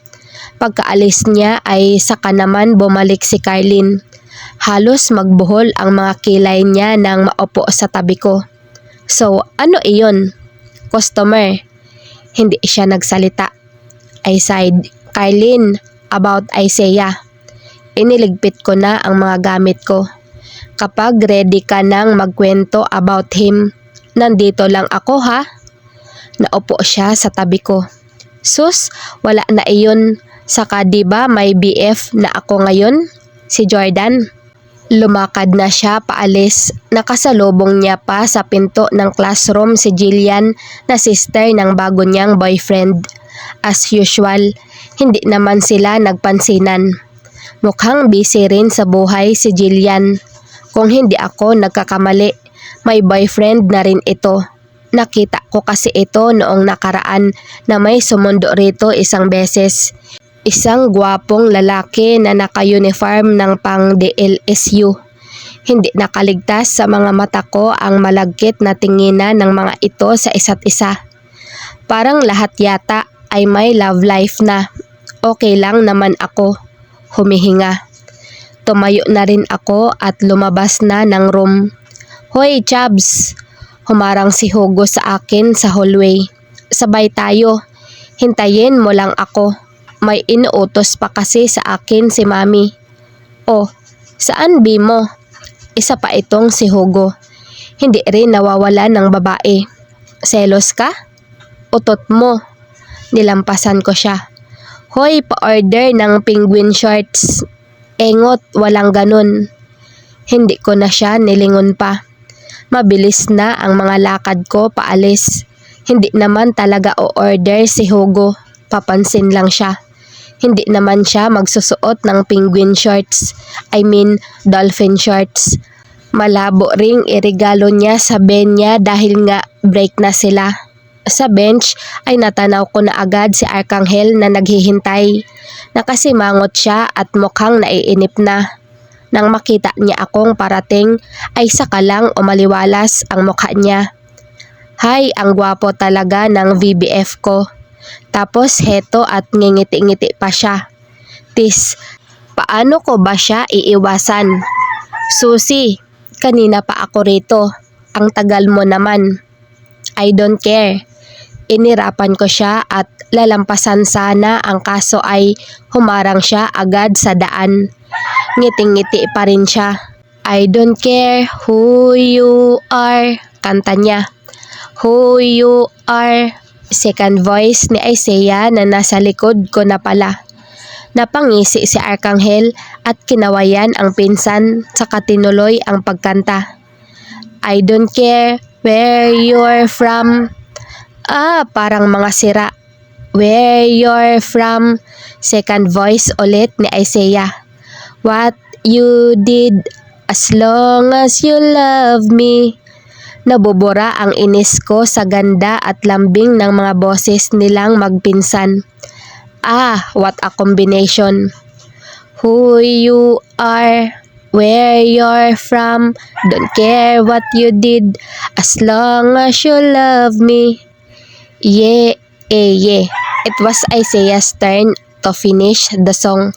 Pagkaalis niya ay saka naman bumalik si Carlin. Halos magbuhol ang mga kilay niya nang maupo sa tabi ko. So, ano iyon? Customer. Hindi siya nagsalita. I sighed. Carlin, about Isaiah. Iniligpit ko na ang mga gamit ko. Kapag ready ka nang magkwento about him, nandito lang ako ha? Naupo siya sa tabi ko. Sus, wala na iyon. Saka diba may BF na ako ngayon? Si Jordan. Lumakad na siya paalis. Nakasalubong niya pa sa pinto ng classroom si Jillian na sister ng bago niyang boyfriend. As usual, hindi naman sila nagpansinan. Mukhang busy rin sa buhay si Jillian. Kung hindi ako nagkakamali, may boyfriend na rin ito. Nakita ko kasi ito noong nakaraan na may sumundo rito isang beses. Isang gwapong lalaki na naka-uniform ng pang DLSU. Hindi nakaligtas sa mga mata ko ang malagkit na tinginan ng mga ito sa isa't isa. Parang lahat yata ay may love life na. Okay lang naman ako. Humihinga. Tumayo na rin ako at lumabas na ng room. Hoy, Chabs! Humarang si Hugo sa akin sa hallway. Sabay tayo. Hintayin mo lang ako. May inuutos pa kasi sa akin si Mami. Oh, saan Bimo? Isa pa itong si Hugo. Hindi rin nawawala ng babae. Selos ka? Utot mo. Nilampasan ko siya. Hoy, pa-order ng penguin shorts. Engot, walang ganun. Hindi ko na siya nilingon pa. Mabilis na ang mga lakad ko paalis. Hindi naman talaga o-order si Hugo. Papansin lang siya. Hindi naman siya magsusuot ng penguin shorts. I mean, dolphin shorts. Malabo ring iregalo niya sa Benya dahil nga break na sila. Sa bench ay natanaw ko na agad si Arkanghel na naghihintay. Nakasimangot siya at mukhang naiinip na. Nang makita niya akong parating ay saka lang umaliwalas ang mukha niya. Hay, ang gwapo talaga ng VBF ko. Tapos heto at ngingiti-ngiti pa siya. Tis, paano ko ba siya iiwasan? Susi, kanina pa ako rito. Ang tagal mo naman. I don't care. Inirapan ko siya at lalampasan sana ang kaso ay humarang siya agad sa daan. Ngiting-ngiti pa rin siya. I don't care who you are. Kanta niya. Who you are. Second voice ni Isaiah na nasa likod ko na pala. Napangisi si Arkanghel at kinawayan ang pinsan saka tinuloy ang pagkanta. I don't care where you're from. Parang mga sira. Where you're from. Second voice ulit ni Isaiah. What you did as long as you love me. Nabubura ang inis ko sa ganda at lambing ng mga boses nilang magpinsan. What a combination. Who you are, where you're from, don't care what you did, as long as you love me. Yeah. It was Isaiah's turn to finish the song.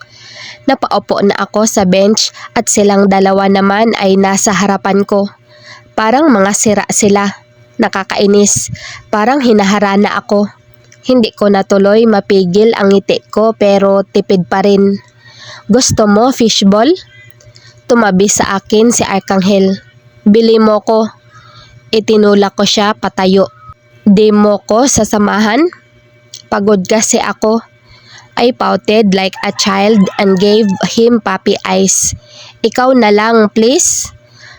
Napaupo na ako sa bench at silang dalawa naman ay nasa harapan ko. Parang mga sira sila. Nakakainis. Parang hinaharana ako. Hindi ko natuloy mapigil ang ngiti ko pero tipid pa rin. Gusto mo fishball? Tumabi sa akin si Arkanghel. Bili mo ko. Itinulak ko siya patayo. Di mo ko sasamahan? Pagod kasi ako. I pouted like a child and gave him puppy eyes. Ikaw na lang please.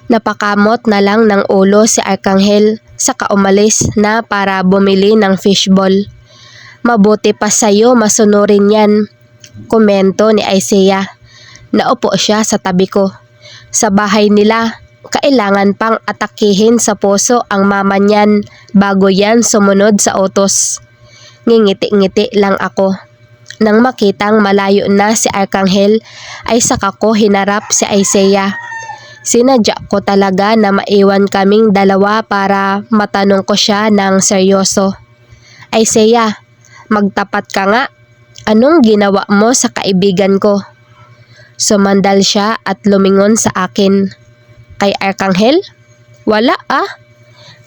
Napakamot na lang ng ulo si Arkanghel saka umalis na para bumili ng fishball. Mabuti pa sa'yo masunurin yan. Komento ni Isaiah. Naupo siya sa tabi ko. Sa bahay nila, kailangan pang atakihin sa puso ang mama niyan bago yan sumunod sa utos. Ngingiti-ngiti lang ako. Nang makitang malayo na si Arkanghel ay saka ko hinarap si Isaiah. Sinadya ko talaga na maiwan kaming dalawa para matanong ko siya ng seryoso. Isaiah, magtapat ka nga. Anong ginawa mo sa kaibigan ko? Sumandal siya at lumingon sa akin. Kay Arkanghel? Wala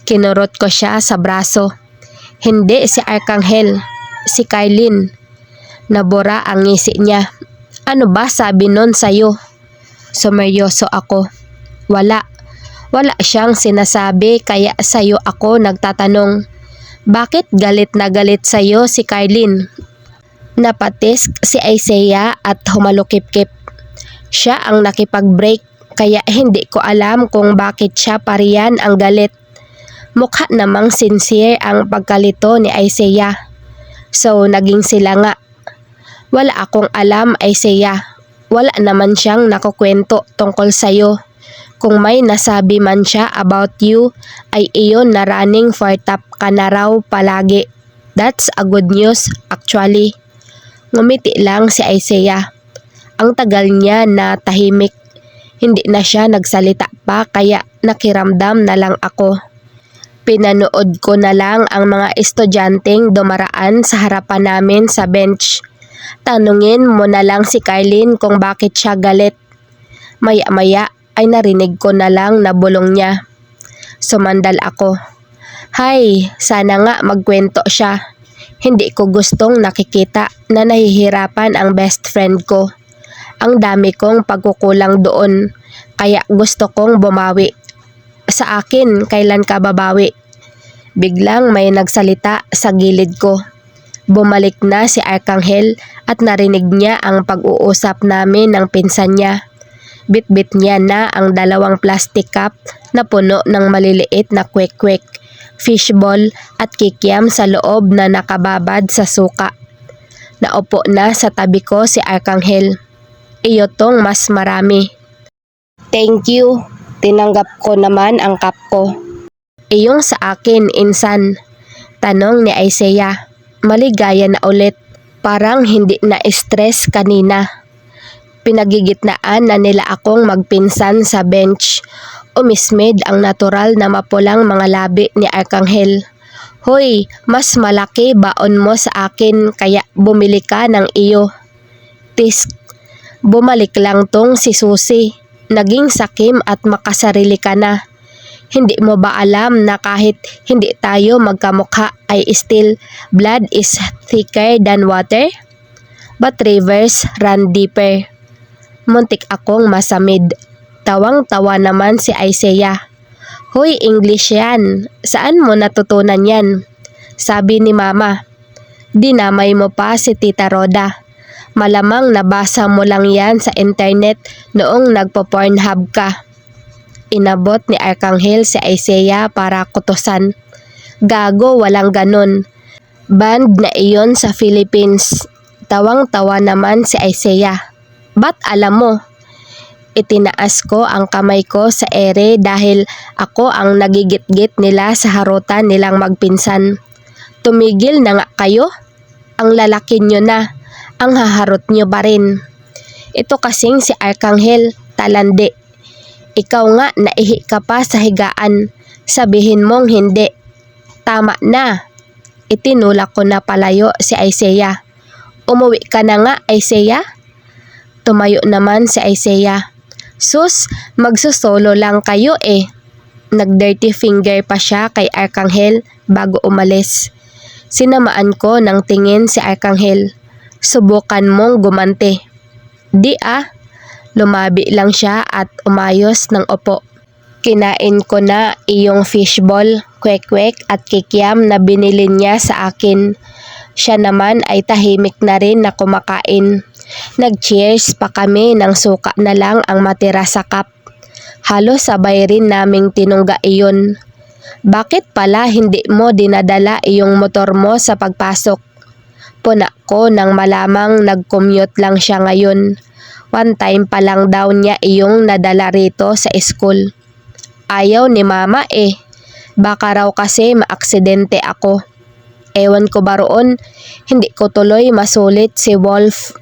Kinurot ko siya sa braso. Hindi si Arkanghel, si Kylene. Nabura ang ngisi niya. Ano ba sabi nun sa'yo? Sumeryoso ako. Wala siyang sinasabi kaya sa'yo ako nagtatanong. Bakit galit na galit sa'yo si Kylene? Napatisk si Isaiah at humalukip-kip. Siya ang nakipag-break Kaya hindi ko alam kung bakit siya pariyan ang galit. Mukha namang sincere ang pagkalito ni Isaiah. So naging sila nga. Wala akong alam, Isaiah. Wala naman siyang nakukwento tungkol sa'yo. Kung may nasabi man siya about you, ay iyon na running for top ka na raw palagi. That's a good news actually. Ngumiti lang si Isaiah. Ang tagal niya na tahimik. Hindi na siya nagsalita pa kaya nakiramdam na lang ako. Pinanood ko na lang ang mga estudyanteng dumaraan sa harapan namin sa bench. Tanungin mo na lang si Carlin kung bakit siya galit. Maya-maya ay narinig ko na lang na bulong niya. Sumandal ako. Hay, sana nga magkwento siya. Hindi ko gustong nakikita na nahihirapan ang best friend ko. Ang dami kong pagkukulang doon, kaya gusto kong bumawi. Sa akin, kailan ka babawi? Biglang may nagsalita sa gilid ko. Bumalik na si Arcangel at narinig niya ang pag-uusap namin ng pinsan niya. Bit-bit niya na ang 2 plastic cup na puno ng maliliit na kwek-kwek, fishball at kikiam sa loob na nakababad sa suka. Naupo na sa tabi ko si Arcangel. Iyo tong mas marami. Thank you. Tinanggap ko naman ang cup ko. Iyong sa akin, insan. Tanong ni Isaiah. Maligaya na ulit. Parang hindi na stress kanina. Pinagigitnaan na nila akong magpinsan sa bench. Umismid ang natural na mapulang mga labi ni Arcangel. Hoy, mas malaki baon mo sa akin kaya bumili ka ng iyo. Tisk. Bumalik lang tong si Susie. Naging sakim at makasarili ka na. Hindi mo ba alam na kahit hindi tayo magkamukha ay still blood is thicker than water? But rivers run deeper. Muntik akong masamid. Tawang-tawa naman si Isaiah. Hoy, English yan. Saan mo natutunan yan? Sabi ni Mama. Dinamay mo pa si Tita Roda. Malamang nabasa mo lang yan sa internet noong nagpo-Pornhub ka. Inabot ni Arcangel si Isaiah para kutusan. Gago, walang ganon. Banned na iyon sa Philippines. Tawang-tawa naman si Isaiah. Ba't alam mo? Itinaas ko ang kamay ko sa ere dahil ako ang nagigit-git nila sa harutan nilang magpinsan. Tumigil na nga kayo? Ang lalaki nyo na. Ang haharot nyo ba rin? Ito kasing si Arcangel, talande. Ikaw nga naihi ka pa sa higaan. Sabihin mong hindi. Tama na. Itinulak ko na palayo si Isaiah. Umuwi ka na nga, Isaiah? Tumayo naman si Isaiah. Sus, magsusolo lang kayo eh. Nag-dirty finger pa siya kay Arcangel bago umalis. Sinamaan ko ng tingin si Arcangel. Subukan mong gumante. Di Lumabi lang siya at umayos ng upo. Kinain ko na iyong fishball, kwek-kwek at kikiam na binili niya sa akin. Siya naman ay tahimik na rin na kumakain. Nag-cheers pa kami ng suka na lang ang matira sa cup. Halos sabay rin naming tinungga iyon. Bakit pala hindi mo dinadala iyong motor mo sa pagpasok? Puna ko nang malamang nag-commute lang siya ngayon. One time pa lang daw niya iyong nadala rito sa school. Ayaw ni Mama eh. Baka raw kasi maaksidente ako. Ewan ko ba roon, hindi ko tuloy masulit si Wolf.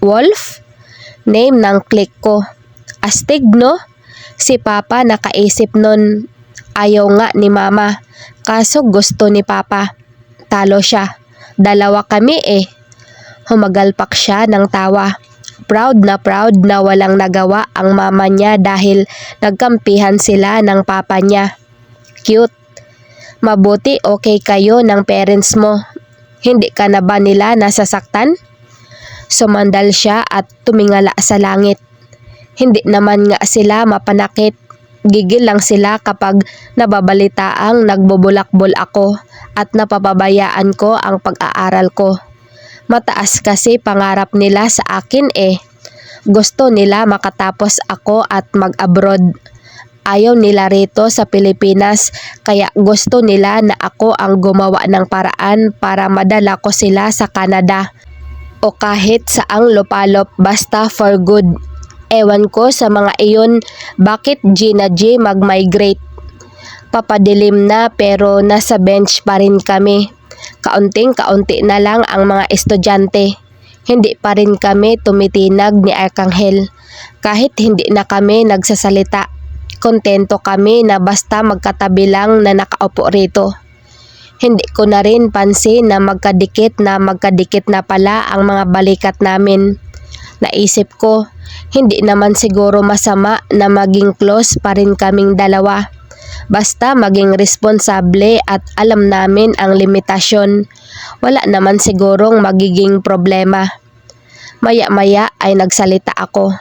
Wolf? Name ng click ko. Astig no? Si Papa nakaisip nun. Ayaw nga ni Mama. Kaso gusto ni Papa. Talo siya. 2 kami eh. Humagalpak siya ng tawa. Proud na walang nagawa ang mama niya dahil nagkampihan sila ng papa niya. Cute. Mabuti okay kayo ng parents mo. Hindi ka na ba nila nasasaktan? Sumandal siya at tumingala sa langit. Hindi naman nga sila mapanakit. Gigil lang sila kapag nababalitaang nagbubulakbol ako at napapabayaan ko ang pag-aaral ko. Mataas kasi pangarap nila sa akin eh. Gusto nila makatapos ako at mag-abroad. Ayaw nila rito sa Pilipinas kaya gusto nila na ako ang gumawa ng paraan para madala ko sila sa Canada o kahit saang lupalop basta for good. Ewan ko sa mga iyon bakit Gina G mag-migrate. Papadilim na pero nasa bench pa rin kami. Kaunting-kaunti na lang ang mga estudyante. Hindi pa rin kami tumitinag ni Arkanghel. Kahit hindi na kami nagsasalita. Kontento kami na basta magkatabi lang na nakaupo rito. Hindi ko na rin pansin na magkadikit na pala ang mga balikat namin. Naisip ko, hindi naman siguro masama na maging close pa rin kaming dalawa. Basta maging responsable at alam namin ang limitasyon. Wala naman sigurong magiging problema. Maya-maya ay nagsalita ako.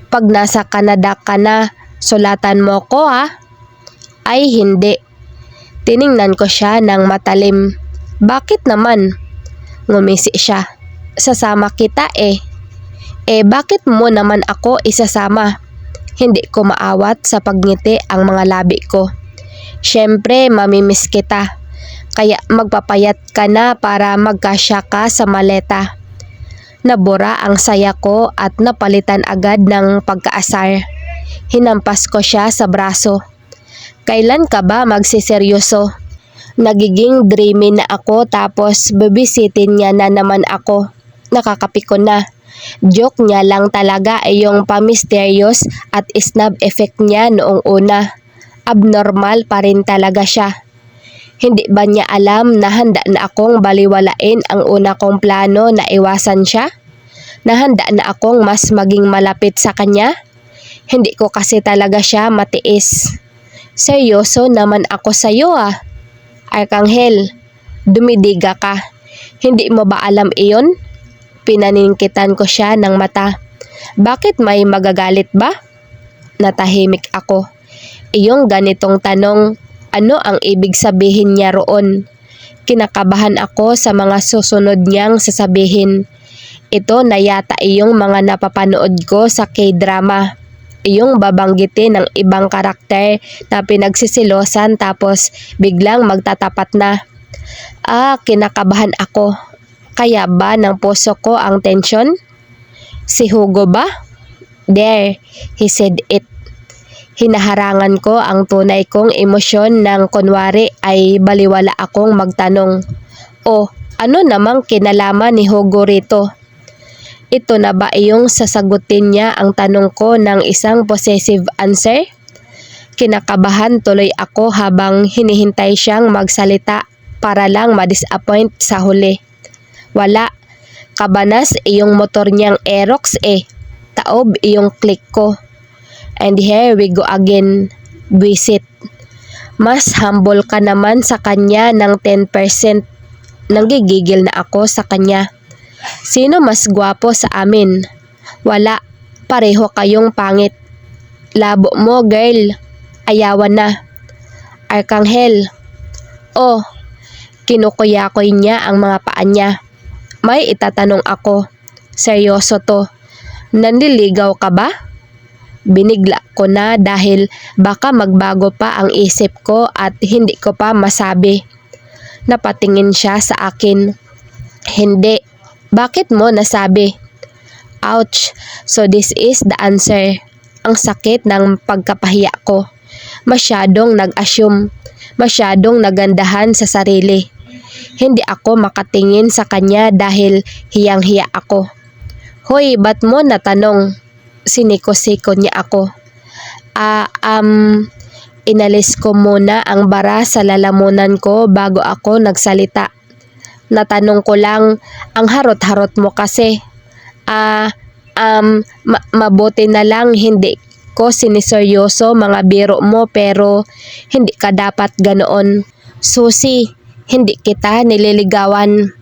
Pag nasa Canada ka na, sulatan mo ko ha? Ay hindi. Tiningnan ko siya ng matalim. Bakit naman? Ngumisi siya. Sasama kita eh. Bakit mo naman ako isasama? Hindi ko maawat sa pagngiti ang mga labi ko. Siyempre mamimiss kita. Kaya magpapayat ka na para magkasya ka sa maleta. Nabura ang saya ko at napalitan agad ng pagkaasar. Hinampas ko siya sa braso. Kailan ka ba magsiseryoso? Nagiging dreamy na ako tapos babisitin niya na naman ako. Nakakapiko na. Joke niya lang talaga ay yung pamisterious at snub effect niya noong una. Abnormal pa rin talaga siya. Hindi ba niya alam na handa na akong baliwalain ang una kong plano na iwasan siya? Na handa na akong mas maging malapit sa kanya? Hindi ko kasi talaga siya matiis. Seryoso naman ako sa'yo ah. Arkanghel, dumidiga ka. Hindi mo ba alam iyon? Pinaningkitan ko siya ng mata. Bakit may magagalit ba? Natahimik ako. Iyong ganitong tanong, ano ang ibig sabihin niya roon? Kinakabahan ako sa mga susunod niyang sasabihin. Ito na yata iyong mga napapanood ko sa K-drama. Iyong babanggitin ng ibang karakter na pinagsisilosan tapos biglang magtatapat na. Kinakabahan ako. Kaya ba ng puso ko ang tensyon? Si Hugo ba? There, he said it. Hinaharangan ko ang tunay kong emosyon nang kunwari ay baliwala akong magtanong. Ano namang kinalaman ni Hugo rito? Ito na ba iyong sasagutin niya ang tanong ko ng isang possessive answer? Kinakabahan tuloy ako habang hinihintay siyang magsalita para lang ma-disappoint sa huli. Wala. Kabanas iyong motor niyang Aerox eh. Taob iyong click ko. And here we go again. Visit. Mas humble ka naman sa kanya ng 10%. Nanggigigil na ako sa kanya. Sino mas gwapo sa amin? Wala. Pareho kayong pangit. Labo mo, girl. Ayawan na. Arkanghel. Kinukuyakoy niya ang mga paa niya. May itatanong ako. Seryoso to. Nanliligaw ka ba? Binigla ko na dahil baka magbago pa ang isip ko at hindi ko pa masabi. Napatingin siya sa akin. Hindi. Bakit mo nasabi? Ouch! So this is the answer. Ang sakit ng pagkapahiya ko. Masyadong nag-assume. Masyadong nagandahan sa sarili. Hindi ako makatingin sa kanya dahil hiyang-hiya ako. Hoy, ba't mo natanong? Siniko-siko niya ako. Inalis ko muna ang bara sa lalamunan ko bago ako nagsalita. Natanong ko lang, ang harot-harot mo kasi. Mabuti na lang hindi ko siniseryoso mga biro mo pero hindi ka dapat ganoon. Susi, hindi kita nililigawan.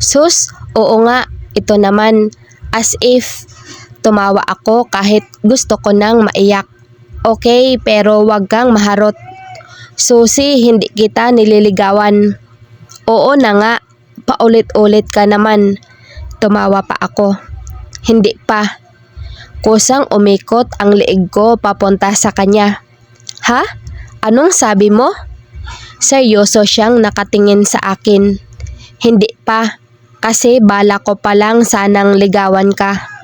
Sus, oo nga, ito naman. As if, tumawa ako kahit gusto ko nang maiyak. Okay, pero wag kang maharot. Susi, hindi kita nililigawan. Oo na nga. Paulit-ulit ka naman. Tumawa pa ako. Hindi pa. Kusang umikot ang leeg ko papunta sa kanya. Ha? Anong sabi mo? Seryoso siyang nakatingin sa akin. Hindi pa, kasi bala ko palang sanang ligawan ka.